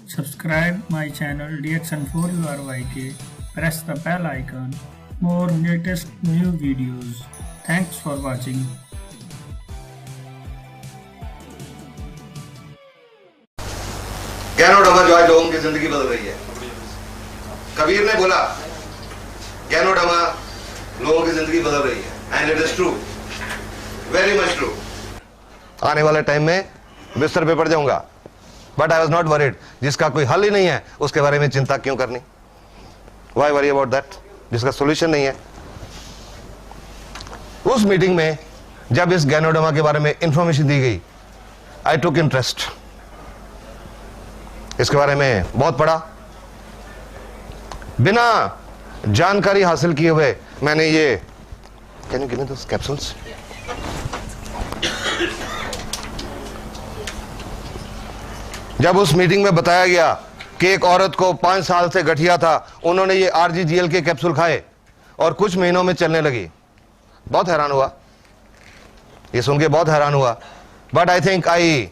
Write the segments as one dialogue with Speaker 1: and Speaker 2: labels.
Speaker 1: Subscribe my channel DXN4URYK. Press the bell icon. More latest new videos. Thanks for watching.
Speaker 2: Ganoderma जो है लोगों की जिंदगी बदल रही है। कबीर ने बोला गैनोडर्मा लोगों की जिंदगी बदल रही है and it is true, very much true. आने वाले टाइम में बिस्तर पे पड़ जाऊंगा, but I was not worried. जिसका कोई हल ही नहीं है उसके बारे में चिंता क्यों करनी? वाई वरी अबाउट दैट जिसका सोल्यूशन नहीं है। उस मीटिंग में जब इस गैनोडर्मा के बारे में इंफॉर्मेशन दी गई, आई टुक इंटरेस्ट। इसके बारे में बहुत पढ़ा, बिना जानकारी हासिल किए हुए मैंने ये can you give me those capsules? जब उस मीटिंग में बताया गया कि एक औरत को 5 साल से गठिया था, उन्होंने ये RGGL के कैप्सूल खाए और कुछ महीनों में चलने लगी, बहुत हैरान हुआ। ये सुन के बहुत हैरान हुआ, but I think I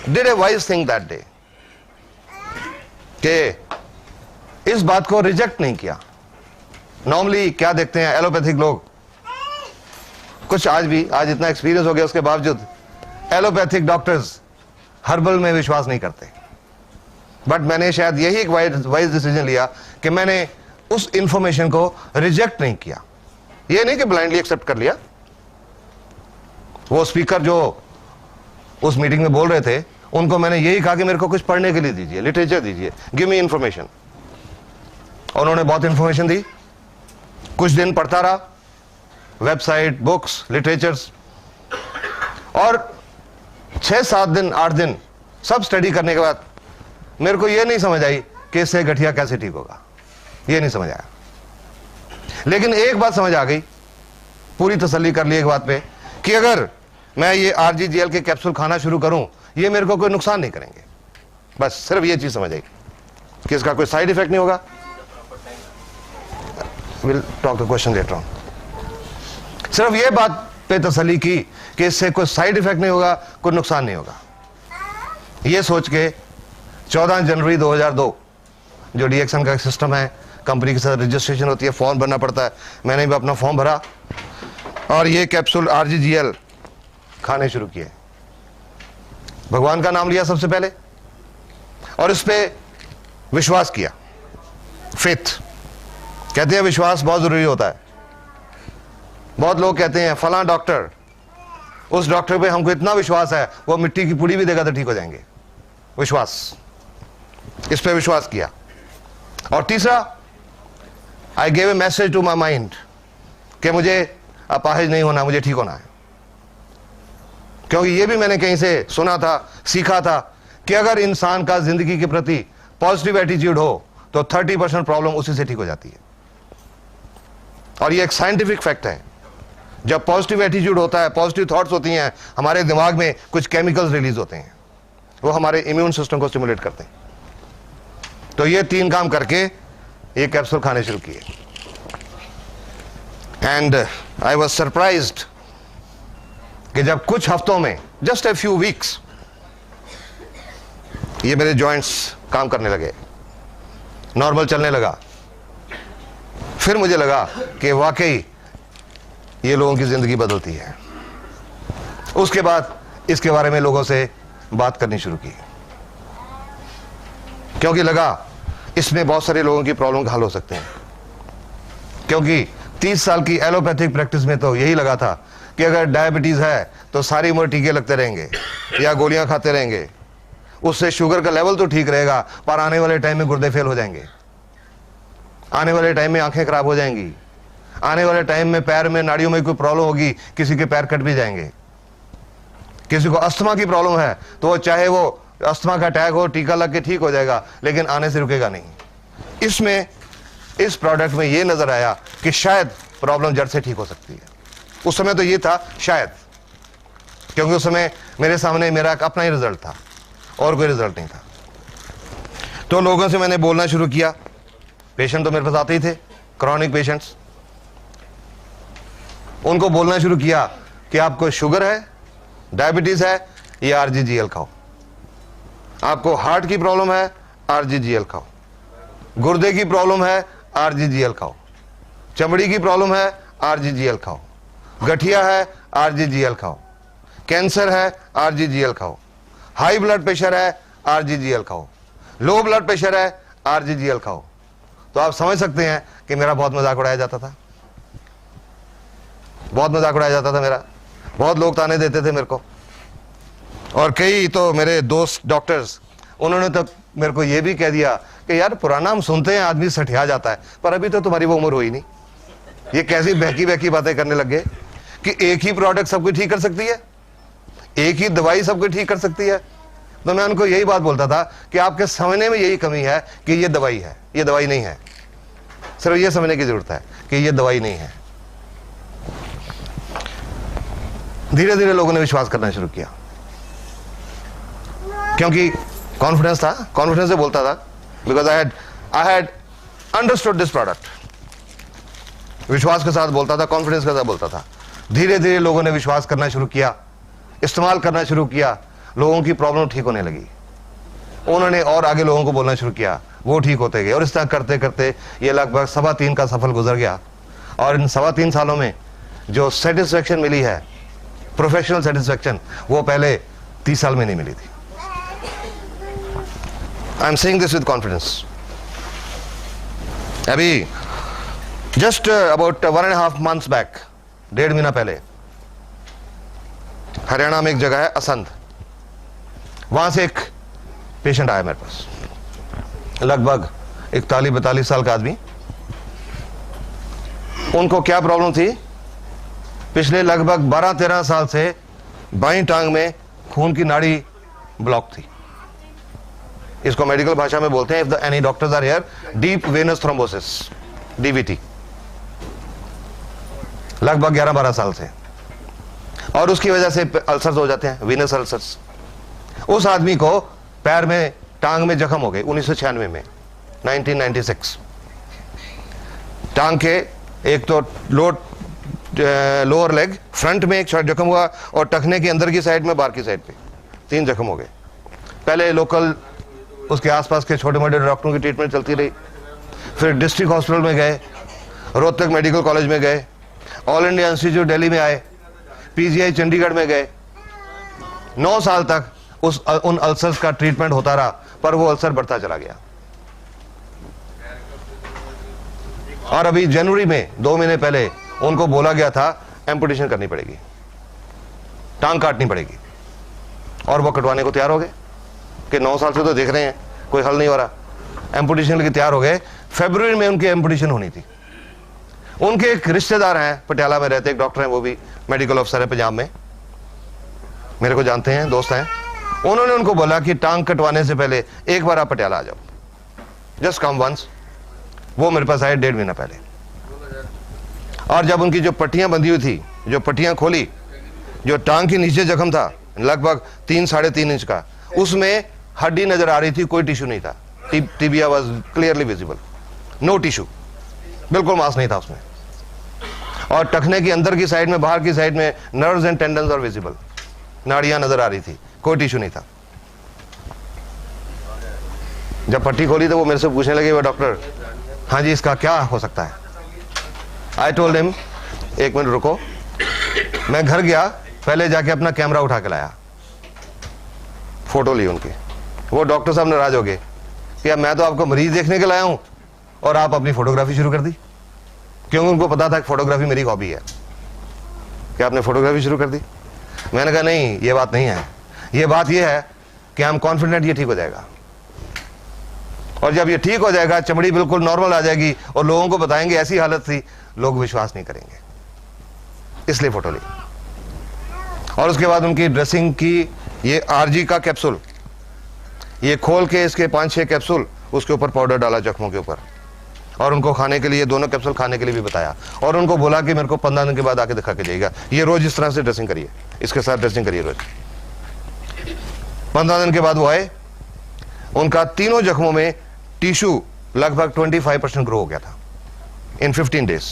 Speaker 2: did a wise thing that day कि इस बात को रिजेक्ट नहीं किया। नॉर्मली क्या देखते हैं एलोपैथिक लोग, कुछ आज इतना एक्सपीरियंस हो गया उसके बावजूद एलोपैथिक डॉक्टर्स हर्बल में विश्वास नहीं करते। बट मैंने शायद यही एक वाइज डिसीजन लिया कि मैंने उस इंफॉर्मेशन को रिजेक्ट नहीं किया। ये नहीं कि ब्लाइंडली एक्सेप्ट कर लिया। वो स्पीकर जो उस मीटिंग में बोल रहे थे, उनको मैंने यही कहा कि मेरे को कुछ पढ़ने के लिए दीजिए, लिटरेचर दीजिए, गिव मी इंफॉर्मेशन। उन्होंने बहुत इंफॉर्मेशन दी। कुछ दिन पढ़ता रहा, वेबसाइट, बुक्स, लिटरेचर्स, और 6-7 दिन 8 दिन सब स्टडी करने के बाद मेरे को यह नहीं समझ आई कि इससे गठिया कैसे ठीक होगा। यह नहीं समझ आया। लेकिन एक बात समझ आ गई, पूरी तसल्ली कर ली एक बात पे, कि अगर मैं ये RGGL के कैप्सूल खाना शुरू करूं, ये मेरे को कोई नुकसान नहीं करेंगे। बस सिर्फ ये चीज समझ आई कि इसका कोई साइड इफेक्ट नहीं होगा। Will talk the question later on. सिर्फ ये बात पे तसल्ली की कि इससे कोई साइड इफेक्ट नहीं होगा, कोई नुकसान नहीं होगा। ये सोच के 14 जनवरी 2002 जो DXN का सिस्टम है, कंपनी के साथ रजिस्ट्रेशन होती है, फॉर्म भरना पड़ता है, मैंने भी अपना फॉर्म भरा और ये कैप्सूल RGGL खाने शुरू किए। भगवान का नाम लिया सबसे पहले और इस पे विश्वास किया। फेथ कहते हैं, विश्वास बहुत जरूरी होता है। बहुत लोग कहते हैं फलां डॉक्टर, उस डॉक्टर पे हमको इतना विश्वास है वो मिट्टी की पुड़ी भी देगा तो ठीक हो जाएंगे। विश्वास, इस पे विश्वास किया। और तीसरा, I gave a message to my mind कि मुझे अपाहिज नहीं होना, मुझे ठीक होना है। क्योंकि ये भी मैंने कहीं से सुना था, सीखा था कि अगर इंसान का जिंदगी के प्रति पॉजिटिव एटीट्यूड हो तो 30% प्रॉब्लम उसी से ठीक हो जाती है। और ये एक साइंटिफिक फैक्ट है। जब पॉजिटिव एटीट्यूड होता है, पॉजिटिव थॉट्स होती हैं, हमारे दिमाग में कुछ केमिकल्स रिलीज होते हैं, वो हमारे इम्यून सिस्टम को स्टिमुलेट करते हैं। तो ये 3 काम करके ये कैप्सूल खाने शुरू किए एंड आई वाज सरप्राइज्ड कि जब कुछ हफ्तों में, जस्ट ए फ्यू वीक्स, ये मेरे जॉइंट्स काम करने लगे, नॉर्मल चलने लगा। फिर मुझे लगा कि वाकई ये लोगों की जिंदगी बदलती है। उसके बाद इसके बारे में लोगों से बात करनी शुरू की, क्योंकि लगा इसमें बहुत सारे लोगों की प्रॉब्लम का हल हो सकते हैं। क्योंकि 30 साल की एलोपैथिक प्रैक्टिस में तो यही लगा था कि अगर डायबिटीज है तो सारी उम्र टीके लगते रहेंगे या गोलियां खाते रहेंगे, उससे शुगर का लेवल तो ठीक रहेगा, पर आने वाले टाइम में गुर्दे फेल हो जाएंगे, आने वाले टाइम में आंखें खराब हो जाएंगी, आने वाले टाइम में पैर में नाड़ियों में कोई प्रॉब्लम होगी, किसी के पैर कट भी जाएंगे। किसी को अस्थमा की प्रॉब्लम है तो चाहे वो अस्थमा का अटैक हो, टीका लग के ठीक हो जाएगा, लेकिन आने से रुकेगा नहीं। इसमें, इस प्रोडक्ट में ये नजर आया कि शायद प्रॉब्लम जड़ से ठीक हो सकती है। उस समय तो ये था शायद, क्योंकि उस समय मेरे सामने मेरा अपना ही रिजल्ट था और कोई रिजल्ट नहीं था। तो लोगों से मैंने बोलना शुरू किया। पेशेंट तो मेरे पास आते ही थे, क्रॉनिक पेशेंट्स। उनको बोलना शुरू किया कि आपको शुगर है, डायबिटीज है, ये RGGL खाओ। आपको हार्ट की प्रॉब्लम है, RGGL खाओ। गुर्दे की प्रॉब्लम है, RGGL खाओ। चमड़ी की प्रॉब्लम है, RGGL खाओ। गठिया है, RGGL खाओ। कैंसर है, RGGL खाओ। हाई ब्लड प्रेशर है, RGGL खाओ। लो ब्लड प्रेशर है, RGGL खाओ। तो आप समझ सकते हैं कि मेरा बहुत मजाक उड़ाया जाता था, बहुत मजाक उड़ाया जाता था मेरा। बहुत लोग ताने देते थे मेरे को, और कई तो मेरे दोस्त डॉक्टर्स, उन्होंने तो मेरे को ये भी कह दिया कि यार पुराना हम सुनते हैं आदमी सठिया जाता है, पर अभी तो तुम्हारी वो उम्र हुई नहीं, ये कैसी बहकी बहकी बातें करने लग गए कि एक ही प्रोडक्ट सब कुछ ठीक कर सकती है, एक ही दवाई सब कुछ ठीक कर सकती है। तो मैं उनको यही बात बोलता था कि आपके समझने में यही कमी है कि ये दवाई है, ये दवाई नहीं है। सिर्फ ये समझने की जरूरत है कि ये दवाई नहीं है। धीरे धीरे लोगों ने विश्वास करना शुरू किया, क्योंकि कॉन्फिडेंस था, कॉन्फिडेंस से बोलता था, because I had understood this product. विश्वास के साथ बोलता था, कॉन्फिडेंस के साथ बोलता था। धीरे धीरे लोगों ने विश्वास करना शुरू किया, इस्तेमाल करना शुरू किया, लोगों की प्रॉब्लम ठीक होने लगी। उन्होंने और आगे लोगों को बोलना शुरू किया, वो ठीक होते गए, और इस तरह करते करते ये लगभग 3.25 का सफल गुजर गया। और इन 3.25 सालों में जो सेटिस्फेक्शन मिली है, प्रोफेशनल सेटिस्फेक्शन, वो पहले 30 साल में नहीं मिली थी। I am saying this with confidence. अभी जस्ट अबाउट 1.5 months बैक, 1.5 महीना पहले, हरियाणा में एक जगह है असंध, वहां से एक पेशेंट आया मेरे पास, लगभग 41-42 साल का आदमी। उनको क्या प्रॉब्लम थी? पिछले लगभग 12-13 साल से बाईं टांग में खून की नाड़ी ब्लॉक थी। इसको मेडिकल भाषा में बोलते हैं, if any doctors are here, deep venous thrombosis, DVT, लगभग 11-12 साल से। और उसकी वजह से अल्सर्स हो जाते हैं, वीनस अल्सर्स। उस आदमी को पैर में, टांग में जख्म हो गए 1996 में, 1996। टांग के एक तो लोअर लेग फ्रंट में एक जख्म हुआ, और टखने के अंदर की साइड में, बाहर की साइड पे 3 जख्म हो गए। पहले लोकल उसके आसपास के छोटे मोटे डॉक्टरों की ट्रीटमेंट चलती रही, फिर डिस्ट्रिक्ट हॉस्पिटल में गए, रोहतक मेडिकल कॉलेज में गए, ऑल इंडिया इंस्टीट्यूट दिल्ली में आए, PGI चंडीगढ़ में गए। 9 साल तक उन अल्सर्स का ट्रीटमेंट होता रहा, पर वो अल्सर बढ़ता चला गया। और अभी जनवरी में 2 महीने पहले उनको बोला गया था एम्पुटेशन करनी पड़ेगी, टांग काटनी पड़ेगी, और वो कटवाने को तैयार हो गए कि 9 साल से तो देख रहे हैं कोई हल नहीं हो रहा। एम्पुटेशन के लिए तैयार हो गए। फरवरी में उनकी एम्पुटेशन होनी थी। उनके एक रिश्तेदार हैं, पटियाला में रहते, एक डॉक्टर हैं, वो भी मेडिकल ऑफिसर है पंजाब में, मेरे को जानते हैं, दोस्त हैं। उन्होंने उनको बोला कि टांग कटवाने से पहले एक बार आप पटियाला आ जाओ, जस्ट कम वंस। वो मेरे पास आए 1.5 महीना पहले, और जब उनकी जो पट्टियां बंधी हुई थी, जो पट्टियां खोली, जो टांग के नीचे जख्म था लगभग 3-3.5 इंच का, उसमें हड्डी नजर आ रही थी, कोई टिश्यू नहीं था। Tibia was clearly visible, no tissue, बिल्कुल मांस नहीं था उसमें। और टखने की अंदर की साइड में, बाहर की साइड में नर्व्स एंड टेंडन्स और विजिबल, नाड़ियां नजर आ रही थी, कोई टिश्यू नहीं था। जब पट्टी खोली तो वो मेरे से पूछने लगे, वो डॉक्टर, हाँ जी इसका क्या हो सकता है? आई टोल्ड हिम, 1 मिनट रुको। मैं घर गया, पहले जाके अपना कैमरा उठा के लाया, फोटो ली उनकी। वो डॉक्टर साहब नाराज हो गए कि मैं तो आपको मरीज देखने के लाया हूं और आप अपनी फोटोग्राफी शुरू कर दी, क्योंकि उनको पता था कि फोटोग्राफी मेरी हॉबी है। कि आपने फोटोग्राफी शुरू कर दी? मैंने कहा नहीं, ये बात नहीं है, ये बात ये है कि हम कॉन्फिडेंट ये ठीक हो जाएगा, और जब ये ठीक हो जाएगा, चमड़ी बिल्कुल नॉर्मल आ जाएगी, और लोगों को बताएंगे ऐसी हालत थी, लोग विश्वास नहीं करेंगे, इसलिए फोटो ली। और उसके बाद उनकी ड्रेसिंग की, ये RG का कैप्सूल, ये खोल के इसके 5-6 कैप्सूल, उसके ऊपर पाउडर डाला जख्मों के ऊपर, और उनको खाने के लिए, दोनों कैप्सूल खाने के लिए भी बताया, और उनको बोला कि मेरे को 15 दिन के बाद आके दिखा के जाइएगा, ये रोज इस तरह से ड्रेसिंग करिए, इसके साथ ड्रेसिंग करिए रोज। 15 दिन के बाद वो आए, उनका तीनों जख्मों में टिश्यू लगभग 25% ग्रो हो गया था इन 15 डेज।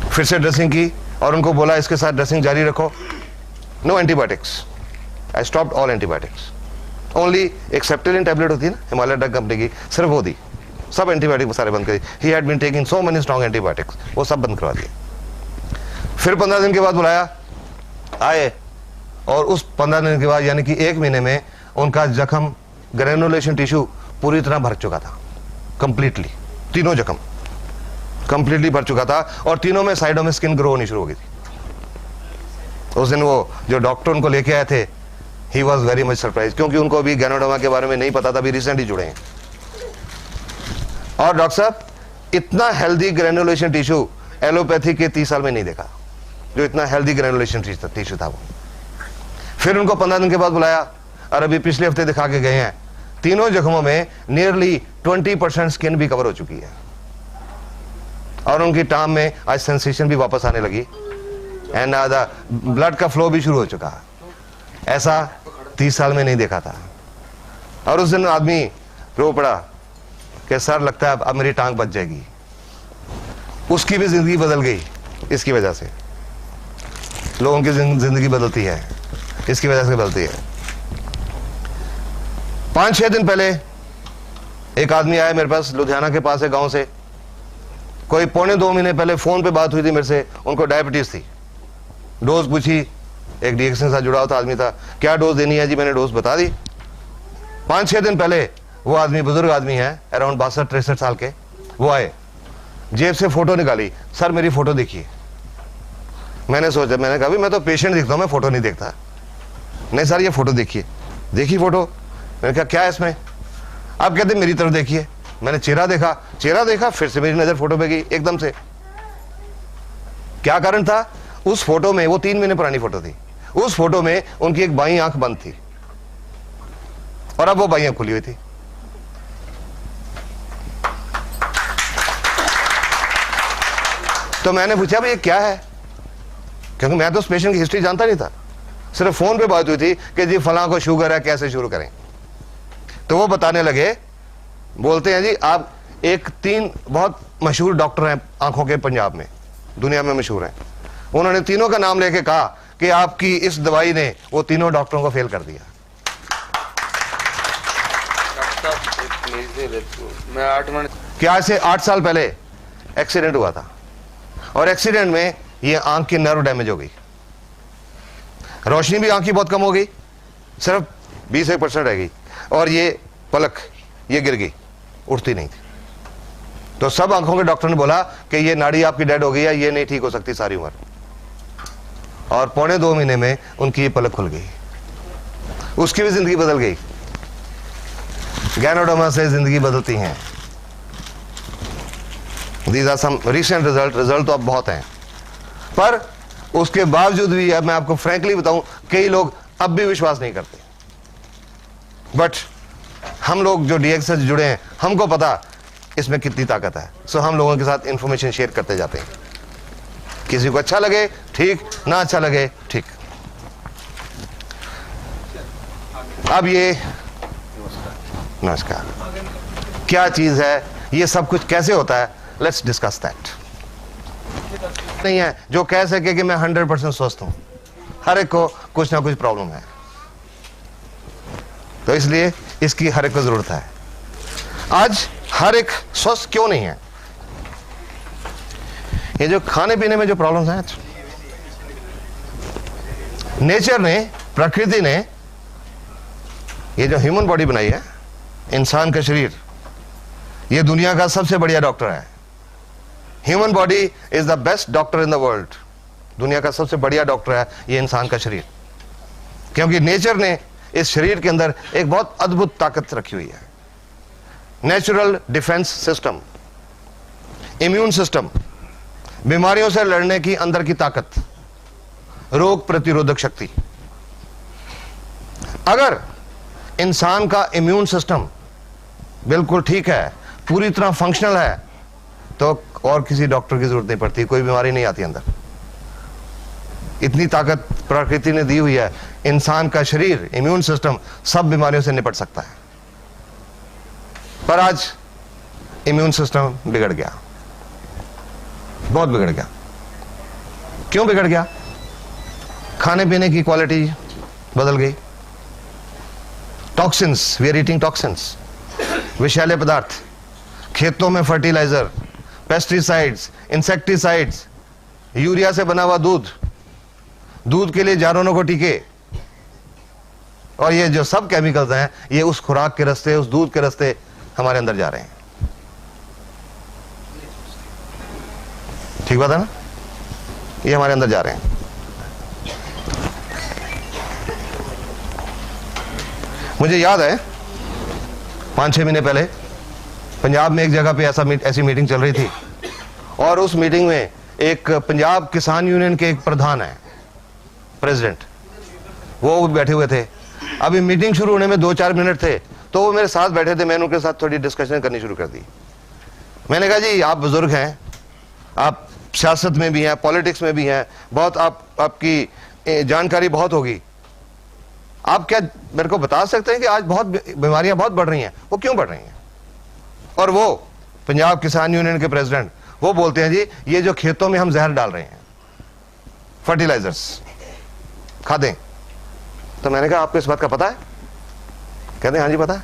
Speaker 2: फिर से ड्रेसिंग की, और उनको बोला इसके साथ ड्रेसिंग जारी रखो, no antibiotics, I stopped all antibiotics. Only एक सेप्टेलिन टैबलेट होती है ना हिमालय ड्रग कंपनी की, सिर्फ वो दी, सब एंटीबायोटिक सारे बंद करी। He had been taking so many strong antibiotics, वो सब बंद करवा दिए। फिर 15 दिन के बाद बुलाया, आए, और उस 15 दिन के बाद यानी कि 1 महीने में उनका जख्म ग्रेनुलेशन टिश्यू पूरी तरह भर चुका था, कंप्लीटली, तीनों जख्म कंप्लीटली भर चुका था, और तीनों में साइडों में स्किन ग्रो होनी शुरू हो गई थी। उस दिन वो जो डॉक्टर उनको लेके आए थे, he was very much surprise, क्योंकि उनको अभी गैनोडर्मा के बारे में नहीं पता था, अभी रिसेंटली जुड़े हैं। और डॉक्टर साहब, इतना हेल्दी ग्रेनुलेशन टिश्यू एलोपैथी के 30 साल में नहीं देखा, जो इतना हेल्दी ग्रेनुलेशन टिश्यू था वो। फिर उनको 15 दिन के बाद बुलाया, और अभी पिछले हफ्ते दिखा के गए हैं, तीनों जख्मों में नियरली 20% स्किन भी कवर हो चुकी है, और उनकी टांग में आज सेंसेशन भी वापस आने लगी, एंड ब्लड का फ्लो भी शुरू हो चुका। ऐसा 30 साल में नहीं देखा था। और उस दिन आदमी रो पड़ा कि सर लगता है अब मेरी टांग बच जाएगी। उसकी भी जिंदगी बदल गई इसकी वजह से। लोगों की जिंदगी बदलती है, इसकी वजह से बदलती है। 5-6 दिन पहले एक आदमी आया मेरे पास, लुधियाना के पास है, गांव से, कोई 1.25 महीने पहले फोन पे बात हुई थी मेरे से, उनको डायबिटीज थी। डोज पूछी, एक डीएक्शन के साथ जुड़ा हुआ था आदमी था, क्या डोज देनी है जी, मैंने डोज बता दी। 5-6 दिन पहले वो आदमी, बुजुर्ग आदमी है, अराउंड 62-63 साल के, वो आए, जेब से फोटो निकाली, सर मेरी फोटो देखिए। मैंने सोचा, मैंने कहा मैं तो पेशेंट दिखता हूं, मैं फोटो नहीं देखता। नहीं सर ये फोटो देखिए। देखी फोटो, मैंने कहा क्या है इसमें? आप कहते मेरी तरफ देखिए। मैंने चेहरा देखा, फिर से मेरी नजर फोटो पे गई एकदम से। क्या कारण था? उस फोटो में, वो 3 महीने पुरानी फोटो थी, उस फोटो में उनकी एक बाईं आंख बंद थी, और अब वो बाईं आंख खुली हुई थी। तो मैंने पूछा भाई ये क्या है, क्योंकि मैं तो उस पेशेंट की हिस्ट्री जानता नहीं था, सिर्फ फोन पे बात हुई थी कि जी फलां को शुगर है, कैसे शुरू करें। तो वो बताने लगे, बोलते हैं जी आप 3 बहुत मशहूर डॉक्टर हैं आंखों के पंजाब में, दुनिया में मशहूर हैं, उन्होंने तीनों का नाम लेके कहा कि आपकी इस दवाई ने वो तीनों डॉक्टरों को फेल कर दिया।
Speaker 3: मैं 8 मिनट
Speaker 2: कि आज से 8 साल पहले एक्सीडेंट हुआ था, और एक्सीडेंट में ये आंख की नर्व डैमेज हो गई, रोशनी भी आंख की बहुत कम हो गई, सिर्फ 20% रह गई, और ये पलक ये गिर गई, उठती नहीं थी। तो सब आंखों के डॉक्टर ने बोला कि ये नाड़ी आपकी डेड हो गई है, ये नहीं ठीक हो सकती सारी उम्र। और 1.25 महीने में उनकी ये पलक खुल गई, उसकी भी जिंदगी बदल गई। गैनोडर्मा से जिंदगी बदलती हैं। These are some recent result तो अब बहुत हैं, पर उसके बावजूद भी, अब मैं आपको फ्रैंकली बताऊं, कई लोग अब भी विश्वास नहीं करते। बट हम लोग जो डीएक्स से जुड़े हैं, हमको पता इसमें कितनी ताकत है, सो हम लोगों के साथ इंफॉर्मेशन शेयर करते जाते हैं। किसी को अच्छा लगे ठीक, ना अच्छा लगे ठीक। अब ये नमस्कार क्या चीज है, ये सब कुछ कैसे होता है, लेट्स डिस्कस दैट। नहीं है जो कह सके कि मैं 100% स्वस्थ हूं, हर एक को कुछ ना कुछ प्रॉब्लम है, तो इसलिए इसकी हर एक को जरूरत है। आज हर एक स्वस्थ क्यों नहीं है? ये जो खाने पीने में जो प्रॉब्लम्स हैं, नेचर ने, प्रकृति ने ये जो ह्यूमन बॉडी बनाई है, इंसान का शरीर, ये दुनिया का सबसे बढ़िया डॉक्टर है। Human body is the best doctor in the world. दुनिया का सबसे बढ़िया डॉक्टर है ये इंसान का शरीर, क्योंकि नेचर ने इस शरीर के अंदर एक बहुत अद्भुत ताकत रखी हुई है। Natural defence system, immune system, बीमारियों से लड़ने की अंदर की ताकत, रोग प्रतिरोधक शक्ति। अगर इंसान का इम्यून सिस्टम बिल्कुल ठीक है, पूरी तरह फंक्शनल है, तो और किसी डॉक्टर की जरूरत नहीं पड़ती, कोई बीमारी नहीं आती अंदर। इतनी ताकत प्रकृति ने दी हुई है, इंसान का शरीर, इम्यून सिस्टम सब बीमारियों से निपट सकता है। पर आज इम्यून सिस्टम बिगड़ गया, बहुत बिगड़ गया। क्यों बिगड़ गया? खाने पीने की क्वालिटी बदल गई, toxins, we are eating toxins, विषैले पदार्थ, खेतों में फर्टिलाइजर, पेस्टिसाइड्स, इंसेक्टिसाइड्स, यूरिया से बना हुआ दूध, दूध के लिए जानवरों को टीके, और ये जो सब केमिकल्स हैं ये उस खुराक के रास्ते, उस दूध के रास्ते हमारे अंदर जा रहे हैं। ठीक बात है ना? ये हमारे अंदर जा रहे हैं। मुझे याद है 5-6 महीने पहले पंजाब में एक जगह पे ऐसी मीटिंग चल रही थी, और उस मीटिंग में एक पंजाब किसान यूनियन के एक प्रधान है, प्रेसिडेंट, वो बैठे हुए थे। अभी मीटिंग शुरू होने में 2-4 मिनट थे, तो वो मेरे साथ बैठे थे। मैंने उनके साथ थोड़ी डिस्कशन करनी शुरू कर दी। मैंने कहा जी आप बुजुर्ग हैं, आप सियासत में भी हैं, पॉलिटिक्स में भी हैं, बहुत आपकी जानकारी बहुत होगी, आप क्या मेरे को बता सकते हैं कि आज बहुत बीमारियां बहुत बढ़ रही हैं, वो क्यों बढ़ रही हैं? और वो पंजाब किसान यूनियन के प्रेसिडेंट वो बोलते हैं जी ये जो खेतों में हम जहर डाल रहे हैं, फर्टिलाइजर्स, खादें। तो मैंने कहा आपको इस बात का पता है? कहते हैं हाँ जी पता है।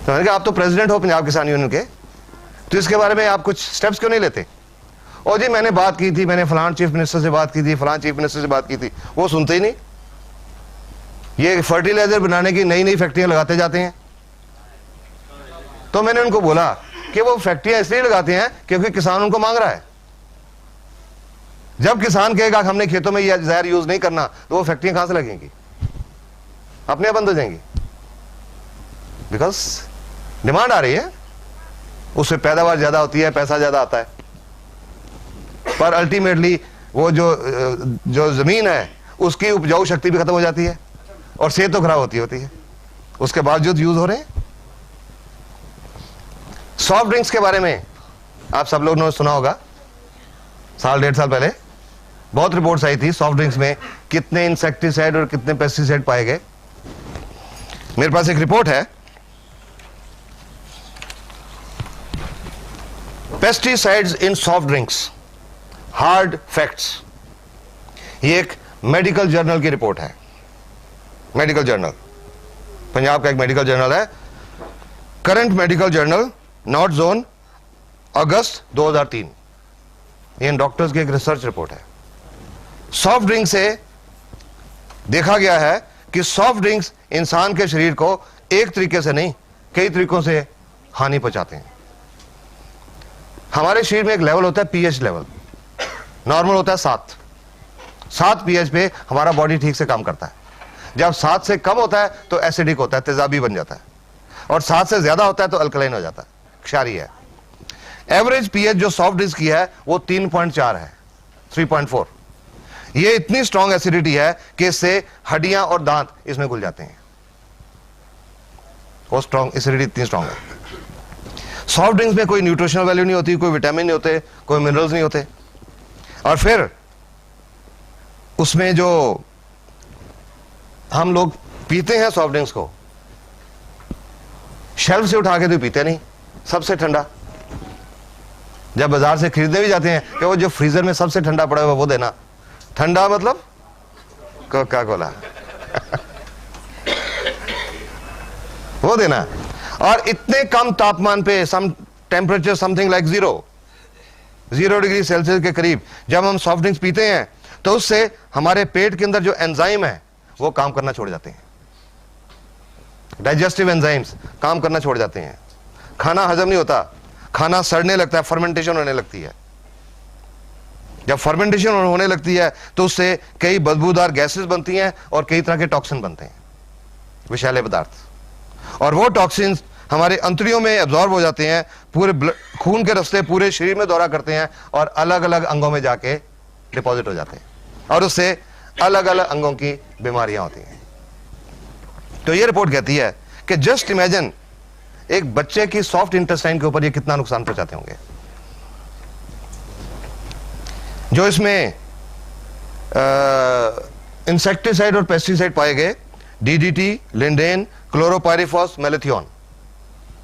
Speaker 2: तो मैंने कहा आप तो प्रेसिडेंट हो पंजाब किसान यूनियन के, तो इसके बारे में आप कुछ स्टेप्स क्यों नहीं लेते? और जी मैंने बात की थी, मैंने फलान चीफ मिनिस्टर से बात की थी, फलान चीफ मिनिस्टर से बात की थी, वो सुनते ही नहीं। ये फर्टिलाइजर बनाने की नई नई फैक्ट्रियां लगाते जाते हैं। तो मैंने उनको बोला कि वो फैक्ट्रियां इसलिए लगाते हैं क्योंकि किसान उनको मांग रहा है। जब किसान कहेगा हमने खेतों में ये जहर यूज नहीं करना, तो वो फैक्ट्रियां कहां से लगेंगी? अपने आप बंद हो जाएंगी, बिकॉज डिमांड आ रही है, उससे पैदावार ज्यादा होती है, पैसा ज्यादा आता है, पर अल्टीमेटली वो जो जमीन है उसकी उपजाऊ शक्ति भी खत्म हो जाती है और सेहत तो खराब होती है, उसके बावजूद यूज हो रहे हैं। सॉफ्ट ड्रिंक्स के बारे में आप सब लोगों ने सुना होगा, 1-1.5 साल पहले बहुत रिपोर्ट्स आई थी सॉफ्ट ड्रिंक्स में कितने इंसेक्टिसाइड और कितने पेस्टिसाइड पाए गए। मेरे पास एक रिपोर्ट है, pesticides in soft drinks, hard facts. ये एक मेडिकल जर्नल की रिपोर्ट है, मेडिकल जर्नल, पंजाब का एक मेडिकल जर्नल है, current medical journal, north zone, August 2003। ये डॉक्टर्स की एक रिसर्च रिपोर्ट है। सॉफ्ट ड्रिंक से देखा गया है कि सॉफ्ट ड्रिंक्स इंसान के शरीर को एक तरीके से नहीं कई तरीकों से हानि पहुंचाते हैं। हमारे शरीर में एक लेवल होता है पीएच लेवल, नॉर्मल होता है 7 पीएच पे हमारा बॉडी ठीक से काम करता है। जब 7 से कम होता है तो एसिडिक होता है, तेजाबी बन जाता है, और 7 से ज्यादा होता है तो अल्कलाइन हो जाता है, क्षारीय है। एवरेज पीएच जो सॉफ्ट ड्रिंक्स की है वो 3.4 है, 3.4। ये इतनी स्ट्रॉन्ग एसिडिटी है कि इससे हड्डियां और दांत इसमें घुल जाते हैं, वो स्ट्रॉन्ग एसिडिटी इतनी स्ट्रॉन्ग है। सॉफ्ट ड्रिंक्स में कोई न्यूट्रिशनल वैल्यू नहीं होती, कोई विटामिन नहीं होते, कोई मिनरल्स नहीं होते, और फिर उसमें जो हम लोग पीते हैं सॉफ्ट ड्रिंक्स को, शेल्फ से उठा के तो पीते नहीं, सबसे ठंडा। जब बाजार से खरीदने भी जाते हैं कि वो जो फ्रीजर में सबसे ठंडा पड़ा हुआ वो देना, ठंडा मतलब कोका कोला वो देना। और इतने कम तापमान पे, some temperature something like 0 degree Celsius के करीब जब हम सॉफ्ट ड्रिंक्स पीते हैं तो उससे हमारे पेट के अंदर जो एंजाइम है वो काम करना छोड़ जाते हैं, डाइजेस्टिव एंजाइम्स काम करना छोड़ जाते हैं, खाना हजम नहीं होता, खाना सड़ने लगता है, फर्मेंटेशन होने लगती है। जब फर्मेंटेशन होने लगती है तो उससे कई बदबूदार गैसेस बनती हैं और कई तरह के टॉक्सिन बनते हैं, विषैले पदार्थ, और वो टॉक्सिन्स हमारे अंतड़ियों में एब्जॉर्ब हो जाते हैं, पूरे खून के रास्ते पूरे शरीर में दौरा करते हैं और अलग अलग अंगों में जाके डिपॉजिट हो जाते हैं, और उससे अलग अलग अंगों की बीमारियां होती हैं। तो ये रिपोर्ट कहती है कि जस्ट इमेजिन एक बच्चे की सॉफ्ट इंटेस्टाइन के ऊपर ये कितना नुकसान पहुंचाते होंगे। जो इसमें इंसेक्टिसाइड और पेस्टिसाइड पाए गए, डीडीटी, लिंडेन, क्लोरोपाइरिफॉस, मेलेथियोन,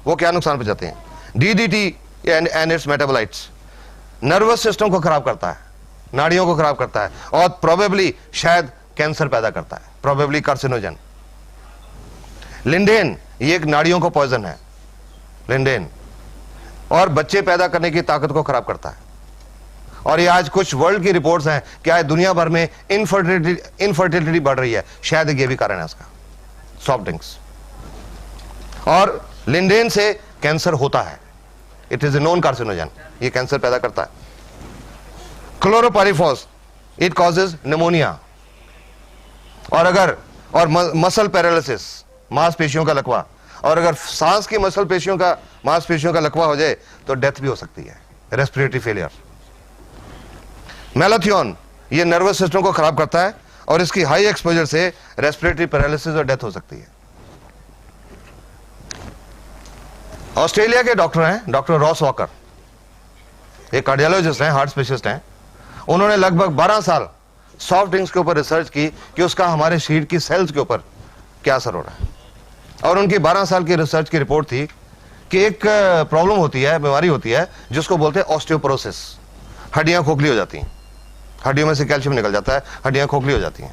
Speaker 2: वो क्या नुकसान पहुंचाते हैं? DDT and it's metabolites nervous system को खराब करता है, नाड़ियों को खराब करता है, और प्रोबेबली शायद कैंसर पैदा करता है, प्रोबेबली कार्सिनोजन। लिंडेन, ये एक नाड़ियों का पॉइजन है, लिंडेन, और बच्चे पैदा करने की ताकत को खराब करता है। और ये आज कुछ वर्ल्ड की रिपोर्ट्स हैं कि आज दुनिया भर में इनफर्टिलिटी बढ़ रही है, शायद ये भी कारण है इसका, सॉफ्ट ड्रिंक्स। और लिंडेन से कैंसर होता है, it is a non carcinogen, ये कैंसर पैदा करता है। Chlorpyrifos, it causes pneumonia. और मसल पैरालिसिस, मांसपेशियों का लकवा, और अगर सांस की मांसपेशियों का लकवा हो जाए तो डेथ भी हो सकती है, रेस्पिरेटरी फेलियर। मेलाथियोन, ये नर्वस सिस्टम को खराब करता है और इसकी हाई एक्सपोजर से रेस्पिरेटरी पैरालिसिस और डेथ हो सकती है। ऑस्ट्रेलिया के डॉक्टर हैं डॉक्टर रॉस वॉकर, एक कार्डियोलॉजिस्ट हैं, हार्ट स्पेशलिस्ट हैं। उन्होंने लगभग 12 साल सॉफ्ट ड्रिंक्स के ऊपर रिसर्च की कि उसका हमारे शरीर की सेल्स के ऊपर क्या असर हो रहा है। और उनकी 12 साल की रिसर्च की रिपोर्ट थी कि एक प्रॉब्लम होती है, बीमारी होती है जिसको बोलते हैं ऑस्टियोपोरोसिस, हड्डियां खोखली हो जाती हैं, हड्डियों में से कैल्शियम निकल जाता है, हड्डियां खोखली हो जाती हैं।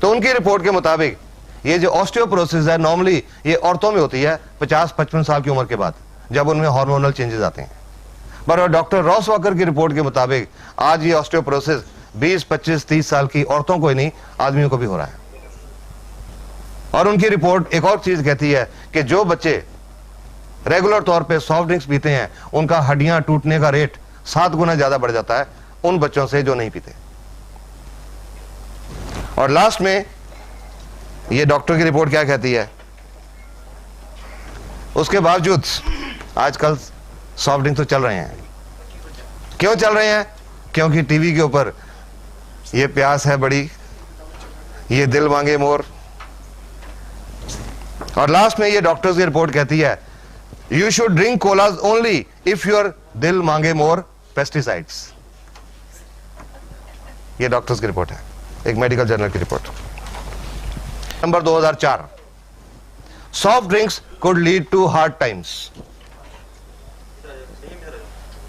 Speaker 2: तो उनकी रिपोर्ट के मुताबिक ये जो ऑस्टियोपोरोसिस है नॉर्मली ये औरतों में होती है 50-55 साल की उम्र के बाद, जब उनमें हार्मोनल चेंजेस आते हैं। पर डॉक्टर रॉस वॉकर की रिपोर्ट के मुताबिक आज ये ऑस्टियोपोरोसिस 20, 25, 30 साल की औरतों को ही नहीं, आदमियों को भी हो रहा है। और उनकी रिपोर्ट एक और चीज कहती है कि जो बच्चे रेगुलर तौर पे सॉफ्ट ड्रिंक्स पीते हैं उनका हड्डियां टूटने का रेट 7 गुना ज्यादा बढ़ जाता है उन बच्चों से जो नहीं पीते। और लास्ट में ये डॉक्टर की रिपोर्ट क्या कहती है, उसके बावजूद आजकल सॉफ्ट ड्रिंक तो चल रहे हैं। क्यों चल रहे हैं? क्योंकि टीवी के ऊपर ये प्यास है बड़ी, ये दिल मांगे मोर। और लास्ट में ये डॉक्टर्स की रिपोर्ट कहती है you should drink colas only if your दिल मांगे मोर पेस्टिसाइड्स। ये डॉक्टर्स की रिपोर्ट है, एक मेडिकल जर्नल की report. Number 2004, soft drinks could lead to hard times.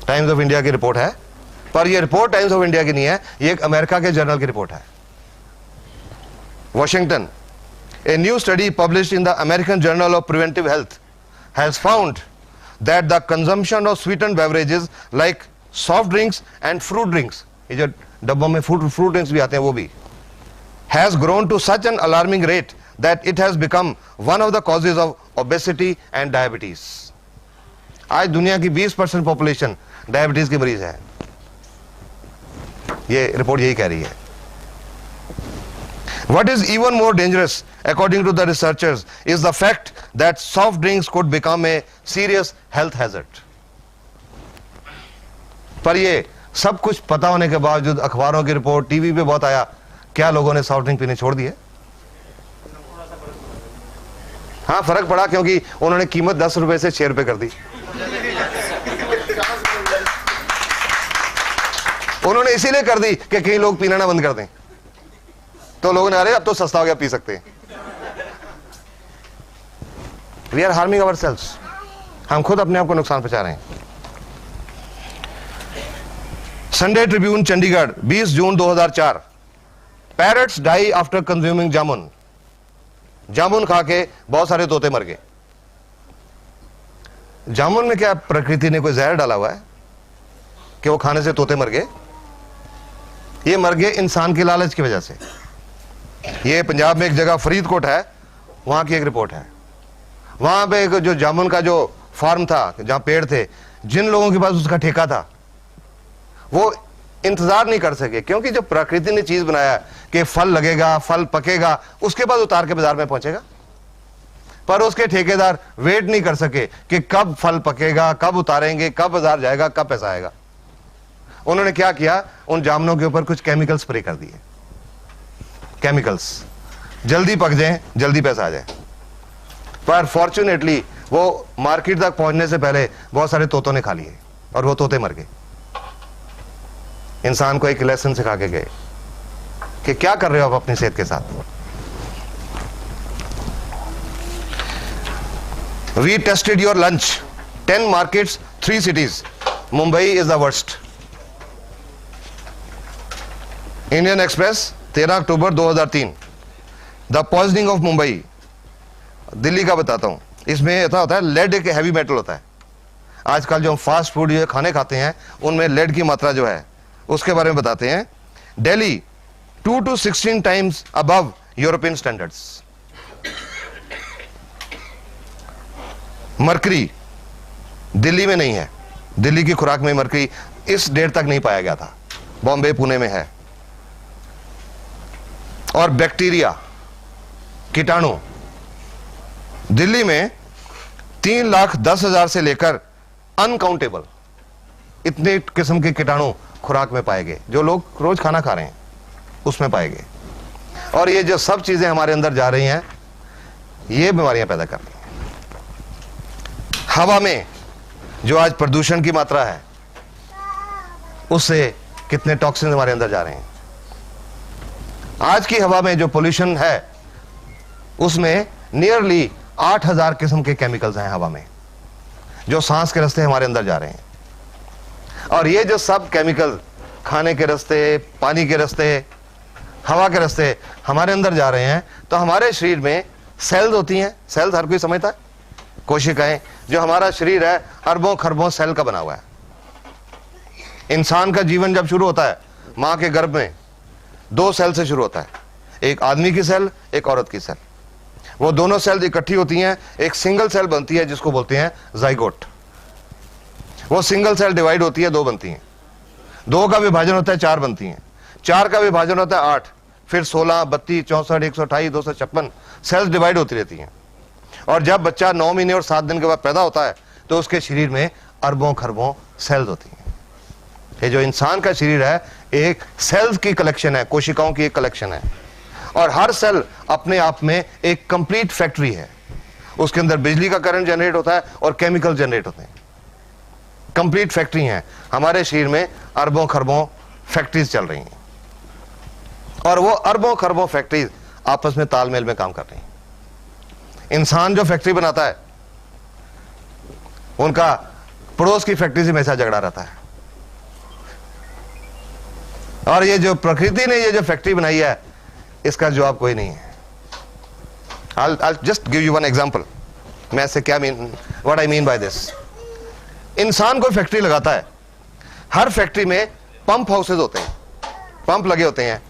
Speaker 2: Times of India की रिपोर्ट है, पर यह रिपोर्ट टाइम्स ऑफ इंडिया की नहीं है, यह एक अमेरिका के जर्नल की रिपोर्ट है। Washington, a new study published in the American Journal of Preventive Health has found that the consumption of sweetened beverages like soft drinks and fruit drinks, ये जो डब्बों में fruit drinks भी आते हैं वो भी, has grown to such an alarming rate that it has become one of the causes of obesity and diabetes. आज दुनिया की 20% पॉपुलेशन डायबिटीज के मरीज है, ये रिपोर्ट यही कह रही है। What is even more dangerous, according to the researchers, is the fact that soft drinks could become a serious health hazard. पर ये सब कुछ पता होने के बावजूद अखबारों की रिपोर्ट, टीवी पे बहुत आया, क्या लोगों ने सॉफ्ट ड्रिंक पीने छोड़ दिए? हाँ, फर्क पड़ा क्योंकि उन्होंने कीमत 10 रुपए से 6 रुपए कर दी। उन्होंने इसीलिए कर दी कि कई लोग पीना ना बंद कर दें, तो लोगों ने अरे अब तो सस्ता हो गया, पी सकते हैं। We are harming ourself, हम खुद अपने आप को नुकसान पहुंचा रहे हैं। Sunday Tribune Chandigarh 20 June 2004, parrots die after consuming jamun. जामुन खा के बहुत सारे तोते मर गए। जामुन में क्या प्रकृति ने कोई जहर डाला हुआ है कि वो खाने से तोते मर गए? ये मर गए इंसान के लालच की वजह से। ये पंजाब में एक जगह फरीदकोट है, वहां की एक रिपोर्ट है। वहां पे एक जो जामुन का जो फार्म था, जहां पेड़ थे, जिन लोगों के पास उसका ठेका था वो इंतजार नहीं कर सके, क्योंकि जो प्रकृति ने चीज बनाया कि फल लगेगा, फल पकेगा, उसके बाद उतार के बाजार में पहुंचेगा। पर उसके ठेकेदार वेट नहीं कर सके कि कब फल पकेगा, कब उतारेंगे, कब बाजार जाएगा, कब पैसा आएगा। उन्होंने क्या किया, उन जामुनों के ऊपर कुछ केमिकल स्प्रे कर दिए, केमिकल्स, जल्दी पक जाए, जल्दी पैसा आ जाए। पर फॉर्चुनेटली वो मार्केट तक पहुंचने से पहले बहुत सारे तोतों ने खा लिए और वो तोते मर गए। इंसान को एक लेसन सिखा के गए कि क्या कर रहे हो आप अपनी सेहत के साथ। We tested your lunch, 10 markets, 3 cities. Mumbai is the worst. Indian Express 13 October 2003, the poisoning of Mumbai. Delhi का बताता हूँ। इसमें ऐसा होता है, लेड एक हैवी मेटल होता है। आजकल जो हम फास्ट फूड जो खाने खाते हैं उनमें लेड की मात्रा जो है उसके बारे में बताते हैं। Delhi 2 to 16 times above European standards. Mercury Delhi में नहीं है, दिल्ली की खुराक में मरकरी इस डेट तक नहीं पाया गया था, बॉम्बे पुणे में है। और बैक्टीरिया, कीटाणु, दिल्ली में 3,10,000 से लेकर अनकाउंटेबल इतने किस्म के कीटाणु खुराक में पाए गए, जो लोग रोज खाना खा रहे हैं उसमें पाए गए। और ये जो सब चीजें हमारे अंदर जा रही हैं ये बीमारियां पैदा कर रही हैं। हवा में जो आज प्रदूषण की मात्रा है उससे कितने टॉक्सिन हमारे अंदर जा रहे हैं। आज की हवा में जो पोल्यूशन है उसमें नियरली 8,000 किस्म के केमिकल्स हैं हवा में, जो सांस के रास्ते हमारे अंदर जा रहे हैं। और ये जो सब केमिकल खाने के रास्ते, पानी के रास्ते, हवा के रास्ते हमारे अंदर जा रहे हैं, तो हमारे शरीर में सेल्स होती हैं। सेल्स हर कोई समझता है, कोशिकाएं। जो हमारा शरीर है अरबों खरबों सेल का बना हुआ है। इंसान का जीवन जब शुरू होता है मां के गर्भ में 2 सेल से शुरू होता है, एक आदमी की सेल, एक औरत की सेल। वो दोनों सेल इकट्ठी होती हैं, एक सिंगल सेल बनती है जिसको बोलते हैं जाइगोट। वो सिंगल सेल डिवाइड होती है, 2 बनती हैं। 2 का विभाजन होता है 4 बनती हैं। 4 का विभाजन होता है 8, फिर 16, 32, 64, 128, 256 सेल्स डिवाइड होती रहती हैं। और जब बच्चा 9 महीने और 7 दिन के बाद पैदा होता है तो उसके शरीर में अरबों खरबों सेल्स होती हैं। ये जो इंसान का शरीर है एक सेल्स की कलेक्शन है, कोशिकाओं की एक कलेक्शन है। और हर सेल अपने आप में एक कंप्लीट फैक्ट्री है। उसके अंदर बिजली का करंट जनरेट होता है और केमिकल जनरेट होते हैं। कंप्लीट फैक्ट्री है। हमारे शरीर में अरबों खरबों फैक्ट्रीज चल रही हैं और वो अरबों खरबों फैक्ट्रीज आपस में तालमेल में काम कर रही हैं। इंसान जो फैक्ट्री बनाता है उनका पड़ोस की फैक्ट्री से हमेशा झगड़ा रहता है। और ये जो प्रकृति ने ये जो फैक्ट्री बनाई है इसका जवाब कोई नहीं है। I'll just give you one example। मैं इससे क्या what I mean by this। इंसान कोई फैक्ट्री लगाता है, हर फैक्ट्री में पंप हाउसेज होते हैं, पंप लगे होते हैं।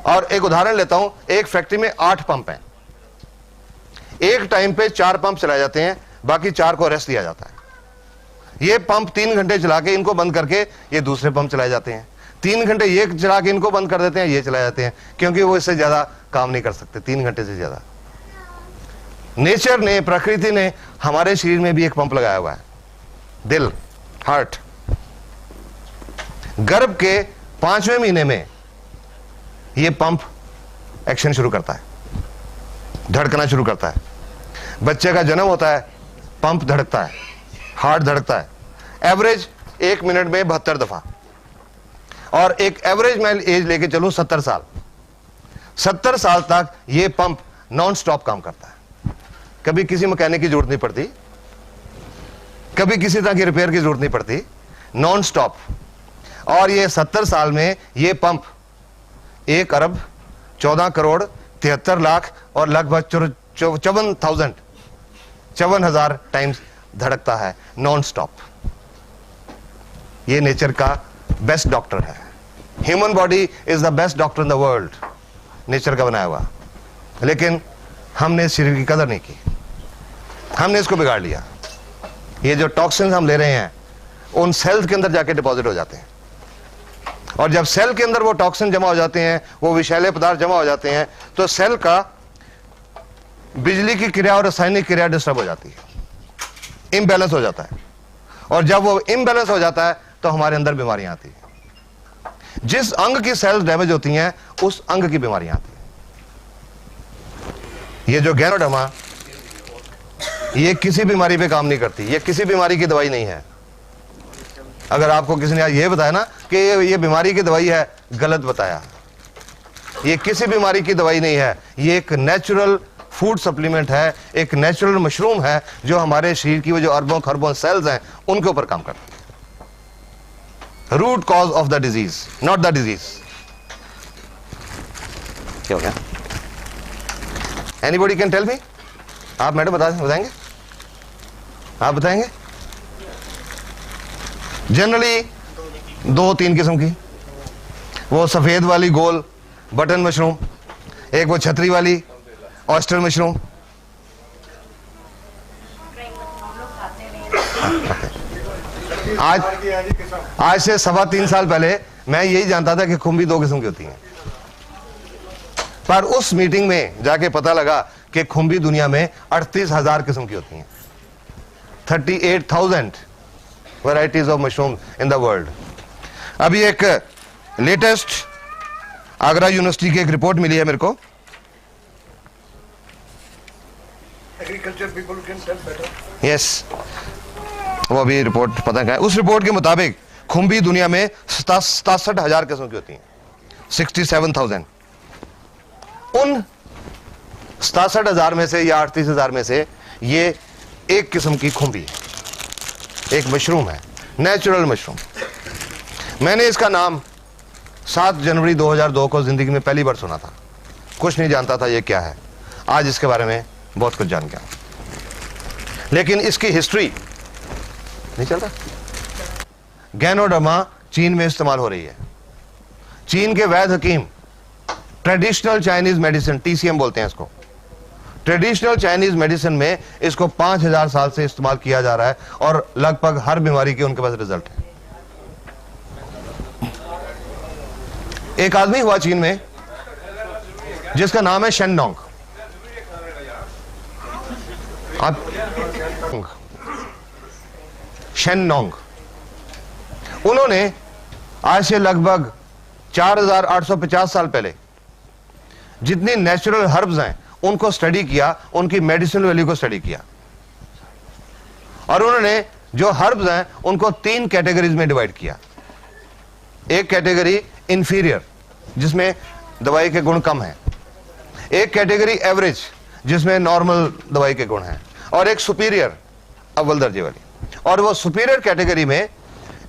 Speaker 2: और एक उदाहरण लेता हूं, एक फैक्ट्री में 8 पंप हैं। एक टाइम पे 4 पंप चलाए जाते हैं, बाकी 4 को रेस्ट दिया जाता है। ये पंप 3 घंटे चला के इनको बंद करके ये दूसरे पंप चलाए जाते हैं। 3 घंटे ये चला के इनको बंद कर देते हैं, ये चलाए जाते हैं, क्योंकि वो इससे ज्यादा काम नहीं कर सकते 3 घंटे से ज्यादा। नेचर ने, प्रकृति ने हमारे शरीर में भी एक पंप लगाया हुआ है, दिल, हार्ट। गर्भ के 5वें महीने में ये पंप एक्शन शुरू करता है, धड़कना शुरू करता है। बच्चे का जन्म होता है, पंप धड़कता है, हार्ट धड़कता है। एवरेज 1 मिनट में 72 दफा। और एक एवरेज मैं एज लेके चलूं 70 साल, 70 साल तक ये पंप नॉन स्टॉप काम करता है। कभी किसी मैकेनिक की जरूरत नहीं पड़ती, कभी किसी तरह की रिपेयर की जरूरत नहीं पड़ती, नॉन स्टॉप। और ये 70 साल में ये पंप 1 अरब 14 करोड़ 73 लाख और लगभग 54,000 टाइम्स धड़कता है नॉन स्टॉप। ये नेचर का बेस्ट डॉक्टर है। Human body is the best doctor in the world, nature का बनाया हुआ। लेकिन हमने इस शरीर की कदर नहीं की, हमने इसको बिगाड़ लिया। ये जो टॉक्सिन्स हम ले रहे हैं उन सेल्स के अंदर जाके डिपॉजिट हो जाते हैं। और जब सेल के अंदर वो टॉक्सिन जमा हो जाते हैं, वो विषैले पदार्थ जमा हो जाते हैं, तो सेल का बिजली की क्रिया और रासायनिक क्रिया डिस्टर्ब हो जाती है, इम्बैलेंस हो जाता है। और जब वो इम्बैलेंस हो जाता है तो हमारे अंदर बीमारियां आती हैं। जिस अंग की सेल्स डैमेज होती हैं उस अंग की बीमारियां आती हैं। ये जो गैनोडर्मा, ये किसी बीमारी पे काम नहीं करती, ये किसी बीमारी की दवाई नहीं है। अगर आपको किसी ने आज ये बताया ना कि ये बीमारी की दवाई है, गलत बताया। ये किसी बीमारी की दवाई नहीं है, ये एक नेचुरल फूड सप्लीमेंट है, एक नेचुरल मशरूम है जो हमारे शरीर की वो जो अरबों खरबों सेल्स हैं उनके ऊपर काम करता है। Root cause of the disease, not the disease. क्या हो गया? Anybody can tell me? आप मैडम बताएंगे? आप बताएंगे? जनरली 2-3 किस्म की, वो सफेद वाली गोल बटन मशरूम, एक वो छतरी वाली ऑयस्टर मशरूम। आज से 3.25 साल पहले मैं यही जानता था कि खुम्बी 2 किस्म की होती हैं, पर उस मीटिंग में जाके पता लगा कि खुम्बी दुनिया में 38,000 किस्म की होती हैं। 38,000 varieties of mushroom in the world. अभी एक लेटेस्ट आगरा यूनिवर्सिटी की एक रिपोर्ट मिली है मेरे को। Agriculture people can tell better. Yes, वो अभी रिपोर्ट पता है। उस रिपोर्ट के मुताबिक खुम्बी दुनिया में 67,000 किस्म की होती हैं, 67,000। उन 67,000 में से या 38,000 में से ये एक किस्म की खुम्बी है, एक मशरूम है, नेचुरल मशरूम। मैंने इसका नाम 7 जनवरी 2002 को जिंदगी में पहली बार सुना था, कुछ नहीं जानता था ये क्या है। आज इसके बारे में बहुत कुछ जान गया, लेकिन इसकी हिस्ट्री नहीं चलता। गैनोडर्मा चीन में इस्तेमाल हो रही है। चीन के वैद्य हकीम ट्रेडिशनल चाइनीज मेडिसिन, TCM बोलते हैं इसको, ट्रेडिशनल चाइनीज मेडिसिन में इसको 5000 साल से इस्तेमाल किया जा रहा है और लगभग हर बीमारी के उनके पास रिजल्ट है। एक आदमी हुआ चीन में जिसका नाम है शेन नोंग। शेन नोंग, उन्होंने आज से लगभग 4850 साल पहले जितनी नेचुरल हर्ब्स हैं उनको स्टडी किया, उनकी मेडिसिनल वैल्यू को स्टडी किया, और उन्होंने जो हर्ब्स हैं उनको 3 कैटेगरीज में डिवाइड किया। एक कैटेगरी इंफीरियर, जिसमें दवाई के गुण कम हैं, एक कैटेगरी एवरेज, जिसमें नॉर्मल दवाई के गुण हैं, और एक सुपीरियर, अव्वल दर्जे वाली। और वो सुपीरियर कैटेगरी में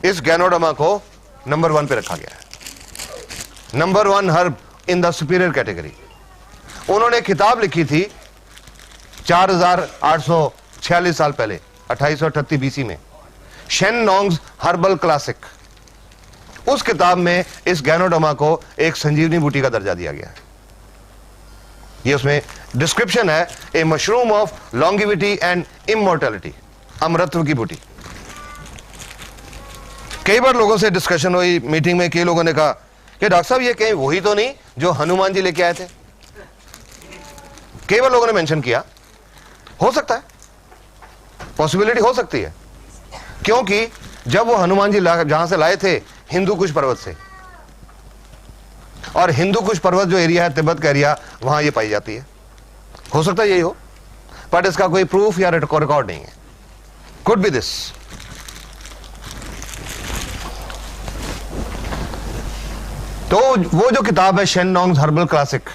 Speaker 2: इस गैनोडर्मा को नंबर 1 पे रखा गया है, number 1 herb in the superior category. उन्होंने किताब लिखी थी 4846 साल पहले, 2838 BC में, शेन नोंग्स हर्बल क्लासिक। उस किताब में इस गैनोडर्मा को एक संजीवनी बूटी का दर्जा दिया गया है। ये उसमें डिस्क्रिप्शन है, a mushroom of longevity and immortality, अमरत्व की बूटी। कई बार लोगों से डिस्कशन हुई मीटिंग में, कई लोगों ने कहा कि डॉक्टर साहब ये कहीं वही तो नहीं जो हनुमान जी लेके आए थे। कई बार लोगों ने मेंशन किया, हो सकता है, पॉसिबिलिटी हो सकती है, क्योंकि जब वो हनुमान जी जहां से लाए थे हिंदू कुश पर्वत से, और हिंदू कुश पर्वत जो एरिया है, तिब्बत का एरिया, वहां ये पाई जाती है। हो सकता है यही हो, बट इसका कोई प्रूफ या रिकॉर्ड नहीं है। Could be this. तो वो जो किताब है शेन नोंग्स हर्बल क्लासिक,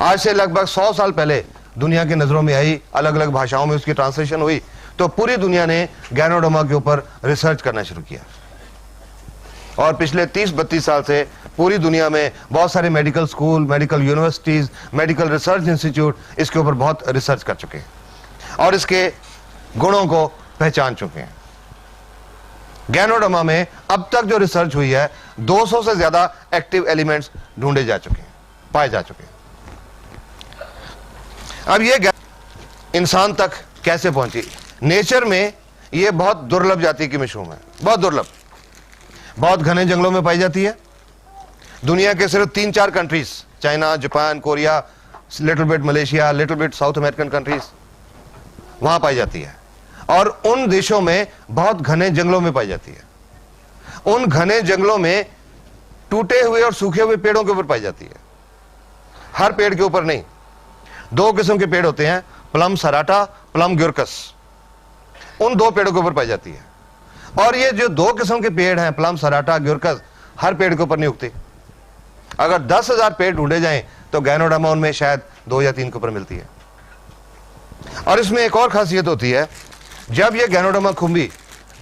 Speaker 2: आज से लगभग 100 साल पहले दुनिया की नजरों में आई, अलग अलग भाषाओं में उसकी ट्रांसलेशन हुई, तो पूरी दुनिया ने गैनोडर्मा के ऊपर रिसर्च करना शुरू किया। और पिछले 30-32 साल से पूरी दुनिया में बहुत सारे medical school, medical universities, medical research institute इसके ऊपर बहुत रिसर्च कर चुके हैं और इसके गुणों को पहचान चुके हैं। गैनोडर्मा में अब तक जो रिसर्च हुई है, 200 से ज्यादा एक्टिव एलिमेंट्स ढूंढे जा चुके हैं, पाए जा चुके हैं। अब ये इंसान तक कैसे पहुंची? नेचर में ये बहुत दुर्लभ जाति की मशरूम है, बहुत दुर्लभ, बहुत घने जंगलों में पाई जाती है। दुनिया के सिर्फ 3-4 countries, China, Japan, Korea, little bit Malaysia, little bit south American countries, वहां पाई जाती है। और उन देशों में बहुत घने जंगलों में पाई जाती है। उन घने जंगलों में टूटे हुए और सूखे हुए पेड़ों के ऊपर पाई जाती है, हर पेड़ के ऊपर नहीं। 2 किस्म के पेड़ होते हैं, प्लम सराटा, प्लम ग्यूरकस, उन 2 पेड़ों के ऊपर पाई जाती है। और ये जो 2 किस्म के पेड़ हैं, प्लम सराटा, ग्यूरकस, हर पेड़ के ऊपर नहीं उगते। अगर 10,000 पेड़ ढूंढे जाएं तो गैनोडर्मा उनमें शायद 2 या 3 के ऊपर मिलती है। और इसमें एक और खासियत होती है, जब ये गैनोडर्मा खुम्बी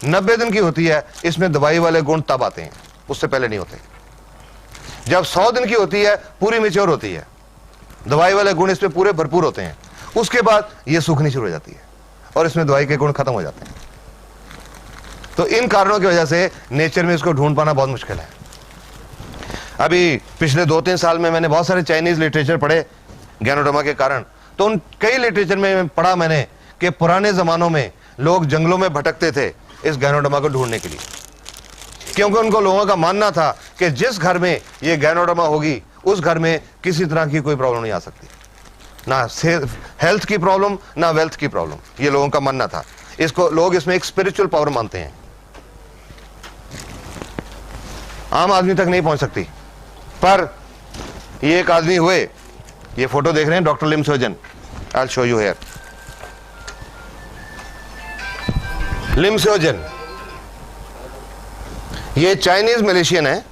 Speaker 2: 90 दिन की होती है, इसमें दवाई वाले गुण तब आते हैं, उससे पहले नहीं होते। जब 100 दिन की होती है, पूरी मैच्योर होती है, दवाई वाले गुण इस पे पूरे भरपूर होते हैं। उसके बाद ये सूखनी शुरू हो जाती है और इसमें दवाई के गुण खत्म हो जाते हैं। तो इन कारणों की वजह से नेचर में इसको ढूंढ पाना बहुत मुश्किल है। अभी पिछले 2-3 साल में मैंने बहुत सारे चाइनीज लिटरेचर पढ़े गैनोडर्मा के कारण। तो उन कई लिटरेचर में पढ़ा मैंने कि पुराने जमानों में लोग जंगलों में भटकते थे इस गैनोडर्मा को ढूंढने के लिए, क्योंकि उनको लोगों का मानना था कि जिस घर में ये गैनोडर्मा होगी उस घर में किसी तरह की कोई प्रॉब्लम नहीं आ सकती, ना हेल्थ की प्रॉब्लम ना वेल्थ की प्रॉब्लम, ये लोगों का मानना था। इसको लोग इसमें एक स्पिरिचुअल पावर मानते हैं, आम आदमी तक नहीं पहुंच सकती। पर ये एक आदमी हुए, ये फोटो देख रहे हैं, doctor Lim Sojan, I will show you here. Lim Sojan ये चाइनीज मलेशियन है,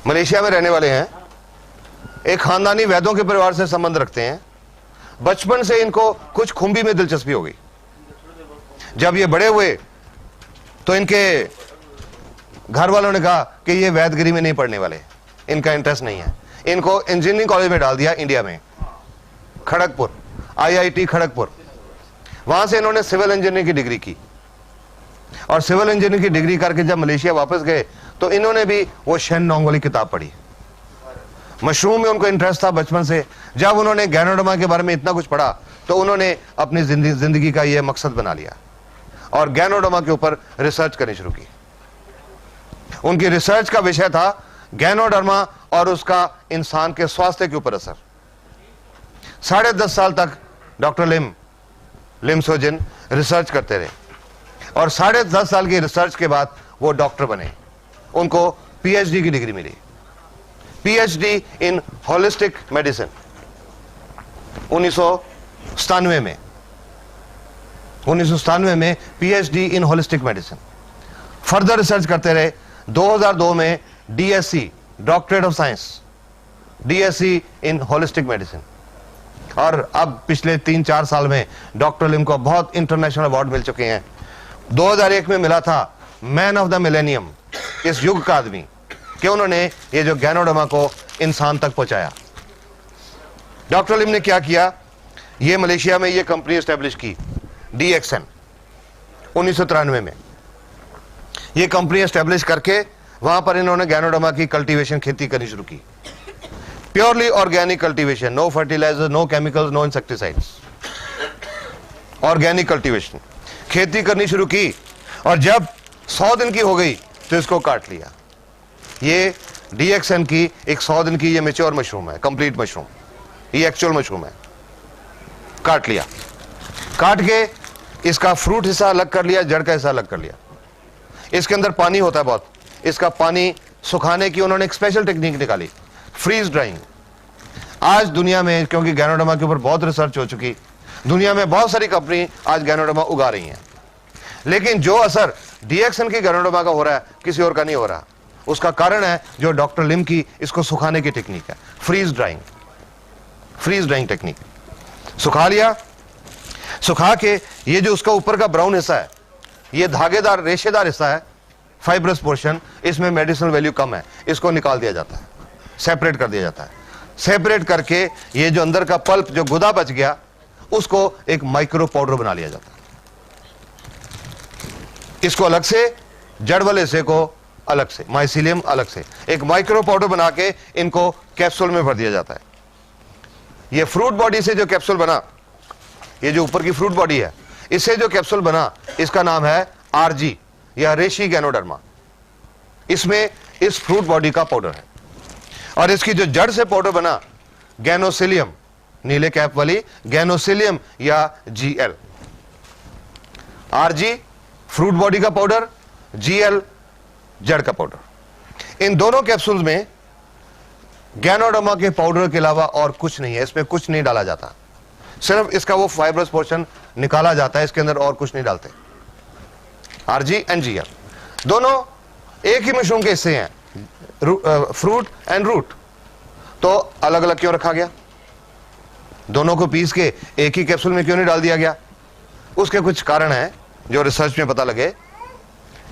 Speaker 2: मलेशिया में रहने वाले हैं, एक खानदानी वैद्यों के परिवार से संबंध रखते हैं। बचपन से इनको कुछ खुंबी में दिलचस्पी हो गई। जब ये बड़े हुए तो इनके घर वालों ने कहा कि ये वैदगिरी में नहीं पढ़ने वाले, इनका इंटरेस्ट नहीं है। इनको इंजीनियरिंग कॉलेज में डाल दिया इंडिया में, खड़गपुर, IIT खड़गपुर। वहां से इन्होंने सिविल इंजीनियरिंग की डिग्री की और सिविल इंजीनियरिंग की डिग्री करके जब मलेशिया वापस गए तो इन्होंने भी वो शेन नोंग वाली किताब पढ़ी। मशरूम में उनको इंटरेस्ट था बचपन से। जब उन्होंने गैनोडर्मा के बारे में इतना कुछ पढ़ा तो उन्होंने अपनी जिंदगी का ये मकसद बना लिया और गैनोडर्मा के ऊपर रिसर्च करनी शुरू की। उनकी रिसर्च का विषय था गैनोडर्मा और उसका इंसान के स्वास्थ्य के ऊपर असर। 10.5 साल तक डॉक्टर लिम सोजिन रिसर्च करते रहे और 10.5 साल की रिसर्च के बाद वो डॉक्टर बने। उनको PhD की डिग्री मिली, PhD इन होलिस्टिक मेडिसिन 1997 में PhD इन होलिस्टिक मेडिसिन। फर्दर रिसर्च करते रहे। 2002 में DSc, doctorate of science, DSc in holistic medicine. और अब पिछले 3-4 साल में डॉक्टर लिम को बहुत इंटरनेशनल अवार्ड मिल चुके हैं। 2001 में मिला था मैन ऑफ द मिलेनियम, इस युग का आदमी, कि उन्होंने ये जो गैनोडर्मा को इंसान तक पहुंचाया। डॉक्टर लिम ने क्या किया, ये मलेशिया में ये कंपनी एस्टेब्लिश की DXN 1993 में। ये कंपनी एस्टेब्लिश करके वहां पर इन्होंने गैनोडर्मा की कल्टीवेशन, खेती करनी शुरू की। Purely organic cultivation, no fertiliser, no chemicals, no insecticides, organic cultivation, खेती करनी शुरू की। और जब 100 दिन की हो गई तो इसको काट लिया। ये DXN की एक 100 दिन की ये मैच्योर मशरूम है, कंप्लीट मशरूम, ये एक्चुअल मशरूम है। काट लिया, काट के इसका फ्रूट हिस्सा अलग कर लिया, जड़ का हिस्सा अलग कर लिया। इसके अंदर पानी होता है बहुत, इसका पानी सुखाने की उन्होंने एक स्पेशल टेक्निक निकाली, फ्रीज ड्राइंग। आज दुनिया में, क्योंकि गैनोडर्मा के ऊपर बहुत रिसर्च हो चुकी, दुनिया में बहुत सारी कंपनी आज गैनोडर्मा उगा रही हैं, लेकिन जो असर DXN की गैनोडर्मा का हो रहा है किसी और का नहीं हो रहा। उसका कारण है जो डॉक्टर लिम की इसको सुखाने की टेक्निक है, फ्रीज ड्राइंग टेक्निक। सुखा लिया, सुखा के ये जो उसका ऊपर का ब्राउन हिस्सा है, ये धागेदार रेशेदार हिस्सा है, फाइब्रस पोर्शन, इसमें मेडिसिनल वैल्यू कम है, इसको निकाल दिया जाता है, सेपरेट कर दिया जाता है। सेपरेट करके ये जो अंदर का पल्प, जो गुदा बच गया, उसको एक माइक्रो पाउडर बना लिया जाता है। इसको अलग से, जड़ वाले हिस्से को अलग से, माइसीलियम अलग से, एक माइक्रो पाउडर बना के इनको कैप्सूल में भर दिया जाता है। ये फ्रूट बॉडी से जो कैप्सूल बना, ये जो ऊपर की फ्रूट बॉडी है, इससे जो कैप्सूल बना, इसका नाम है RG या रेशी गैनोडर्मा। इसमें इस फ्रूट बॉडी का पाउडर है। और इसकी जो जड़ से पाउडर बना, गैनोसिलियम, नीले कैप वाली गैनोसिलियम या GL। RG फ्रूट बॉडी का पाउडर, GL जड़ का पाउडर। इन दोनों कैप्सूल्स में गैनोडर्मा के पाउडर के अलावा और कुछ नहीं है, इसमें कुछ नहीं डाला जाता, सिर्फ इसका वो फाइब्रस पोर्शन निकाला जाता है, इसके अंदर और कुछ नहीं डालते। RG एंड GL दोनों एक ही मशरूम के हिस्से हैं, फ्रूट एंड रूट। तो अलग अलग क्यों रखा गया? दोनों को पीस के एक ही कैप्सूल में क्यों नहीं डाल दिया गया? उसके कुछ कारण हैं जो रिसर्च में पता लगे।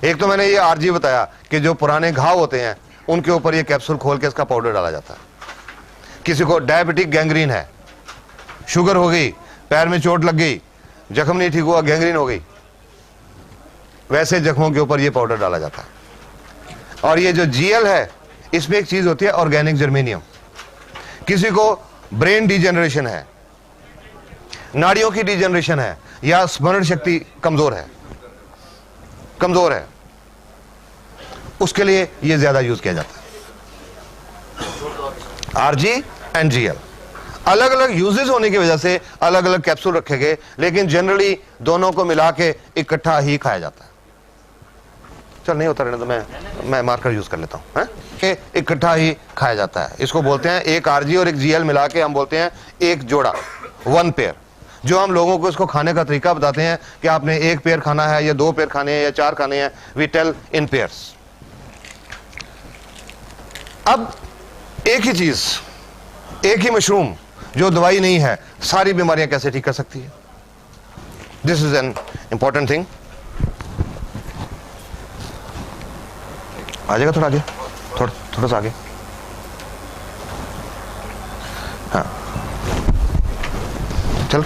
Speaker 2: एक तो मैंने ये RG बताया कि जो पुराने घाव होते हैं उनके ऊपर ये कैप्सूल खोल के इसका पाउडर डाला जाता है। किसी को डायबिटिक गैंग्रीन है, शुगर हो गई, पैर में चोट लग गई, जख्म नहीं ठीक हुआ, गैंग्रीन हो गई, वैसे जख्मों के ऊपर ये पाउडर डाला जाता है। और ये जो जीएल है, इसमें एक चीज होती है ऑर्गेनिक जर्मेनियम। किसी को ब्रेन डिजेनरेशन है, नाड़ियों की डिजेनरेशन है, या स्मरण शक्ति कमजोर है, उसके लिए यह ज्यादा यूज किया जाता है। आरजी एंड जीएल अलग अलग यूजेस होने की वजह से अलग अलग कैप्सूल रखे गए, लेकिन जनरली दोनों को मिला के इकट्ठा ही खाया जाता है। चल नहीं होता रहने तो मैं मार्कर यूज कर लेता हूं। इकट्ठा ही खाया जाता है। इसको बोलते हैं, एक आरजी और एक जीएल मिला के हम बोलते हैं एक जोड़ा, 1 पेयर। जो हम लोगों को इसको खाने का तरीका बताते हैं कि आपने 1 पेयर खाना है या 2 पेयर खाने हैं या 4 खाने हैं, वी टेल इन पेयर्स। अब एक ही चीज, एक ही मशरूम जो दवाई नहीं है, सारी बीमारियां कैसे ठीक कर सकती है? This is an important thing. आ जाएगा थोड़ा आगे, थोड़ा सा आगे। हाँ चल।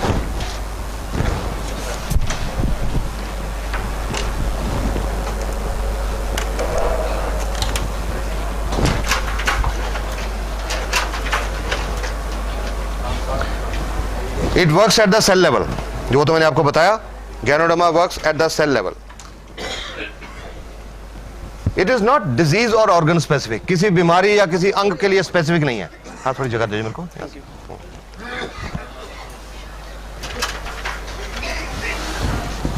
Speaker 2: It works at the cell level, जो तो मैंने आपको बताया, Ganoderma works at the cell level. It is not disease or organ specific, किसी बीमारी या किसी अंग के लिए स्पेसिफिक नहीं है। हाँ थोड़ी जगह दीजिए मेरे को।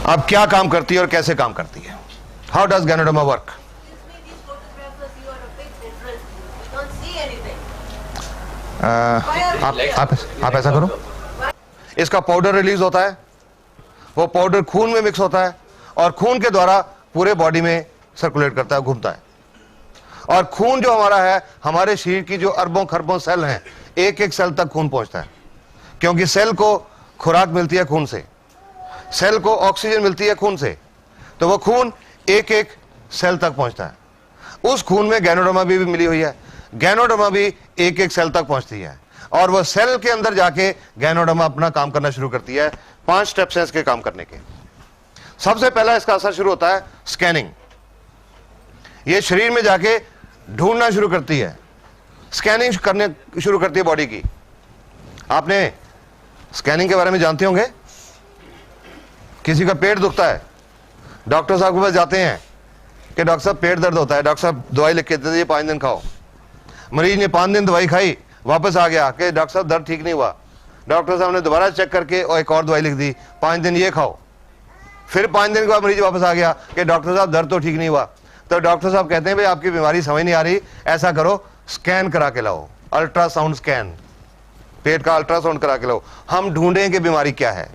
Speaker 2: अब क्या काम करती है और कैसे काम करती है? How does ganoderma work? आप ऐसा करो, इसका पाउडर रिलीज होता है, वो पाउडर खून में मिक्स होता है और खून के द्वारा पूरे बॉडी में सर्कुलेट करता है, घूमता है। और खून जो हमारा है, हमारे शरीर की जो अरबों खरबों सेल हैं, एक एक सेल तक खून पहुंचता है, क्योंकि सेल को खुराक मिलती है खून से, सेल को ऑक्सीजन मिलती है खून से, तो वो खून एक एक सेल तक पहुंचता है। उस खून में गैनोडर्मा भी मिली हुई है, गैनोडर्मा भी एक एक सेल तक पहुंचती है और वो सेल के अंदर जाके गैनोडर्मा अपना काम करना शुरू करती है। 5 स्टेप्स हैं इसके काम करने के। सबसे पहला इसका असर शुरू होता है स्कैनिंग। ये शरीर में जाके ढूंढना शुरू करती है, स्कैनिंग करने शुरू करती है बॉडी की। आपने स्कैनिंग के बारे में जानते होंगे। किसी का पेट दुखता है, डॉक्टर साहब के पास जाते हैं कि डॉक्टर साहब पेट दर्द होता है, डॉक्टर साहब दवाई लिख के देते हैं 5 दिन खाओ। मरीज ने 5 दिन दवाई खाई, वापस आ गया कि डॉक्टर साहब दर्द ठीक नहीं हुआ। डॉक्टर साहब ने दोबारा चेक करके और एक और दवाई लिख दी, 5 दिन ये खाओ। फिर 5 दिन के बाद मरीज वापस आ गया कि डॉक्टर साहब दर्द तो ठीक नहीं हुआ। तो डॉक्टर साहब कहते हैं भाई आपकी बीमारी समझ नहीं आ रही, ऐसा करो स्कैन करा के लाओ, अल्ट्रासाउंड स्कैन, पेट का अल्ट्रासाउंड करा के लाओ, हम ढूंढें कि बीमारी क्या है।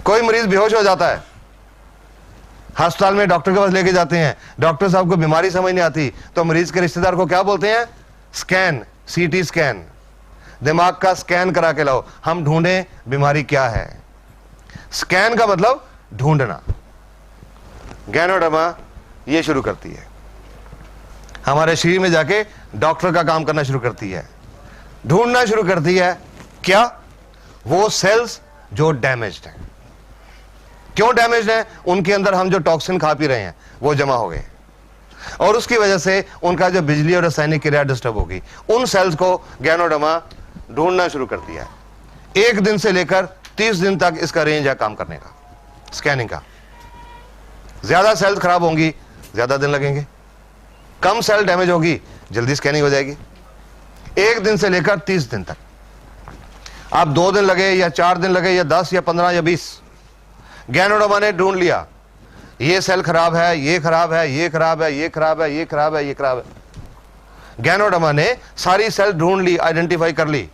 Speaker 2: कोई मरीज बेहोश हो जाता है, अस्पताल में डॉक्टर के पास लेके जाते हैं, डॉक्टर साहब को बीमारी समझ नहीं आती, तो मरीज के रिश्तेदार को क्या बोलते हैं? स्कैन, सीटी स्कैन, दिमाग का स्कैन करा के लाओ, हम ढूंढें बीमारी क्या है। स्कैन का मतलब ढूंढना। गैनोडर्मा ये शुरू करती है, हमारे शरीर में जाके डॉक्टर का काम करना शुरू करती है, ढूंढना शुरू करती है क्या? वो सेल्स जो डैमेज्ड हैं। क्यों डैमेज्ड हैं? उनके अंदर हम जो टॉक्सिन खा पी रहे हैं वो जमा हो गए और उसकी वजह से उनका जो बिजली और रासायनिक क्रिया डिस्टर्ब होगी। उन सेल्स को गैनोडर्मा ढूंढना शुरू करती है। 1 दिन से लेकर 30 दिन तक इसका रेंज है काम करने का, स्कैनिंग का। ज्यादा सेल्स खराब होंगी, ज्यादा दिन लगेंगे, कम सेल डैमेज होगी, जल्दी स्कैनिंग हो जाएगी। 1 दिन से लेकर 30 दिन तक। आप 2 दिन लगे या 4 दिन लगे या 10 या 15 या 20, गैनोडर्मा ने ढूंढ लिया ये सेल खराब है, ये खराब है, ये खराब है, ये खराब है, ये खराब है, ये खराब है। गैनोडर्मा ने सारी सेल ढूंढ ली, आइडेंटिफाई कर ली।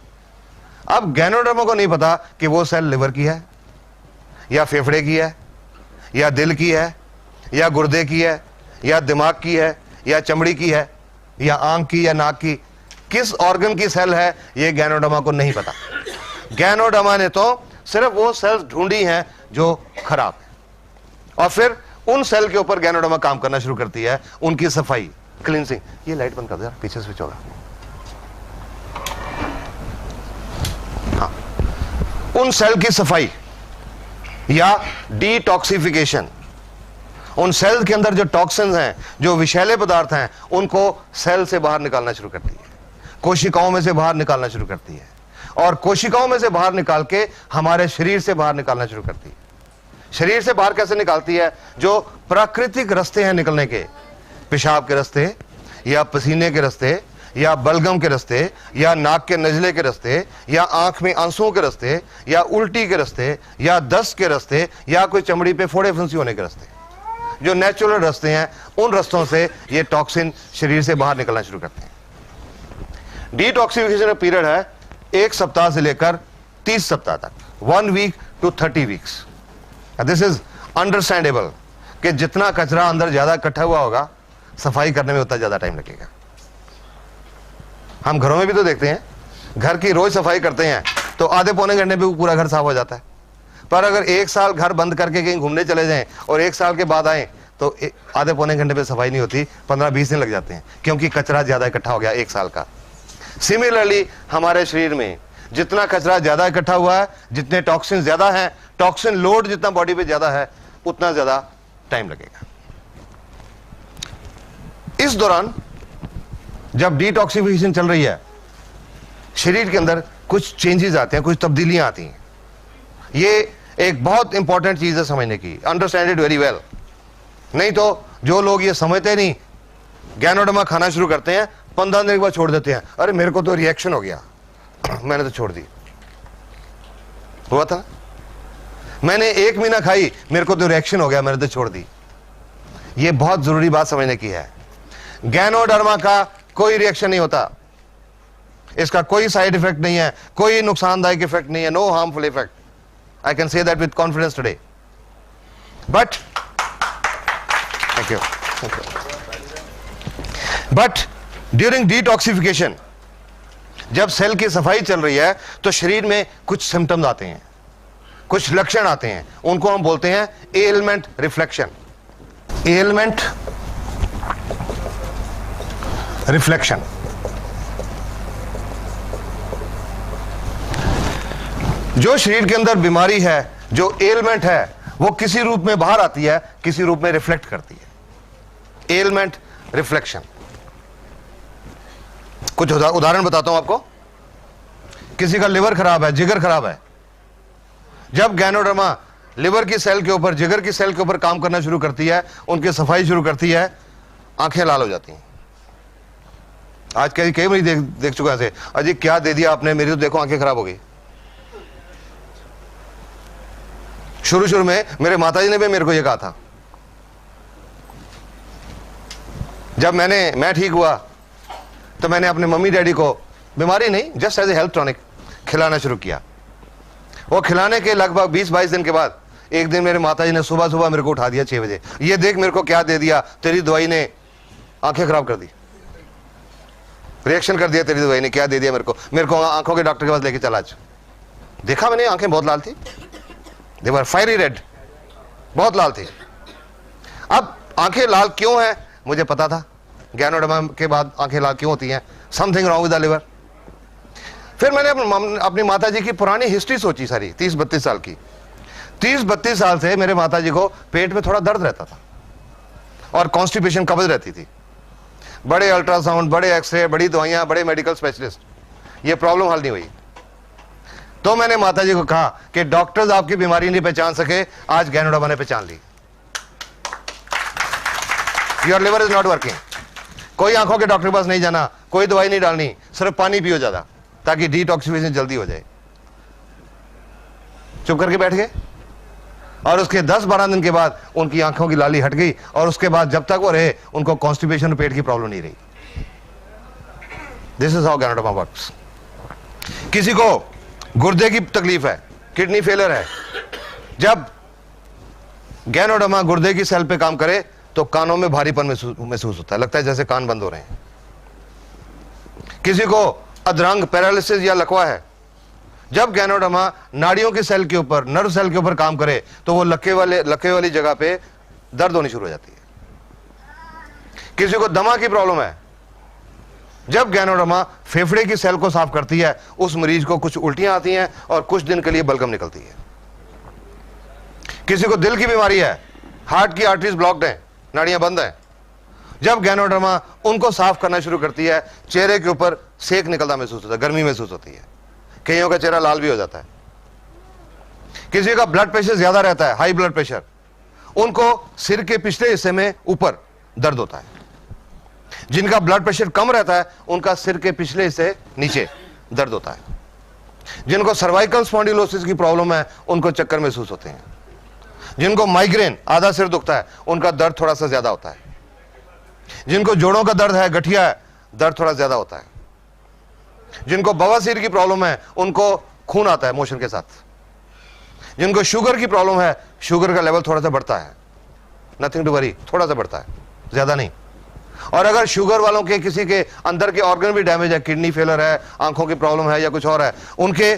Speaker 2: अब गैनोडर्मा को नहीं पता कि वो सेल लिवर की है या फेफड़े की है या दिल की है या गुर्दे की है या दिमाग की है या चमड़ी की है या आंख की या नाक की, किस ऑर्गन की सेल है ये गैनोडर्मा को नहीं पता। गैनोडर्मा ने तो सिर्फ वो सेल्स ढूंढी हैं जो खराब है और फिर उन सेल के ऊपर गैनोडर्मा काम करना शुरू करती है, उनकी सफाई, क्लींसिंग। ये लाइट बंद कर दो यार, पीछे स्विच होगा। हाँ, उन सेल की सफाई या डिटॉक्सिफिकेशन, उन सेल के अंदर जो टॉक्सिन्स हैं, जो विषैले पदार्थ हैं, उनको सेल से बाहर निकालना शुरू करती है, कोशिकाओं में से बाहर निकालना शुरू करती है, और कोशिकाओं में से बाहर निकाल के हमारे शरीर से बाहर निकालना शुरू करती है। शरीर से बाहर कैसे निकालती है? जो प्राकृतिक रास्ते हैं निकलने के, पेशाब के रास्ते या पसीने के रास्ते या बलगम के रास्ते या नाक के नजले के रास्ते या आंख में आंसुओं के रास्ते या उल्टी के रास्ते या दस्त के रास्ते या कोई चमड़ी पे फोड़े फुंसी होने के रास्ते, जो नेचुरल रास्ते हैं, उन रास्तों से ये टॉक्सिन शरीर से बाहर निकलना शुरू करते हैं। डिटॉक्सिफिकेशन का पीरियड है 1 सप्ताह से लेकर 30 सप्ताह तक, 1 week to 30 weeks. This is understandable कि जितना कचरा अंदर ज्यादा इकट्ठा हुआ होगा, सफाई करने में उतना ज्यादा टाइम लगेगा। हम घरों में भी तो देखते हैं, घर की रोज सफाई करते हैं तो आधे पौने घंटे में पूरा घर साफ हो जाता है, पर अगर 1 साल घर बंद करके कहीं घूमने चले जाएं और 1 साल के बाद आए तो आधे पौने घंटे में सफाई नहीं होती, 15-20 दिन लग जाते हैं, क्योंकि कचरा ज्यादा इकट्ठा हो गया 1 साल का। सिमिलरली हमारे शरीर में जितना कचरा ज्यादा इकट्ठा हुआ है, जितने टॉक्सिन ज्यादा हैं, टॉक्सिन लोड जितना बॉडी पे ज्यादा है, उतना ज्यादा टाइम लगेगा। इस दौरान जब डिटॉक्सिफिकेशन चल रही है, शरीर के अंदर कुछ चेंजेस आते हैं, कुछ तब्दीलियां आती हैं। ये एक बहुत इंपॉर्टेंट चीज है समझने की, अंडरस्टैंड इट वेरी वेल। नहीं तो जो लोग ये समझते नहीं, गैनोडर्मा खाना शुरू करते हैं, 15 दिन के बाद छोड़ देते हैं, अरे मेरे को तो रिएक्शन हो गया मैंने तो छोड़ दी। हुआ था, मैंने 1 महीना खाई, मेरे को तो रिएक्शन हो गया, मैंने तो छोड़ दी। ये बहुत जरूरी बात समझने की है। गैनोडर्मा का कोई रिएक्शन नहीं होता, इसका कोई साइड इफेक्ट नहीं है, कोई नुकसानदायक इफेक्ट नहीं है, no harmful effect. I can say that with confidence today. But, thank you. But during detoxification, जब सेल की सफाई चल रही है तो शरीर में कुछ सिम्टम्स आते हैं, कुछ लक्षण आते हैं, उनको हम बोलते हैं एलमेंट रिफ्लेक्शन। एलमेंट रिफ्लेक्शन जो शरीर के अंदर बीमारी है, जो एलमेंट है, वो किसी रूप में बाहर आती है, किसी रूप में रिफ्लेक्ट करती है। Ailment reflection. कुछ उदाहरण बताता हूं आपको। किसी का लिवर खराब है, जिगर खराब है, जब गैनोडर्मा लिवर की सेल के ऊपर, जिगर की सेल के ऊपर काम करना शुरू करती है, उनकी सफाई शुरू करती है, आंखें लाल हो जाती हैं। आज कई मरीज देख चुका है, अजी क्या दे दिया आपने, मेरी तो देखो आंखें खराब हो गई। शुरू में मेरे माताजी ने भी मेरे को यह कहा था। जब मैं ठीक हुआ तो मैंने अपने मम्मी डैडी को, बीमारी नहीं, just as a health tonic खिलाना शुरू किया। वो खिलाने के लगभग 20-22 दिन के बाद एक दिन मेरे माताजी ने सुबह मेरे को उठा दिया 6 बजे, ये देख मेरे को क्या दे दिया, तेरी दवाई ने आंखें खराब कर दी, रिएक्शन कर दिया तेरी दवाई ने, क्या दे दिया मेरे को आंखों के डॉक्टर के पास लेके चला। आज देखा मैंने, आंखें बहुत लाल थी, दे वर फायरी रेड, बहुत लाल थी। अब आंखें लाल क्यों है मुझे पता था, गैनोडर्मा के बाद आंखें लाल क्यों होती हैं, something wrong with the liver. फिर मैंने अपनी माताजी की पुरानी हिस्ट्री सोची सारी, 30-32 साल की। 30-32 साल से मेरे माताजी को पेट में थोड़ा दर्द रहता था और कॉन्स्टिपेशन, कब्ज रहती थी। बड़े अल्ट्रासाउंड, बड़े एक्सरे, बड़ी दवाइयां, बड़े मेडिकल स्पेशलिस्ट, ये प्रॉब्लम हल नहीं हुई। तो मैंने माताजी को कहा कि डॉक्टर्स आपकी बीमारी नहीं पहचान सके, आज गैनोडर्मा ने पहचान ली। Your liver is not working. कोई आंखों के डॉक्टर के पास नहीं जाना, कोई दवाई नहीं डालनी, सिर्फ पानी पियो ज्यादा, ताकि डिटॉक्सिफिकेशन जल्दी हो जाए। चुप करके बैठ गए और उसके 10-12 दिन के बाद उनकी आंखों की लाली हट गई, और उसके बाद जब तक वो रहे उनको कॉन्स्टिपेशन, पेट की प्रॉब्लम नहीं रही। This is how ganoderma works. किसी को गुर्दे की तकलीफ है, किडनी फेलियर है, जब गैनोडर्मा गुर्दे की सेल पे काम करे तो कानों में भारीपन महसूस होता है, लगता है जैसे कान बंद हो रहे हैं। किसी को अधरंग, पैरालिसिस या लकवा है, जब गैनोडर्मा नाड़ियों की सेल के ऊपर, नर्व सेल के ऊपर काम करे तो वो लक्के वाली जगह पे दर्द होनी शुरू हो जाती है। किसी को दमा की प्रॉब्लम है, जब गैनोडर्मा फेफड़े की सेल को साफ करती है, उस मरीज को कुछ उल्टियां आती हैं और कुछ दिन के लिए बलगम निकलती है। किसी को दिल की बीमारी है, हार्ट की आर्टरीज ब्लॉक्ड हैं, नाड़ियां बंद हैं, जब गैनोडर्मा उनको साफ करना शुरू करती है, चेहरे के ऊपर सेक निकलता महसूस होता है, गर्मी महसूस होती है, कईयों का चेहरा लाल भी हो जाता है। किसी का ब्लड प्रेशर ज्यादा रहता है, हाई ब्लड प्रेशर, उनको सिर के पिछले हिस्से में ऊपर दर्द होता है। जिनका ब्लड प्रेशर कम रहता है, उनका सिर के पिछले हिस्से नीचे दर्द होता है। जिनको सर्वाइकल स्पॉन्डिलोसिस की प्रॉब्लम है, उनको चक्कर महसूस होते हैं। जिनको माइग्रेन, आधा सिर दुखता है, उनका दर्द थोड़ा सा ज्यादा होता है। जिनको जोड़ों का दर्द है, गठिया है, दर्द थोड़ा ज्यादा होता है। जिनको बवासीर की प्रॉब्लम है, उनको खून आता है मोशन के साथ। जिनको शुगर की प्रॉब्लम है, शुगर का लेवल थोड़ा सा बढ़ता है, नथिंग टू वरी, थोड़ा सा बढ़ता है, ज्यादा नहीं। और अगर शुगर वालों के किसी के अंदर के ऑर्गन भी डैमेज है, किडनी फेलर है, आंखों की प्रॉब्लम है या कुछ और है, उनके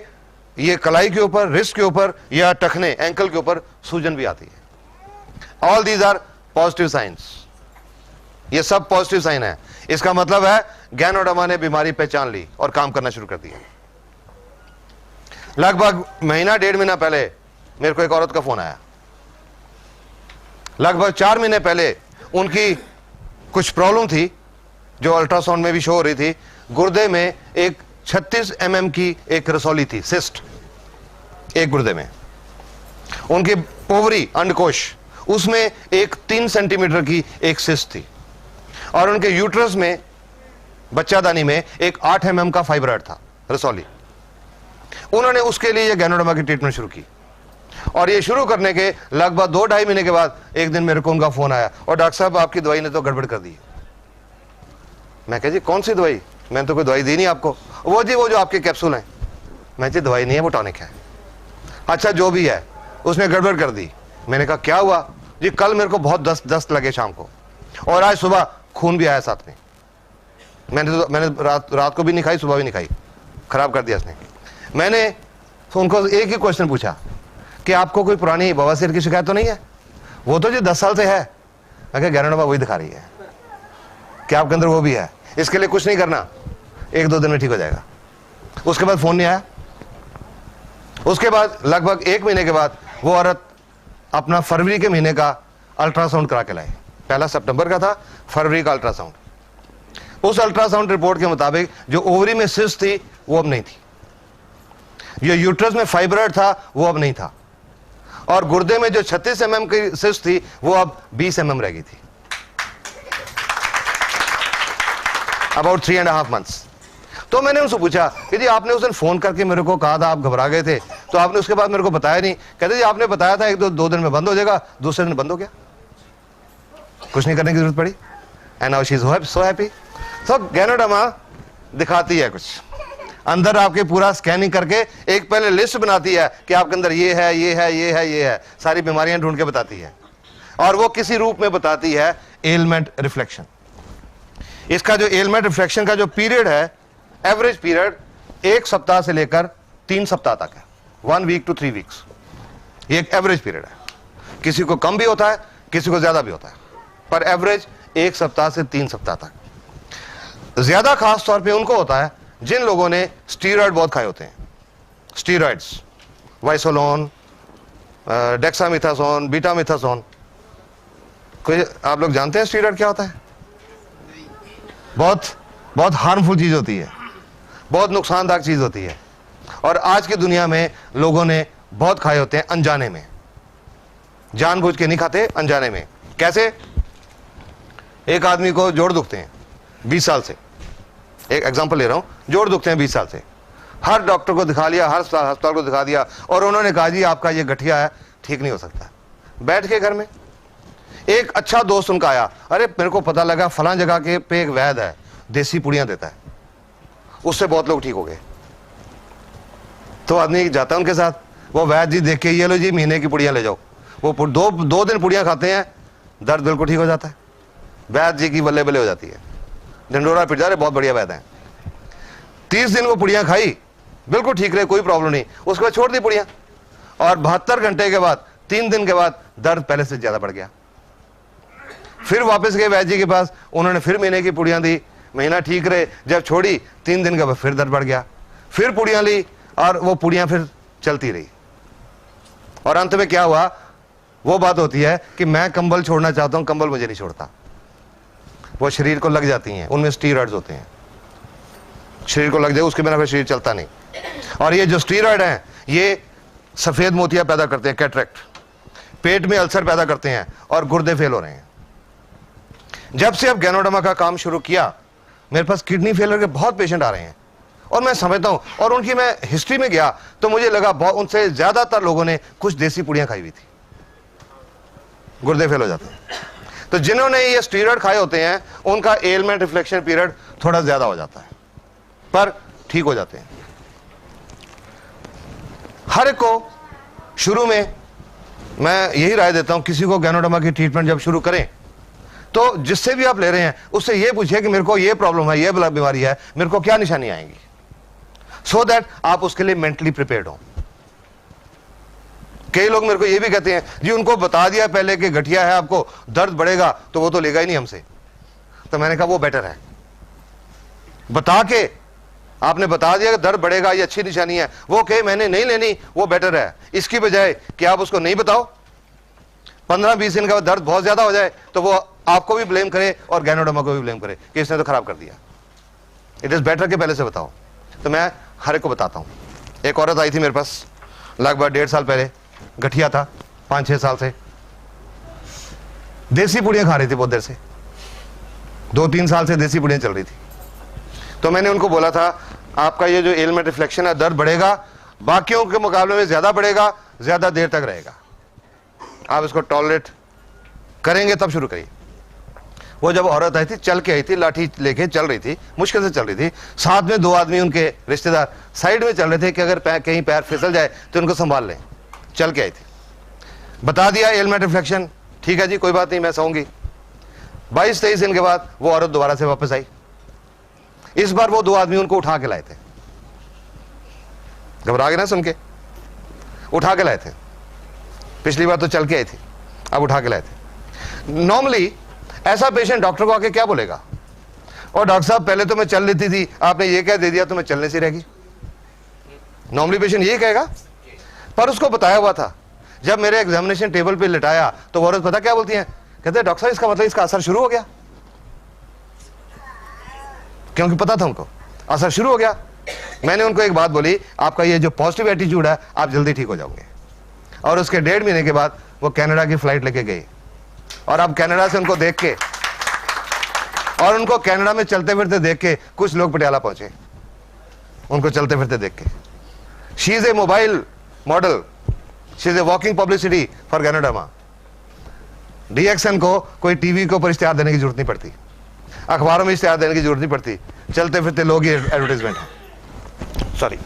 Speaker 2: ये कलाई के ऊपर, रिस्ट के ऊपर या टखने, एंकल के ऊपर सूजन भी आती है। All these are positive science. ये सब पॉजिटिव साइन है। इसका मतलब है गैनोडर्मा ने बीमारी पहचान ली और काम करना शुरू कर दिया। लगभग महीना 1.5 महीना पहले मेरे को एक औरत का फोन आया। लगभग 4 महीने पहले उनकी कुछ प्रॉब्लम थी जो अल्ट्रासाउंड में भी शो हो रही थी। गुर्दे में एक 36 mm की एक रसौली थी, सिस्ट, एक गुर्दे में। उनकी ओवरी, अंडकोश, उसमें एक 3 सेंटीमीटर की एक सिस्ट थी। और उनके यूट्रस में, बच्चादानी में, एक 8 mm का फाइब्रॉइड था, रसौली। उन्होंने उसके लिए गैनोडर्मा की ट्रीटमेंट शुरू की। और ये शुरू करने के लगभग 2-2.5 महीने के बाद एक दिन मेरे को उनका फोन आया, और डॉक्टर साहब आपकी दवाई ने तो गड़बड़ कर दी। मैं कह जी कौन सी दवाई? मैंने तो कोई दवाई दी नहीं आपको। वो जी वो जो आपके कैप्सूल हैं। मैं जी दवाई नहीं है, वो टॉनिक है। अच्छा जो भी है, उसने गड़बड़ कर दी। मैंने कहा क्या हुआ? जी कल मेरे को बहुत दस्त लगे शाम को, और आज सुबह खून भी आया साथ में। मैंने रात को भी नहीं खाई, सुबह भी नहीं खाई, खराब कर दिया इसने। मैंने तो उनको एक ही क्वेश्चन पूछा कि आपको कोई पुरानी बवासीर की शिकायत तो नहीं है? वो तो जी 10 साल से है। मैं कहा गैनोडर्मा वही दिखा रही है कि आपके अंदर वो भी है। इसके लिए कुछ नहीं करना, 1-2 दिन में ठीक हो जाएगा। उसके बाद फोन नहीं आया। उसके बाद लगभग 1 महीने के बाद वो औरत अपना फरवरी के महीने का अल्ट्रासाउंड करा के लाई। पहला सितंबर का था, फरवरी का अल्ट्रासाउंड। उस अल्ट्रासाउंड रिपोर्ट के मुताबिक जो ओवरी में सिस्ट थी वो अब नहीं थी, जो यूट्रस में फाइब्रॉइड था वो अब नहीं था, और गुर्दे में जो 36 mm की सिस्ट थी वो अब 20 mm रह गई थी। About 3.5 months। तो मैंने उनसे पूछा कि जी आपने उस दिन फोन करके मेरे को कहा था, आप घबरा गए थे, तो आपने उसके बाद मेरे को बताया नहीं। कहते जी आपने बताया था 1-2 दिन में बंद हो जाएगा, दूसरे दिन बंद हो गया, कुछ नहीं करने की जरूरत पड़ी। And now she is so happy. So ganoderma दिखाती है कुछ अंदर, आपके पूरा स्कैनिंग करके एक पहले लिस्ट बनाती है कि आपके अंदर ये है, ये है, ये है, ये है, सारी बीमारियां ढूंढ के बताती है। और वो किसी रूप में बताती है एलमेंट रिफ्लेक्शन। इसका जो एलमेंट रिफ्लेक्शन का जो पीरियड है, एवरेज पीरियड 1 सप्ताह से लेकर 3 सप्ताह तक है, 1 week to 3 weeks। ये एक एवरेज पीरियड है। किसी को कम भी होता है, किसी को ज्यादा भी होता है, पर एवरेज 1 सप्ताह से 3 सप्ताह तक। ज्यादा खास तौर पे उनको होता है जिन लोगों ने स्टीरॉयड बहुत खाए होते हैं। Steroids, Wysolone, dexamethasone, betamethasone. कोई आप लोग जानते हैं स्टीरॉयड क्या होता है? बहुत हार्मफुल चीज होती है, बहुत नुकसानदायक चीज होती है, और आज की दुनिया में लोगों ने बहुत खाए होते हैं अनजाने में। जानबूझ के नहीं खाते, अनजाने में। कैसे? एक आदमी को जोड़ दुखते हैं 20 साल से, एक एग्जांपल ले रहा हूं, जोड़ दुखते हैं 20 साल से, हर डॉक्टर को दिखा लिया, हर अस्पताल को दिखा दिया, और उन्होंने कहा जी आपका ये गठिया है, ठीक नहीं हो सकता। बैठ के घर में एक अच्छा दोस्त उनका आया, अरे मेरे को पता लगा फलां जगह के पे एक वैद्य है, देसी पुड़ियां देता है, उससे बहुत लोग ठीक हो गए। तो आदमी जाता है उनके साथ, वो वैद्य जी देख के ये लो जी महीने की पुड़ियां ले जाओ। वो दो दिन पुड़ियां खाते हैं, दर्द बिल्कुल ठीक हो जाता है। वैद्य जी की बल्ले बल्ले हो जाती है, ढंडोरा पिट जा रहे, बहुत बढ़िया वैद्य है। 30 दिन वो पुड़ियां खाई, बिल्कुल ठीक रहे, कोई प्रॉब्लम नहीं। उसके बाद छोड़ दी पुड़ियां, और 72 घंटे के बाद, 3 दिन के बाद दर्द पहले से ज्यादा बढ़ गया। फिर वापस गए वैद्य जी के पास, उन्होंने फिर महीने की पुड़ियां दी, महीना ठीक रहे, जब छोड़ी 3 दिन के बाद फिर दर्द बढ़ गया, फिर पुड़ियां ली और वो पुड़ियां फिर चलती रही। और अंत में क्या हुआ, वो बात होती है कि मैं कंबल छोड़ना चाहता हूं, कंबल मुझे नहीं छोड़ता। वो शरीर को लग जाती हैं, उनमें स्टीरॉइड्स होते हैं, शरीर को लग जाए उसके बिना फिर शरीर चलता नहीं। और ये जो स्टीरॉइड हैं ये सफेद मोतियां पैदा करते हैं, कैटरेक्ट, पेट में अल्सर पैदा करते हैं और गुर्दे फेल हो रहे हैं। जब से अब गैनोडर्मा का काम शुरू किया, मेरे पास किडनी फेलियर के बहुत पेशेंट आ रहे हैं और मैं समझता हूं, और उनकी मैं हिस्ट्री में गया तो मुझे लगा उनसे ज्यादातर लोगों ने कुछ देसी पुड़ियां खाई हुई थी, गुर्दे फेल हो जाते हैं। तो जिन्होंने ये स्टीरॉइड खाए होते हैं उनका एलमेंट रिफ्लेक्शन पीरियड थोड़ा ज्यादा हो जाता है, पर ठीक हो जाते हैं। हर एक को शुरू में मैं यही राय देता हूं, किसी को गैनोडर्मा की ट्रीटमेंट जब शुरू करें तो जिससे भी आप ले रहे हैं उससे यह पूछिए कि मेरे को ये प्रॉब्लम है, ये बीमारी है, मेरे को क्या निशानी आएंगी, सो दैट आप उसके लिए मेंटली प्रिपेयर्ड हो। कई लोग मेरे को ये भी कहते हैं जी उनको बता दिया पहले कि गठिया है, आपको दर्द बढ़ेगा, तो वो तो लेगा ही नहीं हमसे। तो मैंने कहा वो बेटर है, बता के आपने बता दिया कि दर्द बढ़ेगा, ये अच्छी निशानी है, वो कहे मैंने नहीं लेनी, वो बेटर है, इसकी बजाय कि आप उसको नहीं बताओ, 15-20 दिन का दर्द बहुत ज्यादा हो जाए तो वो आपको भी ब्लेम करे और गैनोडर्मा को भी ब्लेम करे कि इसने तो खराब कर दिया। इट इज बेटर कि पहले से बताओ। तो मैं हर एक को बताता हूं। एक औरत आई थी मेरे पास लगभग 1.5 साल पहले, गठिया था 5-6 साल से, देसी पुड़ियां खा रही थी बहुत देर से, 2-3 साल से देसी पुड़ियां चल रही थी। तो मैंने उनको बोला था आपका ये जो एलमेंट रिफ्लेक्शन है दर्द बढ़ेगा, बाकियों के मुकाबले में ज्यादा बढ़ेगा, ज्यादा देर तक रहेगा, आप इसको टॉलरेट करेंगे तब शुरू करिए। वो जब औरत आई थी, चल के आई थी, लाठी लेके चल रही थी, मुश्किल से चल रही थी, साथ में 2 आदमी उनके रिश्तेदार साइड में चल रहे थे कि अगर कहीं पैर फिसल जाए तो उनको संभाल लें। चल के आई थी, बता दिया एलमेंट रिफ्लेक्शन, ठीक है जी कोई बात नहीं मैं सोऊंगी। 22-23 दिन के बाद वो औरत दोबारा से वापस आई। इस बार वो 2 आदमी उनको उठा के लाए थे, घबरा गए ना सुन के, उठा के लाए थे। पिछली बार तो चल के आई थी, अब उठा के लाए थे। नॉर्मली ऐसा पेशेंट डॉक्टर को आके क्या बोलेगा, और डॉक्टर साहब पहले तो मैं चल लेती थी, आपने ये कह दे दिया तो मैं चलने से रहेगी। नॉर्मली पेशेंट ये कहेगा, पर उसको बताया हुआ था। जब मेरे एग्जामिनेशन टेबल पे लिटाया तो वो औरत पता क्या बोलती है, कहते हैं डॉक्टर साहब इसका मतलब इसका असर शुरू हो गया, क्योंकि पता था उनको असर शुरू हो गया। मैंने उनको एक बात बोली, आपका ये जो पॉजिटिव एटीट्यूड है आप जल्दी ठीक हो जाओगे। और उसके 1.5 महीने के बाद वो कनाडा की फ्लाइट लेके गई, और अब कनाडा से उनको देख के और उनको कनाडा में चलते फिरते देख के कुछ लोग पटियाला पहुंचे, उनको चलते फिरते देख के। She is a mobile model, she is a walking publicity for Ganoderma. DXN को कोई टीवी के ऊपर इश्तेहार देने की जरूरत नहीं पड़ती, अखबारों में इश्तेहार देने की जरूरत नहीं पड़ती, चलते फिरते लोग ही एडवर्टाइजमेंट है। सॉरी,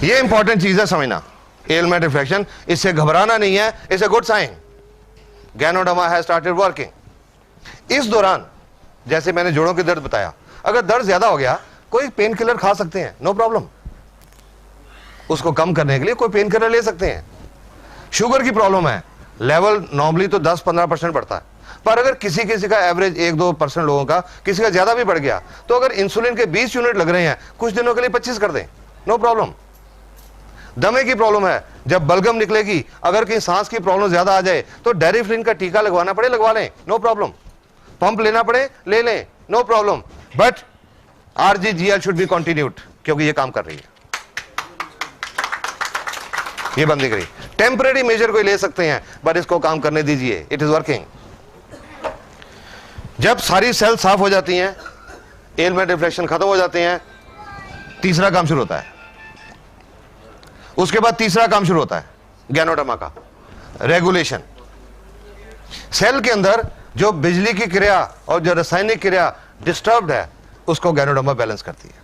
Speaker 2: ये इंपॉर्टेंट चीज है समझना, एलमेंट रिफ्लेक्शन, इससे घबराना नहीं है, it's a good sign. Ganoderma has started working. इस दौरान जैसे मैंने जोड़ों के दर्द बताया, अगर दर्द ज्यादा हो गया कोई पेन किलर खा सकते हैं, नो प्रॉब्लम, उसको कम करने के लिए कोई पेन किलर ले सकते हैं। शुगर की प्रॉब्लम है, लेवल नॉर्मली तो 10-15% बढ़ता है, पर अगर किसी का एवरेज 1-2% लोगों का, किसी का ज्यादा भी बढ़ गया, तो अगर इंसुलिन के 20 यूनिट लग रहे हैं, कुछ दिनों के लिए 25 कर दें, नो प्रॉब्लम। दमे की प्रॉब्लम है, जब बलगम निकलेगी, अगर कहीं सांस की प्रॉब्लम ज्यादा आ जाए तो डेरिफ्लिन का टीका लगवाना पड़े, लगवा लें, नो प्रॉब्लम। पंप लेना पड़े, ले लें, no problem. But RGGL should be continued, क्योंकि ये काम कर रही है, ये बंद नहीं करी। टेम्परेरी मेजर कोई ले सकते हैं, बट इसको काम करने दीजिए, इट इज वर्किंग। जब सारी सेल साफ हो जाती हैं, एलमेंट रिफ्लेक्शन खत्म हो जाते हैं, तीसरा काम शुरू होता है। उसके बाद तीसरा काम शुरू होता है गैनोडर्मा का, रेगुलेशन। सेल के अंदर जो बिजली की क्रिया और जो रासायनिक क्रिया डिस्टर्ब्ड है, उसको गैनोडर्मा बैलेंस करती है।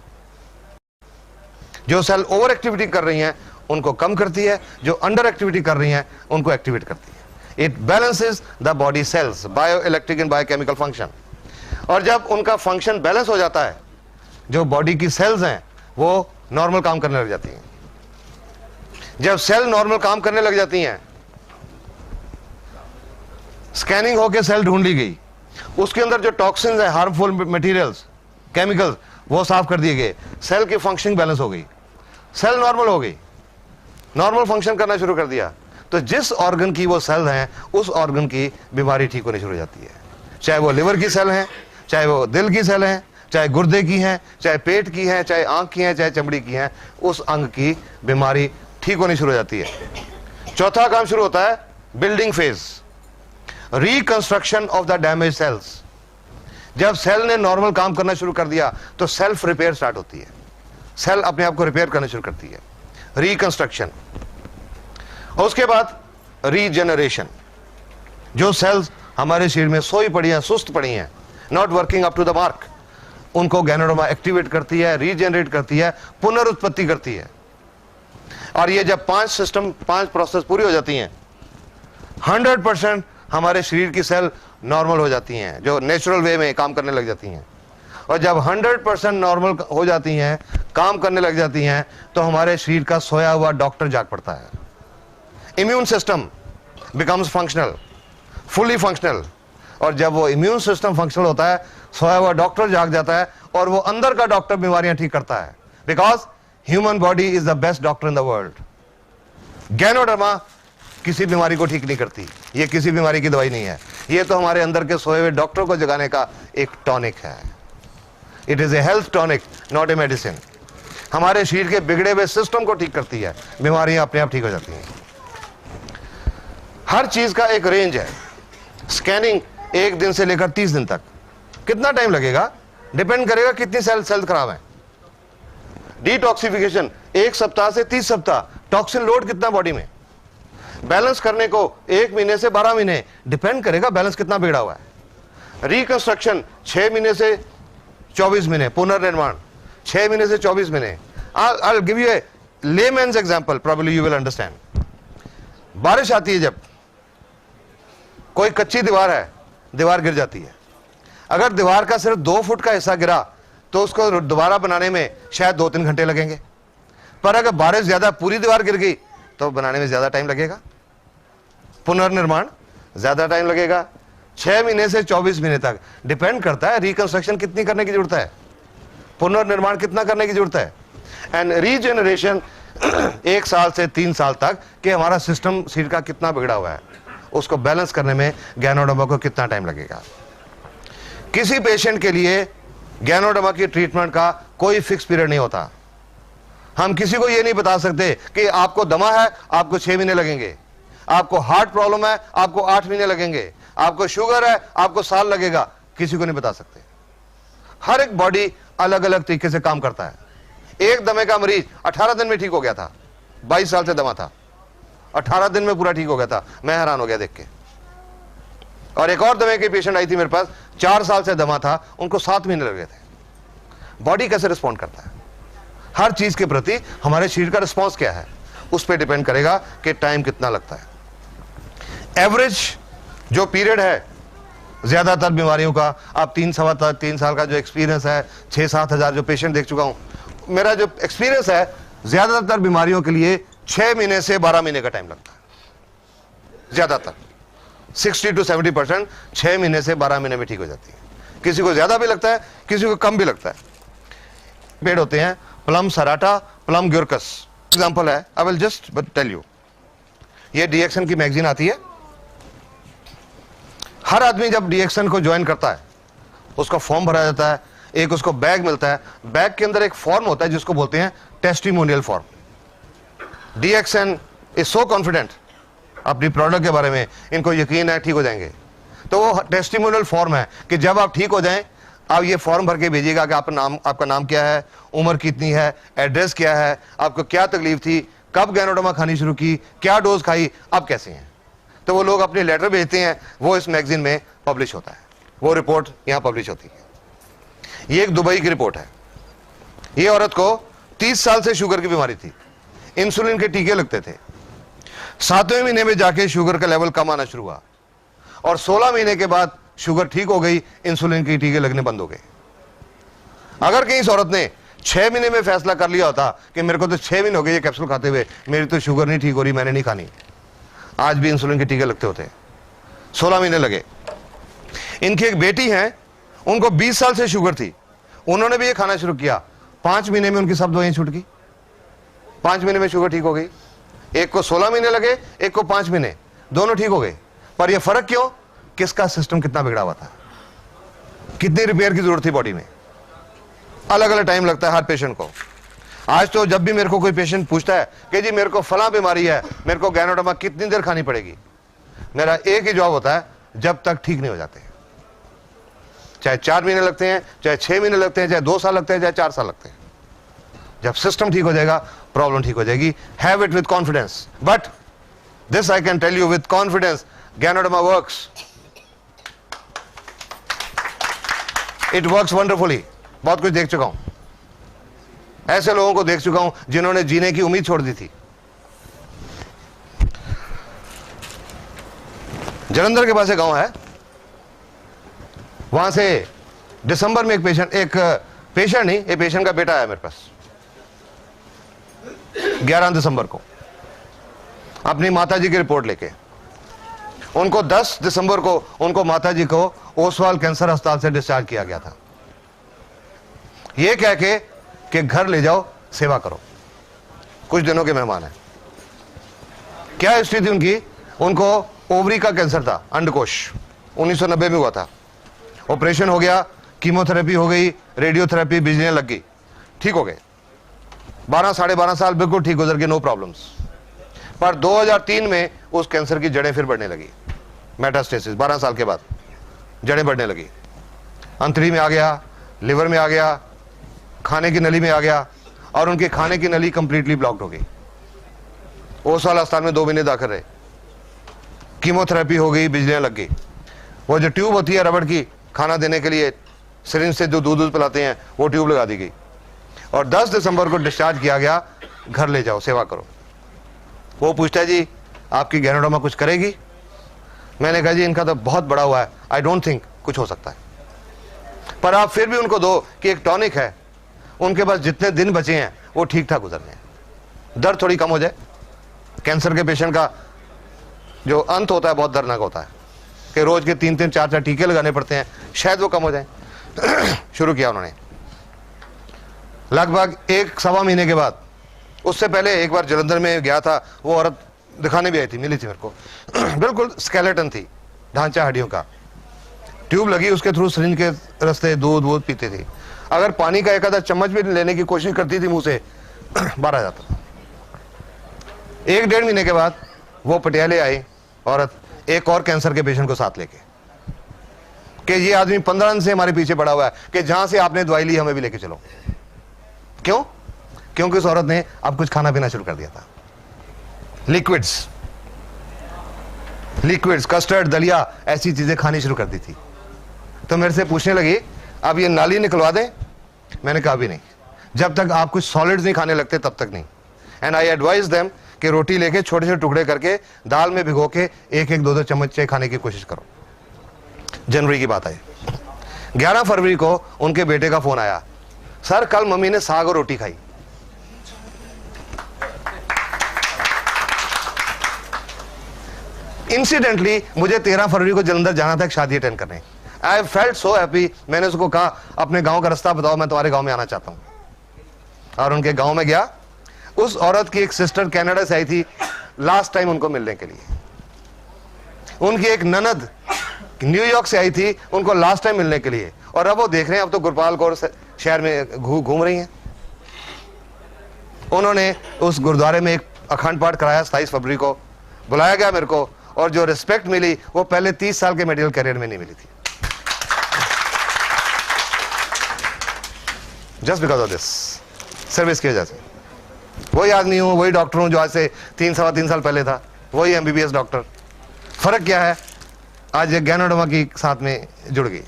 Speaker 2: जो सेल ओवर एक्टिविटी कर रही हैं उनको कम करती है, जो अंडर एक्टिविटी कर रही हैं उनको एक्टिवेट करती है। It balances the body cells, bio electric and biochemical function. और जब उनका फंक्शन बैलेंस हो जाता है, जो बॉडी की सेल्स हैं वो नॉर्मल काम करने लग जाती हैं। जब सेल नॉर्मल काम करने लग जाती हैं, स्कैनिंग होकर सेल ढूंढ ली गई उसके अंदर जो टॉक्सिन्स है, हार्मफुल मटेरियल्स, केमिकल्स, वो साफ कर दिए गए। सेल की फंक्शनिंग बैलेंस हो गई, सेल नॉर्मल हो गई, नॉर्मल फंक्शन करना शुरू कर दिया। तो जिस ऑर्गन की वो सेल है, उस ऑर्गन की बीमारी ठीक होनी शुरू हो जाती है। चाहे वो लिवर की सेल है, चाहे वो दिल की सेल है, चाहे गुर्दे की है, चाहे पेट की है, चाहे आंख की है, चाहे चमड़ी की है, उस अंग की बीमारी ठीक होनी शुरू हो जाती है। चौथा काम शुरू होता है building phase, reconstruction of the damage cells. जब सेल ने नॉर्मल काम करना शुरू कर दिया तो सेल्फ रिपेयर स्टार्ट होती है, सेल अपने आप को रिपेयर करना शुरू करती है, रिकंस्ट्रक्शन। और उसके बाद रीजेनरेशन। जो सेल्स हमारे शरीर में सोई पड़ी हैं, सुस्त पड़ी हैं, not working up to the mark, उनको गैनोडर्मा एक्टिवेट करती है, रीजेनरेट करती है, पुनरुत्पत्ति करती है। और ये जब 5 प्रोसेस पूरी हो जाती हैं, 100% हमारे शरीर की सेल नॉर्मल हो जाती हैं, जो नेचुरल वे में काम करने लग जाती हैं। और जब 100% नॉर्मल हो जाती हैं, काम करने लग जाती हैं, तो हमारे शरीर का सोया हुआ डॉक्टर जाग पड़ता है। Immune system becomes functional, fully functional. और जब वो इम्यून सिस्टम फंक्शनल होता है, सोया हुआ डॉक्टर जाग जाता है, और वो अंदर का डॉक्टर बीमारियां ठीक करता है। Because human body is the best doctor in the world. Ganoderma किसी बीमारी को ठीक नहीं करती, ये किसी बीमारी की दवाई नहीं है, ये तो हमारे अंदर के सोए हुए डॉक्टर को जगाने का एक टॉनिक है। It is a health tonic, not a medicine. हमारे शरीर के बिगड़े हुए सिस्टम को ठीक करती है, बीमारियां अपने आप ठीक हो जाती हैं। हर चीज का एक रेंज है। स्कैनिंग 1 दिन से लेकर 30 दिन तक, कितना टाइम लगेगा डिपेंड करेगा कितनी सेल खराब है। डिटॉक्सिफिकेशन 1 सप्ताह से 30 सप्ताह, टॉक्सिन लोड कितना बॉडी में, बैलेंस करने को 1 महीने से 12 महीने, डिपेंड करेगा बैलेंस कितना बिगड़ा हुआ है। रिकंस्ट्रक्शन 6 महीने से 24 महीने, पुनर्निर्माण 6 महीने से 24 महीने। I'll give you a layman's example, probably you will understand। बारिश आती है, जब कोई कच्ची दीवार है, दीवार गिर जाती है। अगर दीवार का सिर्फ 2 फुट का हिस्सा गिरा तो उसको दोबारा बनाने में शायद 2-3 घंटे लगेंगे। पर अगर बारिश ज्यादा, पूरी दीवार गिर गई, तो बनाने में ज्यादा टाइम लगेगा, पुनर्निर्माण ज्यादा टाइम लगेगा। 6 महीने से 24 महीने तक डिपेंड करता है रिकंस्ट्रक्शन कितनी करने की जरूरत है, पुनर्निर्माण कितना करने की जरूरत है। एंड रीजेनरेशन 1 साल से 3 साल तक कि हमारा सिस्टम शरीर का कितना बिगड़ा हुआ है, उसको बैलेंस करने में गैनोडर्मा को कितना टाइम लगेगा। किसी पेशेंट के लिए गैनोडर्मा की ट्रीटमेंट का कोई फिक्स पीरियड नहीं होता। हम किसी को यह नहीं बता सकते कि आपको दमा है, आपको 6 महीने लगेंगे, आपको हार्ट प्रॉब्लम है, आपको 8 महीने लगेंगे, आपको शुगर है, आपको साल लगेगा, किसी को नहीं बता सकते। हर एक बॉडी अलग अलग तरीके से काम करता है। एक दमे का मरीज 18 दिन में ठीक हो गया था, 22 साल से दमा था, 18 दिन में पूरा ठीक हो गया था, मैं हैरान हो गया देख के। और एक और दमे की पेशेंट आई थी मेरे पास, 4 साल से दमा था, उनको 7 महीने लगे थे। बॉडी कैसे रिस्पॉन्ड करता है, हर चीज के प्रति हमारे शरीर का रिस्पॉन्स क्या है, उस पर डिपेंड करेगा कि टाइम कितना लगता है। एवरेज जो पीरियड है ज्यादातर बीमारियों का, आप 3 साल का जो एक्सपीरियंस है, 6-7 हजार जो पेशेंट देख चुका हूं, मेरा जो एक्सपीरियंस है, ज्यादातर बीमारियों के लिए 6 महीने से 12 महीने का टाइम लगता है। ज्यादातर 60 to 70% 6 महीने से 12 महीने में ठीक हो जाती है। किसी को ज्यादा भी लगता है, किसी को कम भी लगता है। पेड़ होते हैं प्लम सराटा, प्लम ग्यूरकस एग्जांपल है। I will just tell you, ये डीएक्सन की मैगजीन आती है। हर आदमी जब डीएक्सन को ज्वाइन करता है, उसका फॉर्म भरा जाता है, एक उसको बैग मिलता है, बैग के अंदर एक फॉर्म होता है जिसको बोलते हैं testimonial form. DXN is so confident अपनी प्रोडक्ट के बारे में, इनको यकीन है ठीक हो जाएंगे, तो वो टेस्टिमोनियल फॉर्म है कि जब आप ठीक हो जाएं, आप ये फॉर्म भर के भेजिएगा कि आपका नाम क्या है, उम्र कितनी है, एड्रेस क्या है, आपको क्या तकलीफ थी, कब गैनोडर्मा खानी शुरू की, क्या डोज खाई, अब कैसे हैं। तो वो लोग अपने लेटर भेजते हैं, वो इस मैगजीन में पब्लिश होता है, वो रिपोर्ट यहां पब्लिश होती है। ये एक दुबई की रिपोर्ट है। ये औरत को 30 साल से शुगर की बीमारी थी, इंसुलिन के टीके लगते थे। 7वें महीने में जाके शुगर का लेवल कम आना शुरू हुआ, और 16 महीने के बाद शुगर ठीक हो गई, इंसुलिन के टीके लगने बंद हो गए। अगर कहीं इस औरत ने 6 महीने में फैसला कर लिया होता कि मेरे को तो 6 महीने हो गए ये कैप्सूल खाते हुए, मेरी तो शुगर नहीं ठीक हो रही, मैंने नहीं खानी, आज भी इंसुलिन के टीके लगते होते। 16 महीने लगे। इनकी एक बेटी है, उनको 20 साल से शुगर थी, उन्होंने भी ये खाना शुरू किया, 5 महीने में उनकी सब दवाइयां छूट गई, 5 महीने में शुगर ठीक हो गई। एक को 16 महीने लगे, एक को 5 महीने, दोनों ठीक हो गए। पर यह फर्क क्यों? किसका सिस्टम कितना बिगड़ा हुआ था, कितनी रिपेयर की जरूरत थी बॉडी में। अलग अलग टाइम लगता है हर पेशेंट को। आज तो जब भी मेरे को कोई पेशेंट पूछता है कि जी मेरे को फला बीमारी है, मेरे को गैनोडर्मा कितनी देर खानी पड़ेगी, मेरा एक ही जवाब होता है, जब तक ठीक नहीं हो जाते। चाहे 4 महीने लगते हैं, चाहे 6 महीने लगते हैं, चाहे 2 साल लगते हैं, चाहे 4 साल लगते हैं। जब सिस्टम ठीक हो जाएगा, प्रॉब्लम ठीक हो जाएगी। Have it with confidence, but this I can tell you with confidence, Ganoderma works, it works wonderfully. बहुत कुछ देख चुका हूं, ऐसे लोगों को देख चुका हूं जिन्होंने जीने की उम्मीद छोड़ दी थी। जलंधर के पास एक गांव है, वहां से दिसंबर में एक पेशेंट नहीं, एक पेशेंट का बेटा आया मेरे पास 11 दिसंबर को अपनी माताजी की रिपोर्ट लेके। उनको 10 दिसंबर को उनको माताजी को ओसवाल कैंसर अस्पताल से डिस्चार्ज किया गया था, यह कह के कि घर ले जाओ, सेवा करो, कुछ दिनों के मेहमान हैं। क्या हिस्ट्री थी उनकी? उनको ओवरी का कैंसर था, अंडकोश, 1990 में हुआ था। ऑपरेशन हो गया, कीमोथेरेपी हो गई, रेडियोथेरेपी, बिजलियां लग गई, ठीक हो गए। 12 साढ़े 12 साल बिल्कुल ठीक गुजर गए, नो प्रॉब्लम्स। पर 2003 में उस कैंसर की जड़ें फिर बढ़ने लगी, मेटास्टेसिस। 12 साल के बाद जड़ें बढ़ने लगी, अंतड़ी में आ गया, लिवर में आ गया, खाने की नली में आ गया, और उनके खाने की नली कंप्लीटली ब्लॉक्ड हो गई। ओसवाल अस्पताल में 2 महीने दाखिल रहे, कीमोथेरेपी हो गई, बिजलियां लग गई। वो जो ट्यूब होती है रबड़ की, खाना देने के लिए सिरिंज से जो दूध पिलाते हैं, वो ट्यूब लगा दी गई, और 10 दिसंबर को डिस्चार्ज किया गया, घर ले जाओ, सेवा करो। वो पूछता है जी आपकी गैनोडर्मा कुछ करेगी? मैंने कहा जी इनका तो बहुत बड़ा हुआ है, आई डोंट थिंक कुछ हो सकता है, पर आप फिर भी उनको दो कि एक टॉनिक है, उनके पास जितने दिन बचे हैं वो ठीक ठाक गुजरने हैं, दर्द थोड़ी कम हो जाए। कैंसर के पेशेंट का जो अंत होता है बहुत दर्दनाक होता है कि रोज के 3-3 4-4 टीके लगाने पड़ते हैं, शायद वो कम हो जाए। शुरू किया उन्होंने लगभग 1-1.25 महीने के बाद। उससे पहले एक बार जलंधर में गया था, वो औरत दिखाने भी आई थी, मिली थी मेरे को। बिल्कुल स्केलेटन थी, ढांचा हड्डियों का, ट्यूब लगी, उसके थ्रू सिरिंज के रास्ते दूध पीते थे। अगर पानी का एक आधा चम्मच भी लेने की कोशिश करती थी मुंह से, बाहर आ जाता था। 1-1.5 महीने के बाद वो पटियाले आई औरत, एक और कैंसर के पेशेंट को साथ लेके, कि ये आदमी 15 दिन से हमारे पीछे पड़ा हुआ है कि जहां से आपने दवाई ली हमें भी लेके चलो। क्यों? क्योंकि उस औरत ने अब कुछ खाना पीना शुरू कर दिया था, लिक्विड्स, कस्टर्ड, दलिया, ऐसी चीजें खानी शुरू कर दी थी। तो मेरे से पूछने लगी अब ये नाली निकलवा दें? मैंने कहा भी नहीं, जब तक आप कुछ सॉलिड्स नहीं खाने लगते तब तक नहीं। एंड आई एडवाइज देम कि रोटी लेके छोटे छोटे टुकड़े करके दाल में भिगो के 1-1, 2-2 चम्मच खाने की कोशिश करो। जनवरी की बात आई, 11 फरवरी को उनके बेटे का फोन आया, सर कल मम्मी ने साग और रोटी खाई। इंसिडेंटली मुझे 13 फरवरी को जलंधर जाना था एक शादी अटेंड करने। I felt so happy. मैंने उसको कहा अपने गांव का रास्ता बताओ, मैं तुम्हारे गांव में आना चाहता हूं। और उनके गांव में गया। उस औरत की एक सिस्टर कनाडा से आई थी लास्ट टाइम उनको मिलने के लिए। उनकी एक ननद न्यूयॉर्क से आई थी उनको लास्ट टाइम मिलने के लिए। और अब वो देख रहे हैं अब तो गुरपाल कौर शहर में घूम रही हैं। उन्होंने उस गुरुद्वारे में एक अखंड पाठ कराया। 27 फरवरी को बुलाया गया मेरे को, और जो रिस्पेक्ट मिली वो पहले 30 साल के मेडिकल करियर में नहीं मिली थी। Just because of this service की वजह से। वही आदमी हूं, वही डॉक्टर हूं जो आज से 3-3.25 साल पहले था, वही MBBS डॉक्टर। फर्क क्या है, आज ये गैनोडर्मा की साथ में जुड़ गई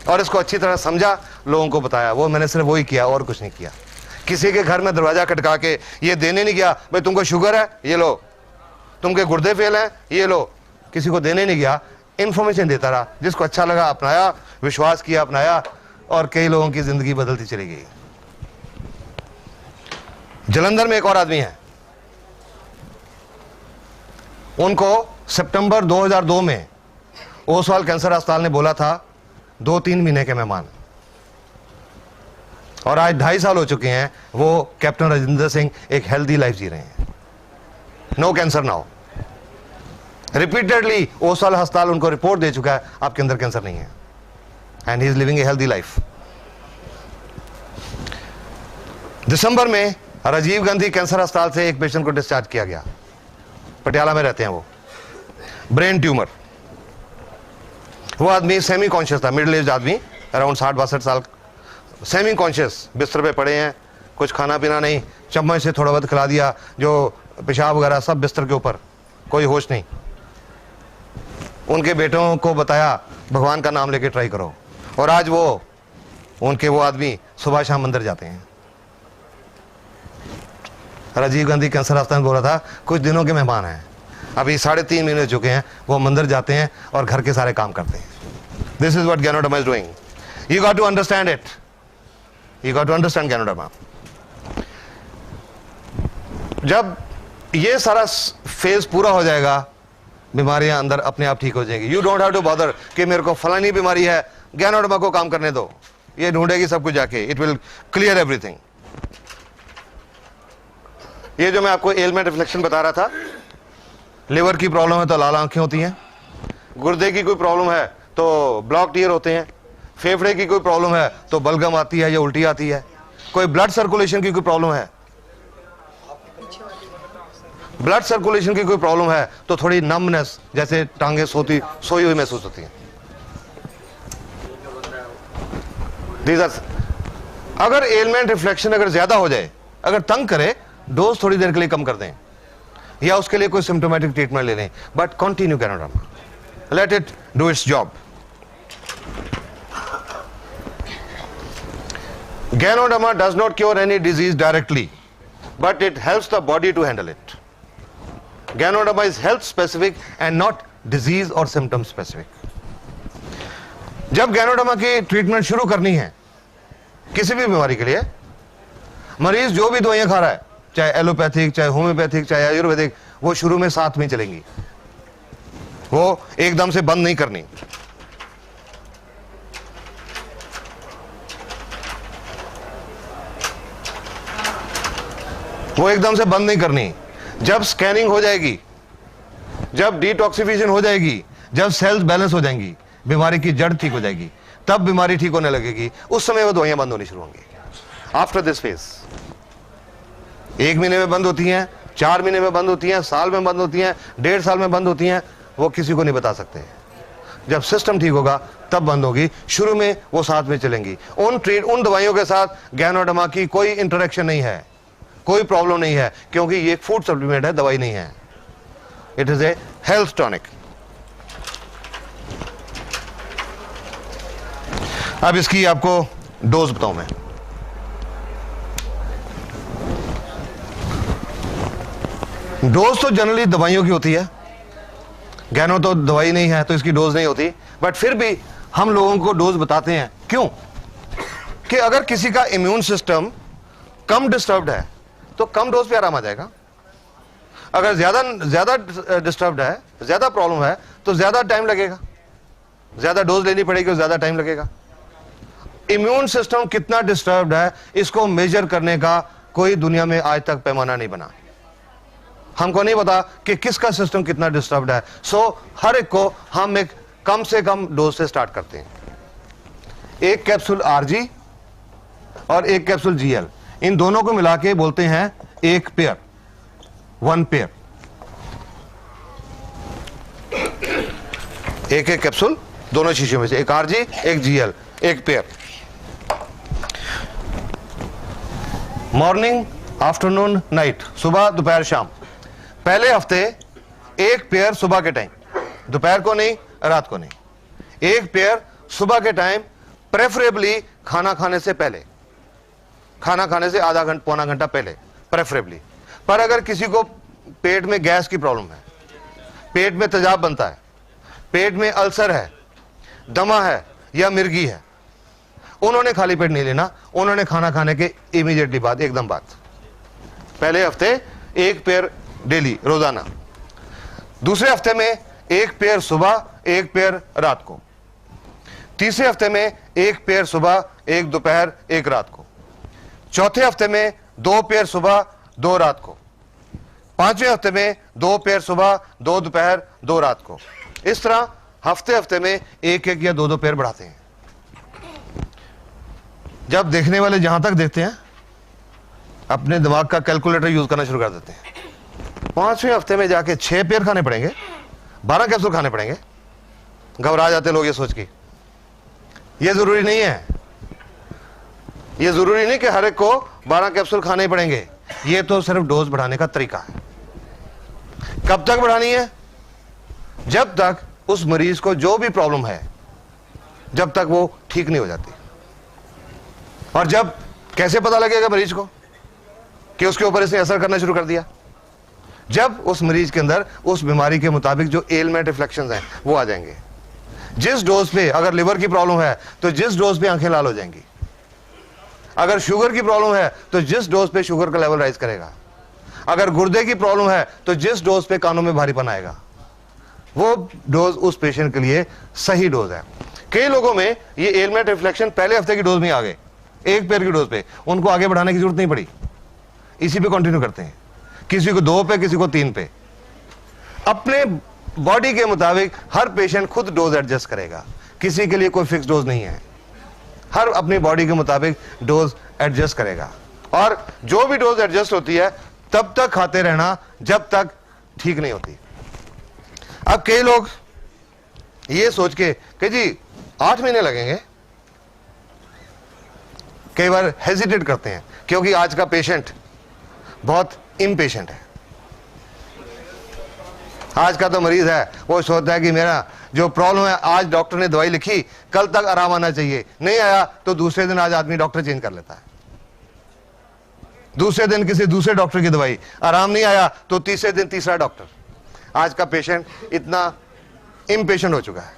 Speaker 2: और इसको अच्छी तरह समझा, लोगों को बताया। वो मैंने सिर्फ वही किया और कुछ नहीं किया। किसी के घर में दरवाजा खटका के ये देने नहीं गया भाई तुमको शुगर है ये लो, तुमके गुर्दे फेल हैं ये लो, किसी को देने नहीं गया। इंफॉर्मेशन देता रहा, जिसको अच्छा लगा अपनाया, विश्वास किया अपनाया, और कई लोगों की जिंदगी बदलती चली गई। जलंधर में एक और आदमी है, उनको सितंबर 2002 में ओसवाल कैंसर अस्पताल ने बोला था 2-3 महीने के मेहमान, और आज 2.5 साल हो चुके हैं वो कैप्टन राजेंद्र सिंह एक हेल्दी लाइफ जी रहे हैं। No cancer now. Repeatedly Oswal अस्पताल उनको रिपोर्ट दे चुका है आपके अंदर कैंसर नहीं है, and he is living a healthy life. दिसंबर में राजीव गांधी कैंसर अस्पताल से एक पेशेंट को डिस्चार्ज किया गया, पटियाला में रहते हैं वो, ब्रेन ट्यूमर। वो आदमी सेमी कॉन्शियस था, मिडिल एज आदमी, अराउंड 60-62 साल, सेमी कॉन्शियस, बिस्तर पे पड़े हैं, कुछ खाना पीना नहीं, चम्मच से थोड़ा बहुत खिला दिया, जो पेशाब वगैरह सब बिस्तर के ऊपर, कोई होश नहीं। उनके बेटों को बताया भगवान का नाम लेके ट्राई करो, और आज वो आदमी सुबह शाम मंदिर जाते हैं। राजीव गांधी कैंसर अस्पताल बोला था कुछ दिनों के मेहमान हैं, अभी 3.5 महीने हो चुके हैं, वो मंदिर जाते हैं और घर के सारे काम करते हैं। This is what Ganoderma is doing. You got to understand it, you got to understand Ganoderma. जब ये सारा फेज पूरा हो जाएगा, बीमारियां अंदर अपने आप ठीक हो जाएंगी। You don't have to bother कि मेरे को फलानी बीमारी है, गैनोडर्मा को काम करने दो, ये ढूंढेगी सब कुछ जाके, इट विल क्लियर एवरीथिंग। ये जो मैं आपको एलमेंट रिफ्लेक्शन बता रहा था, लिवर की प्रॉब्लम है तो लाल आंखें होती हैं, गुर्दे की कोई प्रॉब्लम है तो ब्लॉक ईयर होते हैं, फेफड़े की कोई प्रॉब्लम है तो बलगम आती है या उल्टी आती है, कोई ब्लड सर्कुलेशन की कोई प्रॉब्लम है, ब्लड सर्कुलेशन की कोई प्रॉब्लम है तो थोड़ी नमनेस, जैसे टांगे सोई हुई महसूस होती हैं। अगर एलमेंट रिफ्लेक्शन अगर ज्यादा हो जाए, अगर तंग करे, डोज थोड़ी देर के लिए कम कर दें या उसके लिए कोई सिम्टोमेटिक ट्रीटमेंट ले लें, but continue ganoderma, let it do it's job. Ganoderma does not cure any disease directly, but it helps the body to handle it. Ganoderma is health specific and not disease or symptom specific. जब ganoderma की treatment शुरू करनी है किसी भी बीमारी के लिए, मरीज जो भी दवाइयां खा रहा है, चाहे एलोपैथिक, चाहे होम्योपैथिक, चाहे आयुर्वेदिक, वो शुरू में साथ में चलेंगी, वो एकदम से बंद नहीं करनी। वो एकदम से बंद नहीं करनी। जब स्कैनिंग हो जाएगी, जब डिटॉक्सिफिकेशन हो जाएगी, जब सेल्स बैलेंस हो जाएंगी, बीमारी की जड़ ठीक हो जाएगी, तब बीमारी ठीक होने लगेगी, उस समय वो दवाइयां बंद होनी शुरू होंगी। आफ्टर दिस फेज 1 महीने में बंद होती हैं, 4 महीने में बंद होती हैं, साल में बंद होती हैं, 1.5 साल में बंद होती हैं, वो किसी को नहीं बता सकते। जब सिस्टम ठीक होगा तब बंद होगी, शुरू में वो साथ में चलेंगी। उन दवाइयों के साथ गैनोडर्मा की कोई इंटरेक्शन नहीं है, कोई प्रॉब्लम नहीं है, क्योंकि ये एक फूड सप्लीमेंट है, दवाई नहीं है। It is a health tonic. अब इसकी आपको डोज बताऊं मैं। डोज तो जनरली दवाइयों की होती है, गैनो तो दवाई नहीं है तो इसकी डोज नहीं होती, बट फिर भी हम लोगों को डोज बताते हैं। क्यों? कि अगर किसी का इम्यून सिस्टम कम डिस्टर्ब्ड है तो कम डोज पे आराम आ जाएगा, अगर ज्यादा डिस्टर्ब्ड है, ज्यादा प्रॉब्लम है, तो ज्यादा टाइम लगेगा, ज्यादा डोज लेनी पड़ेगी और ज्यादा टाइम लगेगा। इम्यून सिस्टम कितना डिस्टर्ब्ड है इसको मेजर करने का कोई दुनिया में आज तक पैमाना नहीं बना। हमको नहीं पता कि किसका सिस्टम कितना डिस्टर्ब्ड है, सो हर एक को हम एक कम से कम डोज से स्टार्ट करते हैं। एक कैप्सूल आरजी और एक कैप्सूल जीएल, इन दोनों को मिला के बोलते हैं एक पेयर, 1 पेयर। एक एक कैप्सूल दोनों शीशियों में से, एक आरजी एक जीएल, एक पेयर। मॉर्निंग, आफ्टरनून, नाइट, सुबह दोपहर शाम। पहले हफ्ते एक पेयर सुबह के टाइम, दोपहर को नहीं, रात को नहीं, एक पेयर सुबह के टाइम, प्रेफरेबली खाना खाने से पहले, खाना खाने से आधा घंटा पौना घंटा पहले प्रेफरेबली। पर अगर किसी को पेट में गैस की प्रॉब्लम है, पेट में तेजाब बनता है, पेट में अल्सर है, दमा है या मिर्गी है, उन्होंने खाली पेट नहीं लेना, उन्होंने खाना खाने के इमीडिएटली बाद, एकदम बाद, पहले हफ्ते एक पेयर डेली रोजाना, दूसरे हफ्ते में एक पेयर सुबह, एक पेयर रात को। तीसरे हफ्ते में एक पेयर सुबह, एक दोपहर, एक रात को। चौथे हफ्ते में 2 पेयर सुबह, 2 रात को। पांचवें हफ्ते में 2 पेयर सुबह, 2 दोपहर, 2 रात को। इस तरह हफ्ते हफ्ते में एक एक या 2 पेयर बढ़ाते हैं। जब देखने वाले जहां तक देखते हैं अपने दिमाग का कैलकुलेटर यूज करना शुरू कर देते हैं। 5वें हफ्ते में जाके 6 पेयर खाने पड़ेंगे, 12 कैप्सूल खाने पड़ेंगे। घबरा जाते लोग ये सोच के। ये जरूरी नहीं है, ये जरूरी नहीं कि हर एक को 12 कैप्सूल खाने पड़ेंगे। ये तो सिर्फ डोज बढ़ाने का तरीका है। कब तक बढ़ानी है? जब तक उस मरीज को जो भी प्रॉब्लम है, जब तक वो ठीक नहीं हो जाती। और जब कैसे पता लगेगा मरीज को कि उसके ऊपर इसने असर करना शुरू कर दिया? जब उस मरीज के अंदर उस बीमारी के मुताबिक जो एलमेंट रिफ्लेक्शंस हैं वो आ जाएंगे। जिस डोज पे, अगर लिवर की प्रॉब्लम है तो जिस डोज पे आंखें लाल हो जाएंगी। अगर शुगर की प्रॉब्लम है तो जिस डोज पे शुगर का लेवल राइज करेगा। अगर गुर्दे की प्रॉब्लम है तो जिस डोज पे कानों में भारीपन आएगा, वो डोज उस पेशेंट के लिए सही डोज है। कई लोगों में ये एलमेंट रिफ्लेक्शन पहले हफ्ते की डोज में आ गए, एक पेयर की डोज पे, उनको आगे बढ़ाने की जरूरत नहीं पड़ी, इसी पे कंटिन्यू करते हैं। किसी को 2 पे, किसी को 3 पे। अपने बॉडी के मुताबिक हर पेशेंट खुद डोज एडजस्ट करेगा, किसी के लिए कोई फिक्स डोज नहीं है। हर अपनी बॉडी के मुताबिक डोज एडजस्ट करेगा, और जो भी डोज एडजस्ट होती है तब तक खाते रहना जब तक ठीक नहीं होती। अब कई लोग ये सोच के कि जी 8 महीने लगेंगे, कई बार हेजिटेट करते हैं, क्योंकि आज का पेशेंट बहुत इम्पेशेंट है। आज का तो मरीज है, वो सोचता है कि मेरा जो प्रॉब्लम है, आज डॉक्टर ने दवाई लिखी, कल तक आराम आना चाहिए, नहीं आया तो दूसरे दिन आज आदमी डॉक्टर चेंज कर लेता है। दूसरे दिन किसी दूसरे डॉक्टर की दवाई, आराम नहीं आया तो तीसरे दिन तीसरा डॉक्टर। आज का पेशेंट इतना इम्पेशेंट हो चुका है।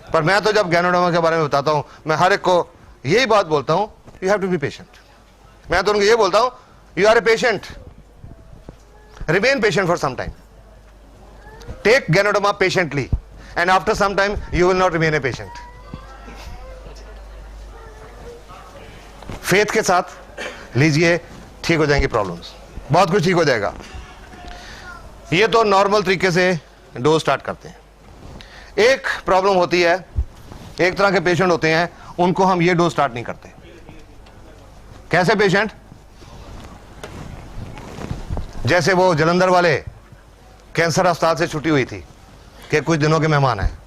Speaker 2: पर मैं तो जब गैनोडर्मा के बारे में बताता हूं, मैं हर एक को यही बात बोलता हूं, you have to be patient. मैं तो उनको ये बोलता हूं, you are a patient, remain patient for some time, take Ganoderma patiently, and after some time you will not remain a patient. Faith के साथ लीजिए, ठीक हो जाएंगी प्रॉब्लम्स, बहुत कुछ ठीक हो जाएगा। ये तो नॉर्मल तरीके से डोज स्टार्ट करते हैं। एक प्रॉब्लम होती है, एक तरह के पेशेंट होते हैं, उनको हम ये डोज स्टार्ट नहीं करते। कैसे पेशेंट? जैसे वो जलंधर वाले कैंसर अस्पताल से छुट्टी हुई थी कि कुछ दिनों के मेहमान हैं।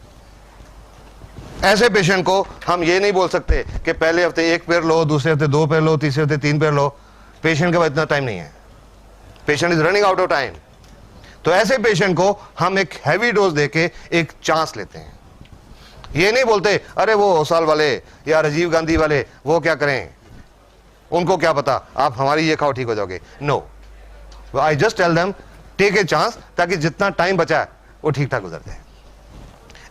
Speaker 2: ऐसे पेशेंट को हम ये नहीं बोल सकते कि पहले हफ्ते 1 पेयर लो, दूसरे हफ्ते 2 पेयर लो, तीसरे हफ्ते 3 पेयर लो। पेशेंट के पास इतना टाइम नहीं है, patient is running out of time. तो ऐसे पेशेंट को हम एक हैवी डोज देके एक चांस लेते हैं। ये नहीं बोलते अरे वो ओसाल वाले या राजीव गांधी वाले वो क्या करें, उनको क्या पता, आप हमारी ये खाओ ठीक हो जाओगे। No, I just tell them take a chance, ताकि जितना टाइम बचा है वो ठीक ठाक गुजर जाए।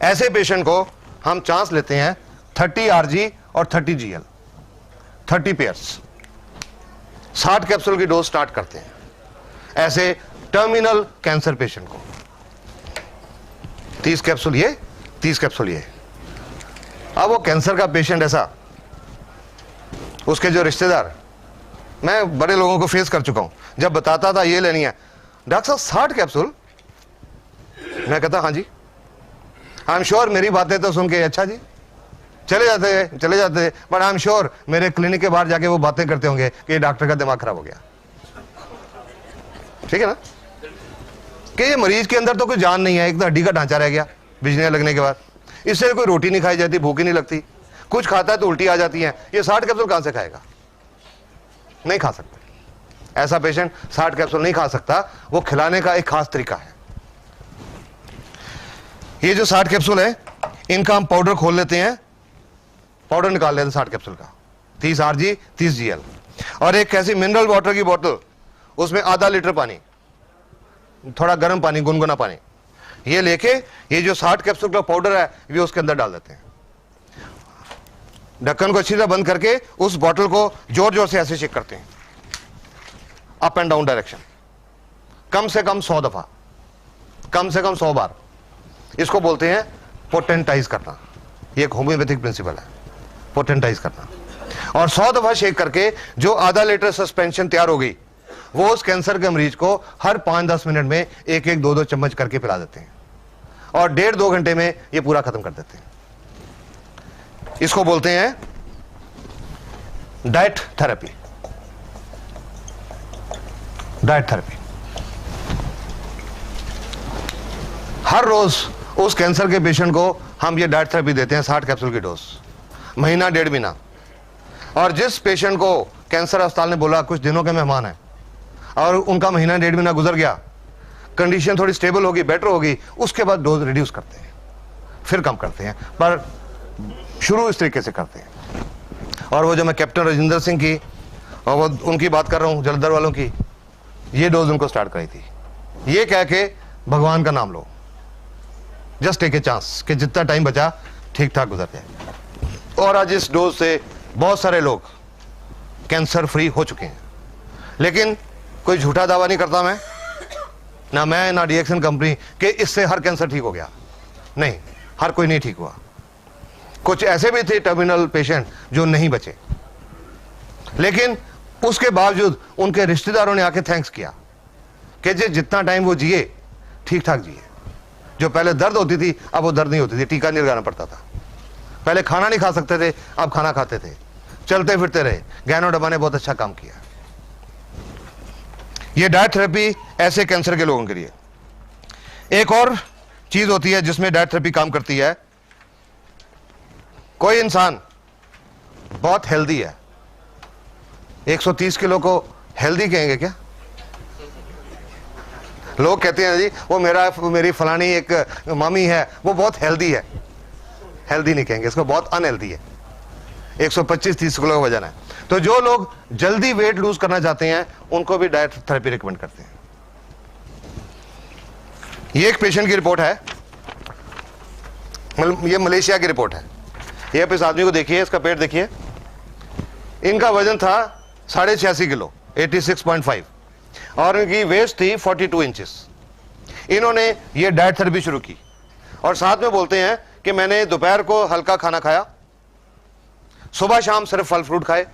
Speaker 2: ऐसे पेशेंट को हम चांस लेते हैं 30 RG और 30 GL, 30 पेयर्स, 60 कैप्सूल की डोज स्टार्ट करते हैं ऐसे टर्मिनल कैंसर पेशेंट को। 30 कैप्सूल ये, 30 कैप्सूल ये। अब वो कैंसर का पेशेंट ऐसा, उसके जो रिश्तेदार, मैं बड़े लोगों को फेस कर चुका हूं, जब बताता था ये लेनी है, डॉक्टर साहब 60 कैप्सूल, मैं कहता हाँ जी, आई एम श्योर। मेरी बातें तो सुन के अच्छा जी चले जाते, बट आई एम श्योर मेरे क्लिनिक के बाहर जाके वो बातें करते होंगे कि डॉक्टर का दिमाग खराब हो गया। ठीक है ना, कि ये मरीज के अंदर तो कोई जान नहीं है, एक तो हड्डी का ढांचा रह गया बिजलियां लगने के बाद, इससे कोई रोटी नहीं खाई जाती, भूख ही नहीं लगती, कुछ खाता है तो उल्टी आ जाती है। ये 60 कैप्सूल कहां से खाएगा? नहीं खा सकता। ऐसा पेशेंट 60 कैप्सूल नहीं खा सकता, वो खिलाने का एक खास तरीका है। ये जो 60 कैप्सूल है, इनका हम पाउडर खोल लेते हैं, पाउडर निकाल लेते हैं 60 कैप्सूल का, 30 RG 30 GL, और एक ऐसी मिनरल वाटर की बोतल, उसमें आधा लीटर पानी, थोड़ा गर्म पानी, गुनगुना पानी, ये लेके ये जो 60 कैप्सूल का पाउडर है ये उसके अंदर डाल देते हैं। ढक्कन को अच्छी तरह बंद करके उस बोतल को जोर जोर से ऐसे शेक करते हैं, अप एंड डाउन डायरेक्शन, कम से कम 100 दफा, कम से कम 100 बार। इसको बोलते हैं पोटेंटाइज करना। ये एक होम्योपैथिक प्रिंसिपल है, पोटेंटाइज करना। और 100 दफा शेक करके जो आधा लीटर सस्पेंशन तैयार हो गई, वो उस कैंसर के मरीज को हर 5-10 मिनट में 1-2 चम्मच करके पिला देते हैं और 1.5-2 घंटे में ये पूरा खत्म कर देते हैं। इसको बोलते हैं डाइट थेरेपी। डाइट थेरेपी हर रोज उस कैंसर के पेशेंट को हम ये डाइट थेरेपी देते हैं, 60 कैप्सूल की डोज, महीना 1.5 महीना। और जिस पेशेंट को कैंसर अस्पताल ने बोला कुछ दिनों के मेहमान हैं और उनका महीना 1.5 महीना गुजर गया, कंडीशन थोड़ी स्टेबल होगी, बेटर होगी, उसके बाद डोज रिड्यूस करते हैं, फिर कम करते हैं, पर शुरू इस तरीके से करते हैं। और वो जो मैं कैप्टन राजेंद्र सिंह की और वो उनकी बात कर रहा हूँ, जलंधर वालों की, ये डोज उनको स्टार्ट कराई थी, ये कह के भगवान का नाम लो, जस्ट टेक ए चांस कि जितना टाइम बचा ठीक ठाक गुजर जाए। और आज इस डोज से बहुत सारे लोग कैंसर फ्री हो चुके हैं। लेकिन कोई झूठा दावा नहीं करता मैं ना डीएक्सन कंपनी कि इससे हर कैंसर ठीक हो गया। नहीं, हर कोई नहीं ठीक हुआ। कुछ ऐसे भी थे टर्मिनल पेशेंट जो नहीं बचे, लेकिन उसके बावजूद उनके रिश्तेदारों ने आके थैंक्स किया कि जितना टाइम वो जिए ठीक ठाक जिए। जो पहले दर्द होती थी अब वो दर्द नहीं होती थी, टीका नहीं लगाना पड़ता था। पहले खाना नहीं खा सकते थे, अब खाना खाते थे, चलते फिरते रहे। गैनो डब्बा ने बहुत अच्छा काम किया। ये डाइट थेरेपी ऐसे कैंसर के लोगों के लिए। एक और चीज होती है जिसमें डाइट थेरेपी काम करती है। कोई इंसान बहुत हेल्दी है, 130 किलो को हेल्दी कहेंगे क्या? लोग कहते हैं जी वो मेरी फलानी एक मामी है, वो बहुत हेल्दी है। हेल्दी नहीं कहेंगे इसको, बहुत अनहेल्दी है। 125-30 किलो का वजन है। तो जो लोग जल्दी वेट लूज करना चाहते हैं उनको भी डाइट थेरेपी रिकमेंड करते हैं। ये एक पेशेंट की रिपोर्ट है, ये मलेशिया की रिपोर्ट है। ये आप इस आदमी को देखिए, इसका पेट देखिए। इनका वजन था 86.5 किलो, 86.5, और इनकी वेस्ट थी 42 इंचेस। इन्होंने ये डाइट थेरेपी शुरू की और साथ में बोलते हैं कि मैंने दोपहर को हल्का खाना खाया, सुबह शाम सिर्फ फल फ्रूट खाए,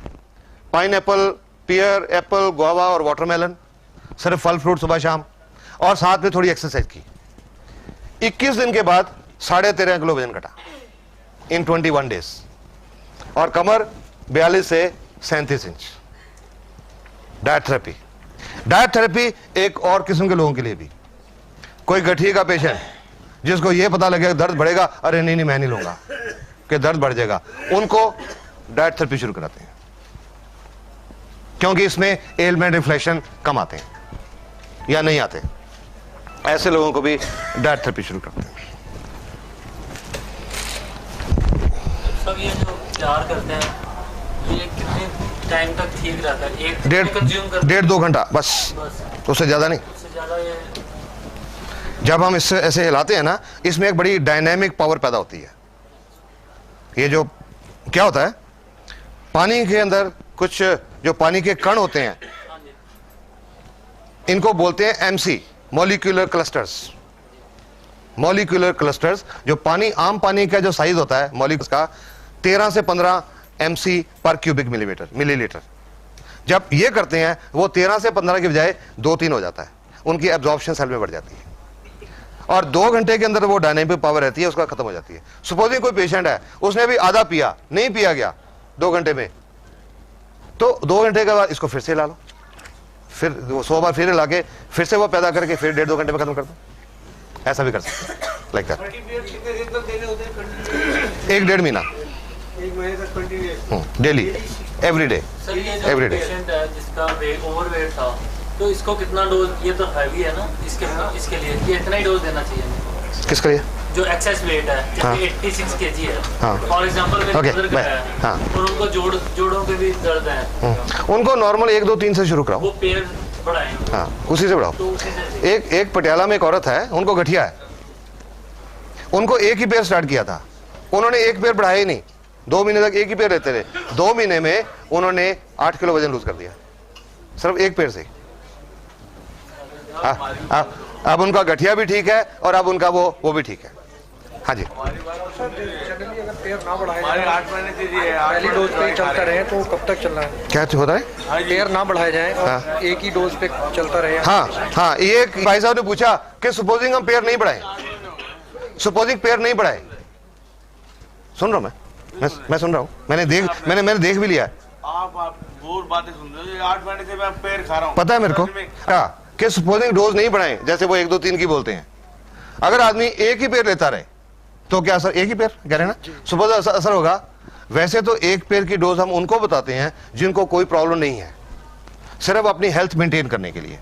Speaker 2: पाइनएप्पल, पियर, एप्पल, गुआवा और वाटरमेलन, सिर्फ फल फ्रूट सुबह शाम, और साथ में थोड़ी एक्सरसाइज की। 21 दिन के बाद 13.5 किलो वजन घटा इन 21 डेज, और कमर 42 से 37 inch. Diet therapy. Diet therapy एक और किस्म के लोगों के लिए भी, कोई गठिए का पेशेंट जिसको यह पता लगेगा दर्द बढ़ेगा, अरे नहीं मैं नहीं लूंगा कि दर्द बढ़ जाएगा, उनको डाइट थेरेपी शुरू कराते हैं, क्योंकि इसमें एलमेंट रिफ्लेक्शन कम आते हैं या नहीं आते। ऐसे लोगों को भी डाइट थेरेपी शुरू करते हैं।
Speaker 3: सब ये जो तैयार करते हैं ये कितने टाइम तक ठीक रहता है?
Speaker 2: 1.5-2 घंटा बस, उससे ज्यादा नहीं।
Speaker 3: उससे ज्यादा ये
Speaker 2: जब हम इससे ऐसे हिलाते हैं ना, इसमें एक बड़ी डायनेमिक पावर पैदा होती है। ये जो क्या होता है, पानी के अंदर कुछ जो पानी के कण होते हैं, इनको बोलते हैं MC, molecular clusters. Molecular clusters, जो पानी, आम पानी का जो साइज होता है मॉलिक्यूल्स का 13 से 15 एमसी पर क्यूबिक मिलीलीटर। जब ये करते हैं वो 13 से 15 की बजाय 2-3 हो जाता है, उनकी एब्जॉर्प्शन सेल में बढ़ जाती है, और 2 घंटे के अंदर वो डायनेमिक पावर रहती है, उसका खत्म हो जाती है। सपोजिंग कोई पेशेंट है, उसने भी आधा पिया, नहीं पिया गया 2 घंटे में, तो 2 घंटे के बाद इसको फिर से हिला लो, फिर 100 बार फिर हिला के फिर से वो पैदा करके फिर 1.5-2 घंटे में खत्म कर दो। ऐसा भी कर सकते हैं, लाइक दैट। 1-1.5 महीना डेली, एवरी डे।
Speaker 3: सर ये जो
Speaker 2: Every day.
Speaker 3: पेशेंट है जिसका ओवरवेट था, तो इसको कितना डोज, ये तो हैवी है ना, इसके लिए ये इतना ही डोज देना चाहिए इनको?
Speaker 2: किसके लिए?
Speaker 3: जो एक्सेस वेट है,
Speaker 2: हाँ।
Speaker 3: जैसे 86 kg है,
Speaker 2: हाँ।
Speaker 3: फॉर एग्जांपल
Speaker 2: Okay,
Speaker 3: मेरे ब्रदर का है,
Speaker 2: हाँ।
Speaker 3: और उनको जोड़ों पे भी दर्द है,
Speaker 2: उनको नॉर्मल 1-2-3 से शुरू कराओ।
Speaker 3: वो पैर बढ़ाएं,
Speaker 2: हाँ, उसी से बढ़ाओ।
Speaker 3: तो उसी से
Speaker 2: एक पटियाला में एक औरत है, उनको गठिया है, उनको एक ही पैर स्टार्ट किया था, उन्होंने एक पैर बढ़ाया ही नहीं, 2 महीने तक एक ही पैर रहते रहे। 2 महीने में उन्होंने 8 किलो वजन लूज कर दिया, सिर्फ एक पैर से। अब उनका गठिया भी ठीक है और अब उनका वो भी ठीक है। हाँ जी,
Speaker 4: जनरली अगर पेयर ना बढ़ाए पहली डोज पे ही चलता रहे तो कब तक चलना है?
Speaker 2: क्या होता है?
Speaker 4: पेयर ना बढ़ाए जाए और
Speaker 2: हाँ।
Speaker 4: एक ही डोज पे चलता रहे।
Speaker 2: हाँ हाँ, ये भाई साहब ने पूछा कि सपोजिंग हम पेयर नहीं बढ़ाए, सपोजिंग पेयर नहीं बढ़ाए, सुन रहा हूँ मैं सुन रहा हूँ, मैंने देख भी लिया है।
Speaker 5: आप बहुत बातें सुन रहे हो, 8 महीने से मैं पेड़ खा रहा हूँ,
Speaker 2: पता है मेरे को कि सपोजिंग डोज नहीं बढ़ाए, जैसे वो 1 2 3 की बोलते हैं, अगर आदमी एक ही पेड़ लेता रहे तो क्या असर, एक ही पेड़ कह रहे हैं ना, सुबह असर होगा। वैसे तो एक पेड़ की डोज हम उनको बताते हैं जिनको कोई प्रॉब्लम नहीं है, सिर्फ अपनी हेल्थ मेंटेन करने के लिए,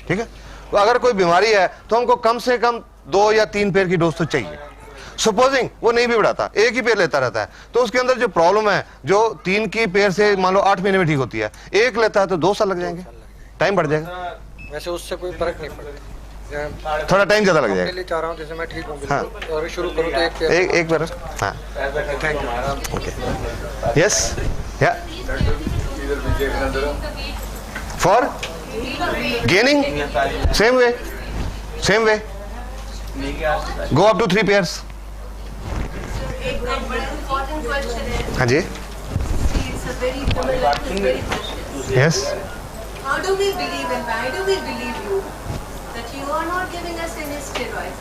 Speaker 2: ठीक है। तो अगर कोई बीमारी है तो हमको कम से कम 2 या 3 पेड़ की डोज तो चाहिए। सपोजिंग वो नहीं भी बढ़ाता, एक ही पेड़ लेता रहता है, तो उसके अंदर जो प्रॉब्लम है, जो 3 की पेड़ से मान लो 8 महीने में ठीक होती है, एक लेता है तो 2 साल लग जाएंगे, टाइम बढ़ जाएगा।
Speaker 4: वैसे उससे कोई फर्क नहीं पड़ता,
Speaker 2: थोड़ा टाइम ज्यादा लग जाएगा।
Speaker 4: लिए चाह रहा हूँ जैसे मैं ठीक हूँ
Speaker 2: हाँ।
Speaker 4: और शुरू करूँ तो
Speaker 2: एक बार हाँ, okay, yes, yeah for gaining same way go up to 3 pairs.
Speaker 6: एक बड़ा इम्पोर्टेंट क्वेश्चन है।
Speaker 2: हाँ जी,
Speaker 6: It's a very question.
Speaker 2: Yes,
Speaker 6: How do we believe and why do we believe you that you are not giving us any steroids?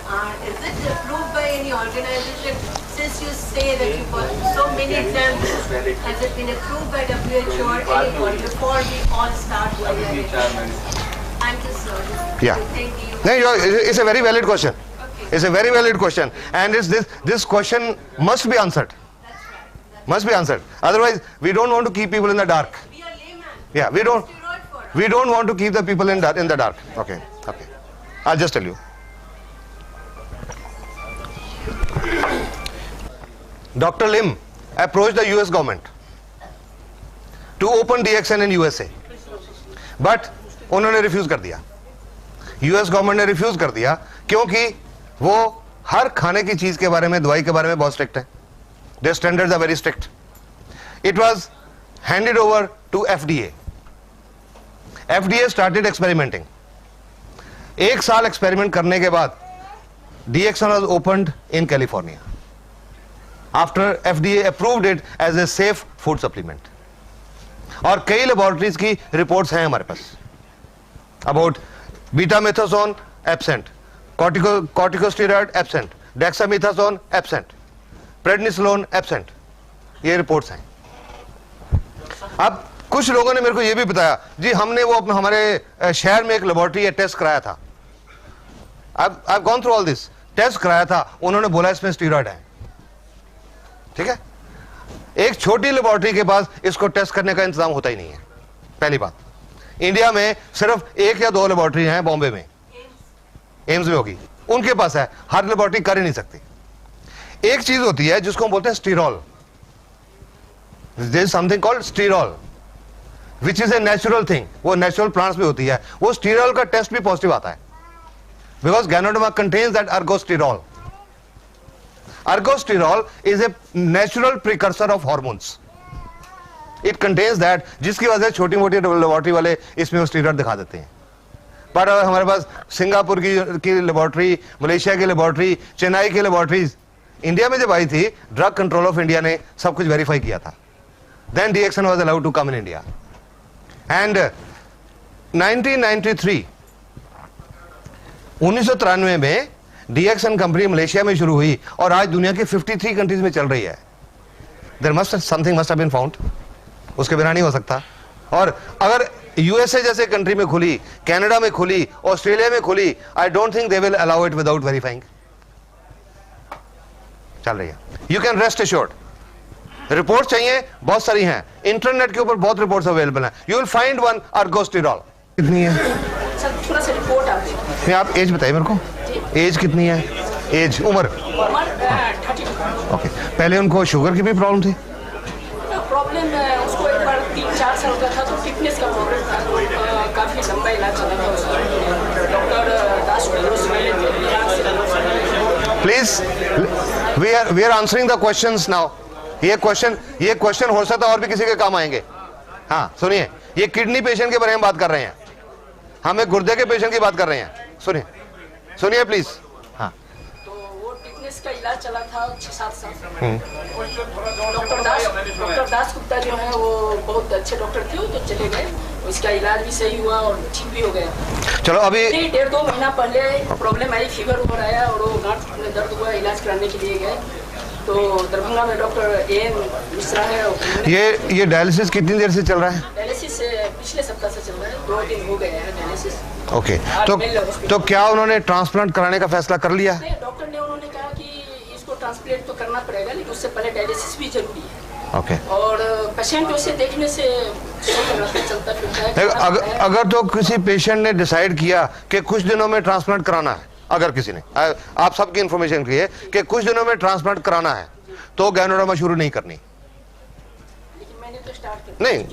Speaker 6: Is it approved by any organization? Since you say that you got so many examples, has it been approved by WHO or anybody before we all start going ahead? Thank you, sir.
Speaker 2: Yeah.
Speaker 6: Thank you.
Speaker 2: no, it's a very valid question. It's a very valid question, and this question must be answered. Must be answered. Otherwise, we don't want to keep people in the dark.
Speaker 6: We are layman.
Speaker 2: Yeah, we don't
Speaker 6: Steroid for us.
Speaker 2: we don't want to keep the people in the dark. Okay. I'll just tell you. Dr. Lim approached the US government to open DXN in USA, but उन्होंने refuse कर दिया। US government ने refuse कर दिया क्योंकि वो हर खाने की चीज के बारे में, दवाई के बारे में बहुत स्ट्रिक्ट है। Their standards are very strict. It was handed over to FDA. FDA started experimenting. 1 साल एक्सपेरिमेंट करने के बाद DXN was opened in California after FDA approved it as a safe food supplement. और कई लेबोरेटरीज की reports हैं हमारे पास about betamethasone absent, corticosteroid absent, dexamethasone absent, prednisolone absent, ये रिपोर्ट्स हैं। अब कुछ लोगों ने मेरे को ये भी बताया जी हमने वो हमारे शहर में एक लेबोरेटरी टेस्ट कराया था, I've gone through all this, test कराया था, उन्होंने बोला इसमें स्टीरॉइड है। ठीक है, एक छोटी लेबोरेटरी के पास इसको टेस्ट करने का इंतजाम होता ही नहीं है। पहली बात, इंडिया में सिर्फ 1 या 2 लेबोरेटरी हैं, बॉम्बे में एम्स में होगी, उनके पास है, हर लेबोरेटरी कर ही नहीं सकती। एक चीज होती है जिसको हम बोलते हैं sterol, there is something called sterol which is a natural thing, वो नेचुरल प्लांट्स में होती है। वो स्टीरॉल का टेस्ट भी पॉजिटिव आता है because Ganoderma contains that ergosterol. Ergosterol is a natural precursor of hormones. It contains that, जिसकी वजह से छोटी मोटी लेबोरेटरी वाले इसमें वो स्टीरॉइड दिखा देते हैं। पर हमारे पास सिंगापुर की लेबोरेटरी, मलेशिया की लेबोरेटरी, चेन्नई की लेबोरेटरीज इंडिया में जब आई थी, ड्रग कंट्रोल ऑफ इंडिया ने सब कुछ वेरीफाई किया था। Then DXN was allowed to come in India. And 1993 1993 में DXN कंपनी मलेशिया में शुरू हुई और आज दुनिया के 53 कंट्रीज में चल रही है। There must something must have been found, उसके बिना नहीं हो सकता। और अगर यूएसए जैसे कंट्री में खुली, कनाडा में खुली, ऑस्ट्रेलिया में खुली, I don't think they will allow it without verifying. चल रही है, you can rest assured. Report चाहिए, बहुत सारी हैं, इंटरनेट के ऊपर बहुत रिपोर्ट्स अवेलेबल हैं, यू विल फाइंड वन अर्गोस्टेरॉल। कितनी है
Speaker 7: थोड़ा सा रिपोर्ट आ गई।
Speaker 2: नहीं, आप एज बताइए मेरे को, एज कितनी है, एज उम्र? ओके, पहले उनको शुगर की भी प्रॉब्लम थी?
Speaker 7: प्रॉब्लम उसको एक बार 3-4 साल का था तो फिटनेस का प्रॉब्लम था, तो काफ़ी लंबा इलाज चला था उसका। Doctor Das
Speaker 2: please, we are answering the questions now. ये क्वेश्चन हो सकता है और भी किसी के काम आएंगे। हाँ सुनिए, ये किडनी पेशेंट के बारे में बात कर रहे हैं, हम एक गुर्दे के पेशेंट की बात कर रहे हैं। सुनिए प्लीज। हाँ,
Speaker 7: तो वो फिटनेस डायलिसिस का इलाज चला था 6-7 साल। डॉक्टर दास गुप्ता जो है वो बहुत अच्छे डॉक्टर थे, तो चले गए, उसका इलाज भी सही हुआ और ठीक भी हो गया।
Speaker 2: चलो अभी
Speaker 7: 1.5-2 महीना पहले प्रॉब्लम आई, फीवर ओवर आया और वो गांठ में दर्द हुआ, इलाज कराने के लिए गए तो दरभंगा में डॉक्टर एन मिश्रा है।
Speaker 2: ये डायलिसिस कितनी देर से चल रहा है?
Speaker 7: डायलिसिस पिछले सप्ताह से चल रहा है, 2 दिन हो गए हैं डायलिसिस।
Speaker 2: ओके, तो क्या उन्होंने ट्रांसप्लांट कराने का फैसला कर लिया?
Speaker 7: डॉक्टर ने उन्होंने कहा कि इसको ट्रांसप्लांट तो करना पड़ेगा, लेकिन उससे पहले डायलिसिस भी जरूरी है।
Speaker 2: ओके,
Speaker 7: और पेशेंट उसे देखने से चलता फिरता है।
Speaker 2: अगर तो किसी पेशेंट ने डिसाइड किया कि कुछ दिनों में ट्रांसप्लांट कराना है, अगर किसी ने, आप सबकी इंफॉर्मेशन की है कि कुछ दिनों में ट्रांसप्लांट कराना है, तो गैनोडर्मा शुरू नहीं करनी।
Speaker 7: मैंने तो स्टार्ट
Speaker 2: नहीं,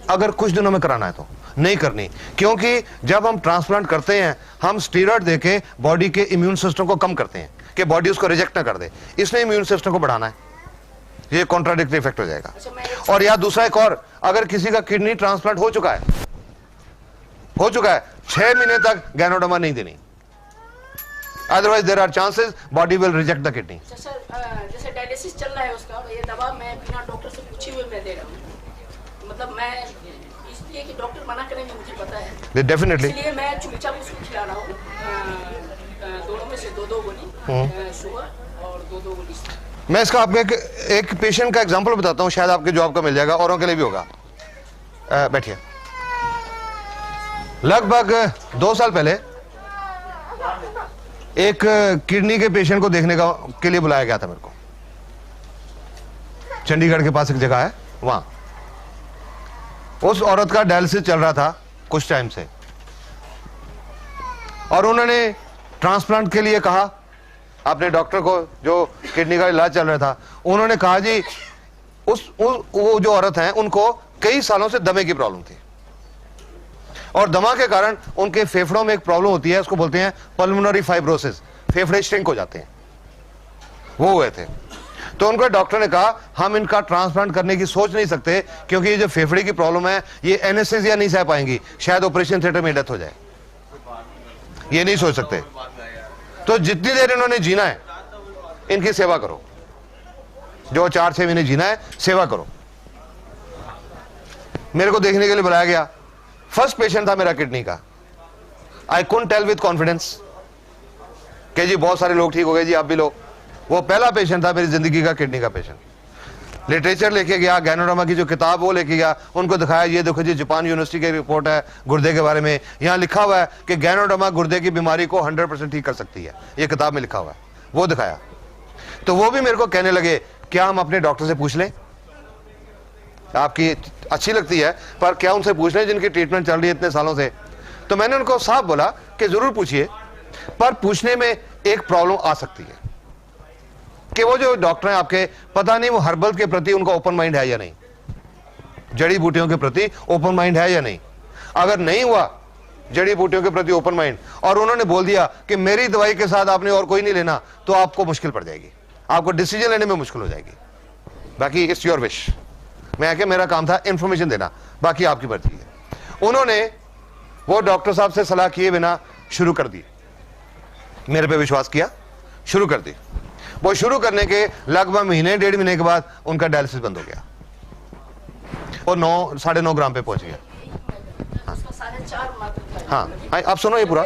Speaker 2: अगर कुछ दिनों में कराना है तो नहीं करनी, क्योंकि जब हम ट्रांसप्लांट करते हैं हम स्टीरॉयड देके बॉडी के इम्यून सिस्टम को कम करते हैं कि बॉडी उसको रिजेक्ट ना कर दे, इसलिए इम्यून सिस्टम को बढ़ाना है, ये कॉन्ट्राडिक्टरी इफेक्ट हो जाएगा। और या दूसरा एक और, अगर किसी का किडनी ट्रांसप्लांट हो चुका है 6 महीने तक गैनोडर्मा नहीं देनी, otherwise there are chances body will reject the kidney.
Speaker 7: Sir जैसे डायलिसिस चल रहा है उसका, ये दवा मैं बिना डॉक्टर से पूछे हुए मैं दे रहा हूँ, मतलब मैं इसलिए कि डॉक्टर मना करेंगे मुझे पता है,
Speaker 2: डेफिनेटली,
Speaker 7: इसलिए मैं चुपचाप उसको खिला रहा हूँ। दोनों में से 2-2 गोली सुबह और 2-2 गोली।
Speaker 2: मैं इसका आपको एक पेशेंट का एग्जांपल बताता हूँ, शायद आपके जॉब का मिल जाएगा, औरों के लिए भी होगा। बैठिए। लगभग 2 साल पहले एक किडनी के पेशेंट को देखने के लिए बुलाया गया था मेरे को। चंडीगढ़ के पास एक जगह है, वहां उस औरत का डायलिसिस चल रहा था कुछ टाइम से, और उन्होंने ट्रांसप्लांट के लिए कहा अपने डॉक्टर को, जो किडनी का इलाज चल रहा था। उन्होंने कहा जी वो जो औरत है उनको कई सालों से दमे की प्रॉब्लम थी, और दमा के कारण उनके फेफड़ों में एक प्रॉब्लम होती है, उसको बोलते हैं पल्मोनरी फाइब्रोसिस, फेफड़े श्रिंक हो जाते हैं, वो हुए थे। तो उनको डॉक्टर ने कहा हम इनका ट्रांसप्लांट करने की सोच नहीं सकते, क्योंकि ये जो फेफड़े की प्रॉब्लम है ये एनेस्थीसिया नहीं सह पाएंगी, शायद ऑपरेशन थिएटर में डेथ हो जाए, ये नहीं सोच सकते। तो जितनी देर इन्होंने जीना है इनकी सेवा करो, जो 4-6 महीने जीना है सेवा करो। मेरे को देखने के लिए बुलाया गया, फर्स्ट पेशेंट था मेरा किडनी का। I couldn't tell with confidence कि जी बहुत सारे लोग ठीक हो गए जी, आप भी लो। वो पहला पेशेंट था मेरी जिंदगी का किडनी का पेशेंट। लिटरेचर लेके गया, गैनोडर्मा की जो किताब वो लेके गया, उनको दिखाया, ये देखो जी जापान यूनिवर्सिटी की रिपोर्ट है गुर्दे के बारे में, यहाँ लिखा हुआ है कि गैनोडर्मा गुर्दे की बीमारी को 100% ठीक कर सकती है, ये किताब में लिखा हुआ है। वो दिखाया तो वो भी मेरे को कहने लगे क्या हम अपने डॉक्टर से पूछ लें, आपकी अच्छी लगती है पर क्या उनसे पूछ लें जिनकी ट्रीटमेंट चल रही है इतने सालों से। तो मैंने उनको साफ बोला कि जरूर पूछिए, पर पूछने में एक प्रॉब्लम आ सकती है कि वो जो डॉक्टर हैं आपके, पता नहीं वो हर्बल के प्रति उनका ओपन माइंड है या नहीं, जड़ी बूटियों के प्रति ओपन माइंड है या नहीं। अगर नहीं हुआ जड़ी बूटियों के प्रति ओपन माइंड, और उन्होंने बोल दिया कि मेरी दवाई के साथ आपने और कोई नहीं लेना, तो आपको मुश्किल पड़ जाएगी, आपको डिसीजन लेने में मुश्किल हो जाएगी। बाकी इट्स योर विश, मैं क्या, मेरा काम था इंफॉर्मेशन देना, बाकी आपकी मर्जी है। उन्होंने वो डॉक्टर साहब से सलाह किए बिना शुरू कर दी, मेरे पे विश्वास किया, शुरू कर दी। वो शुरू करने के लगभग 1.5 महीने के बाद उनका डायलिसिस बंद हो गया और 9-9.5 ग्राम पे पहुंच गया। हाँ, आप सुनो ये पूरा।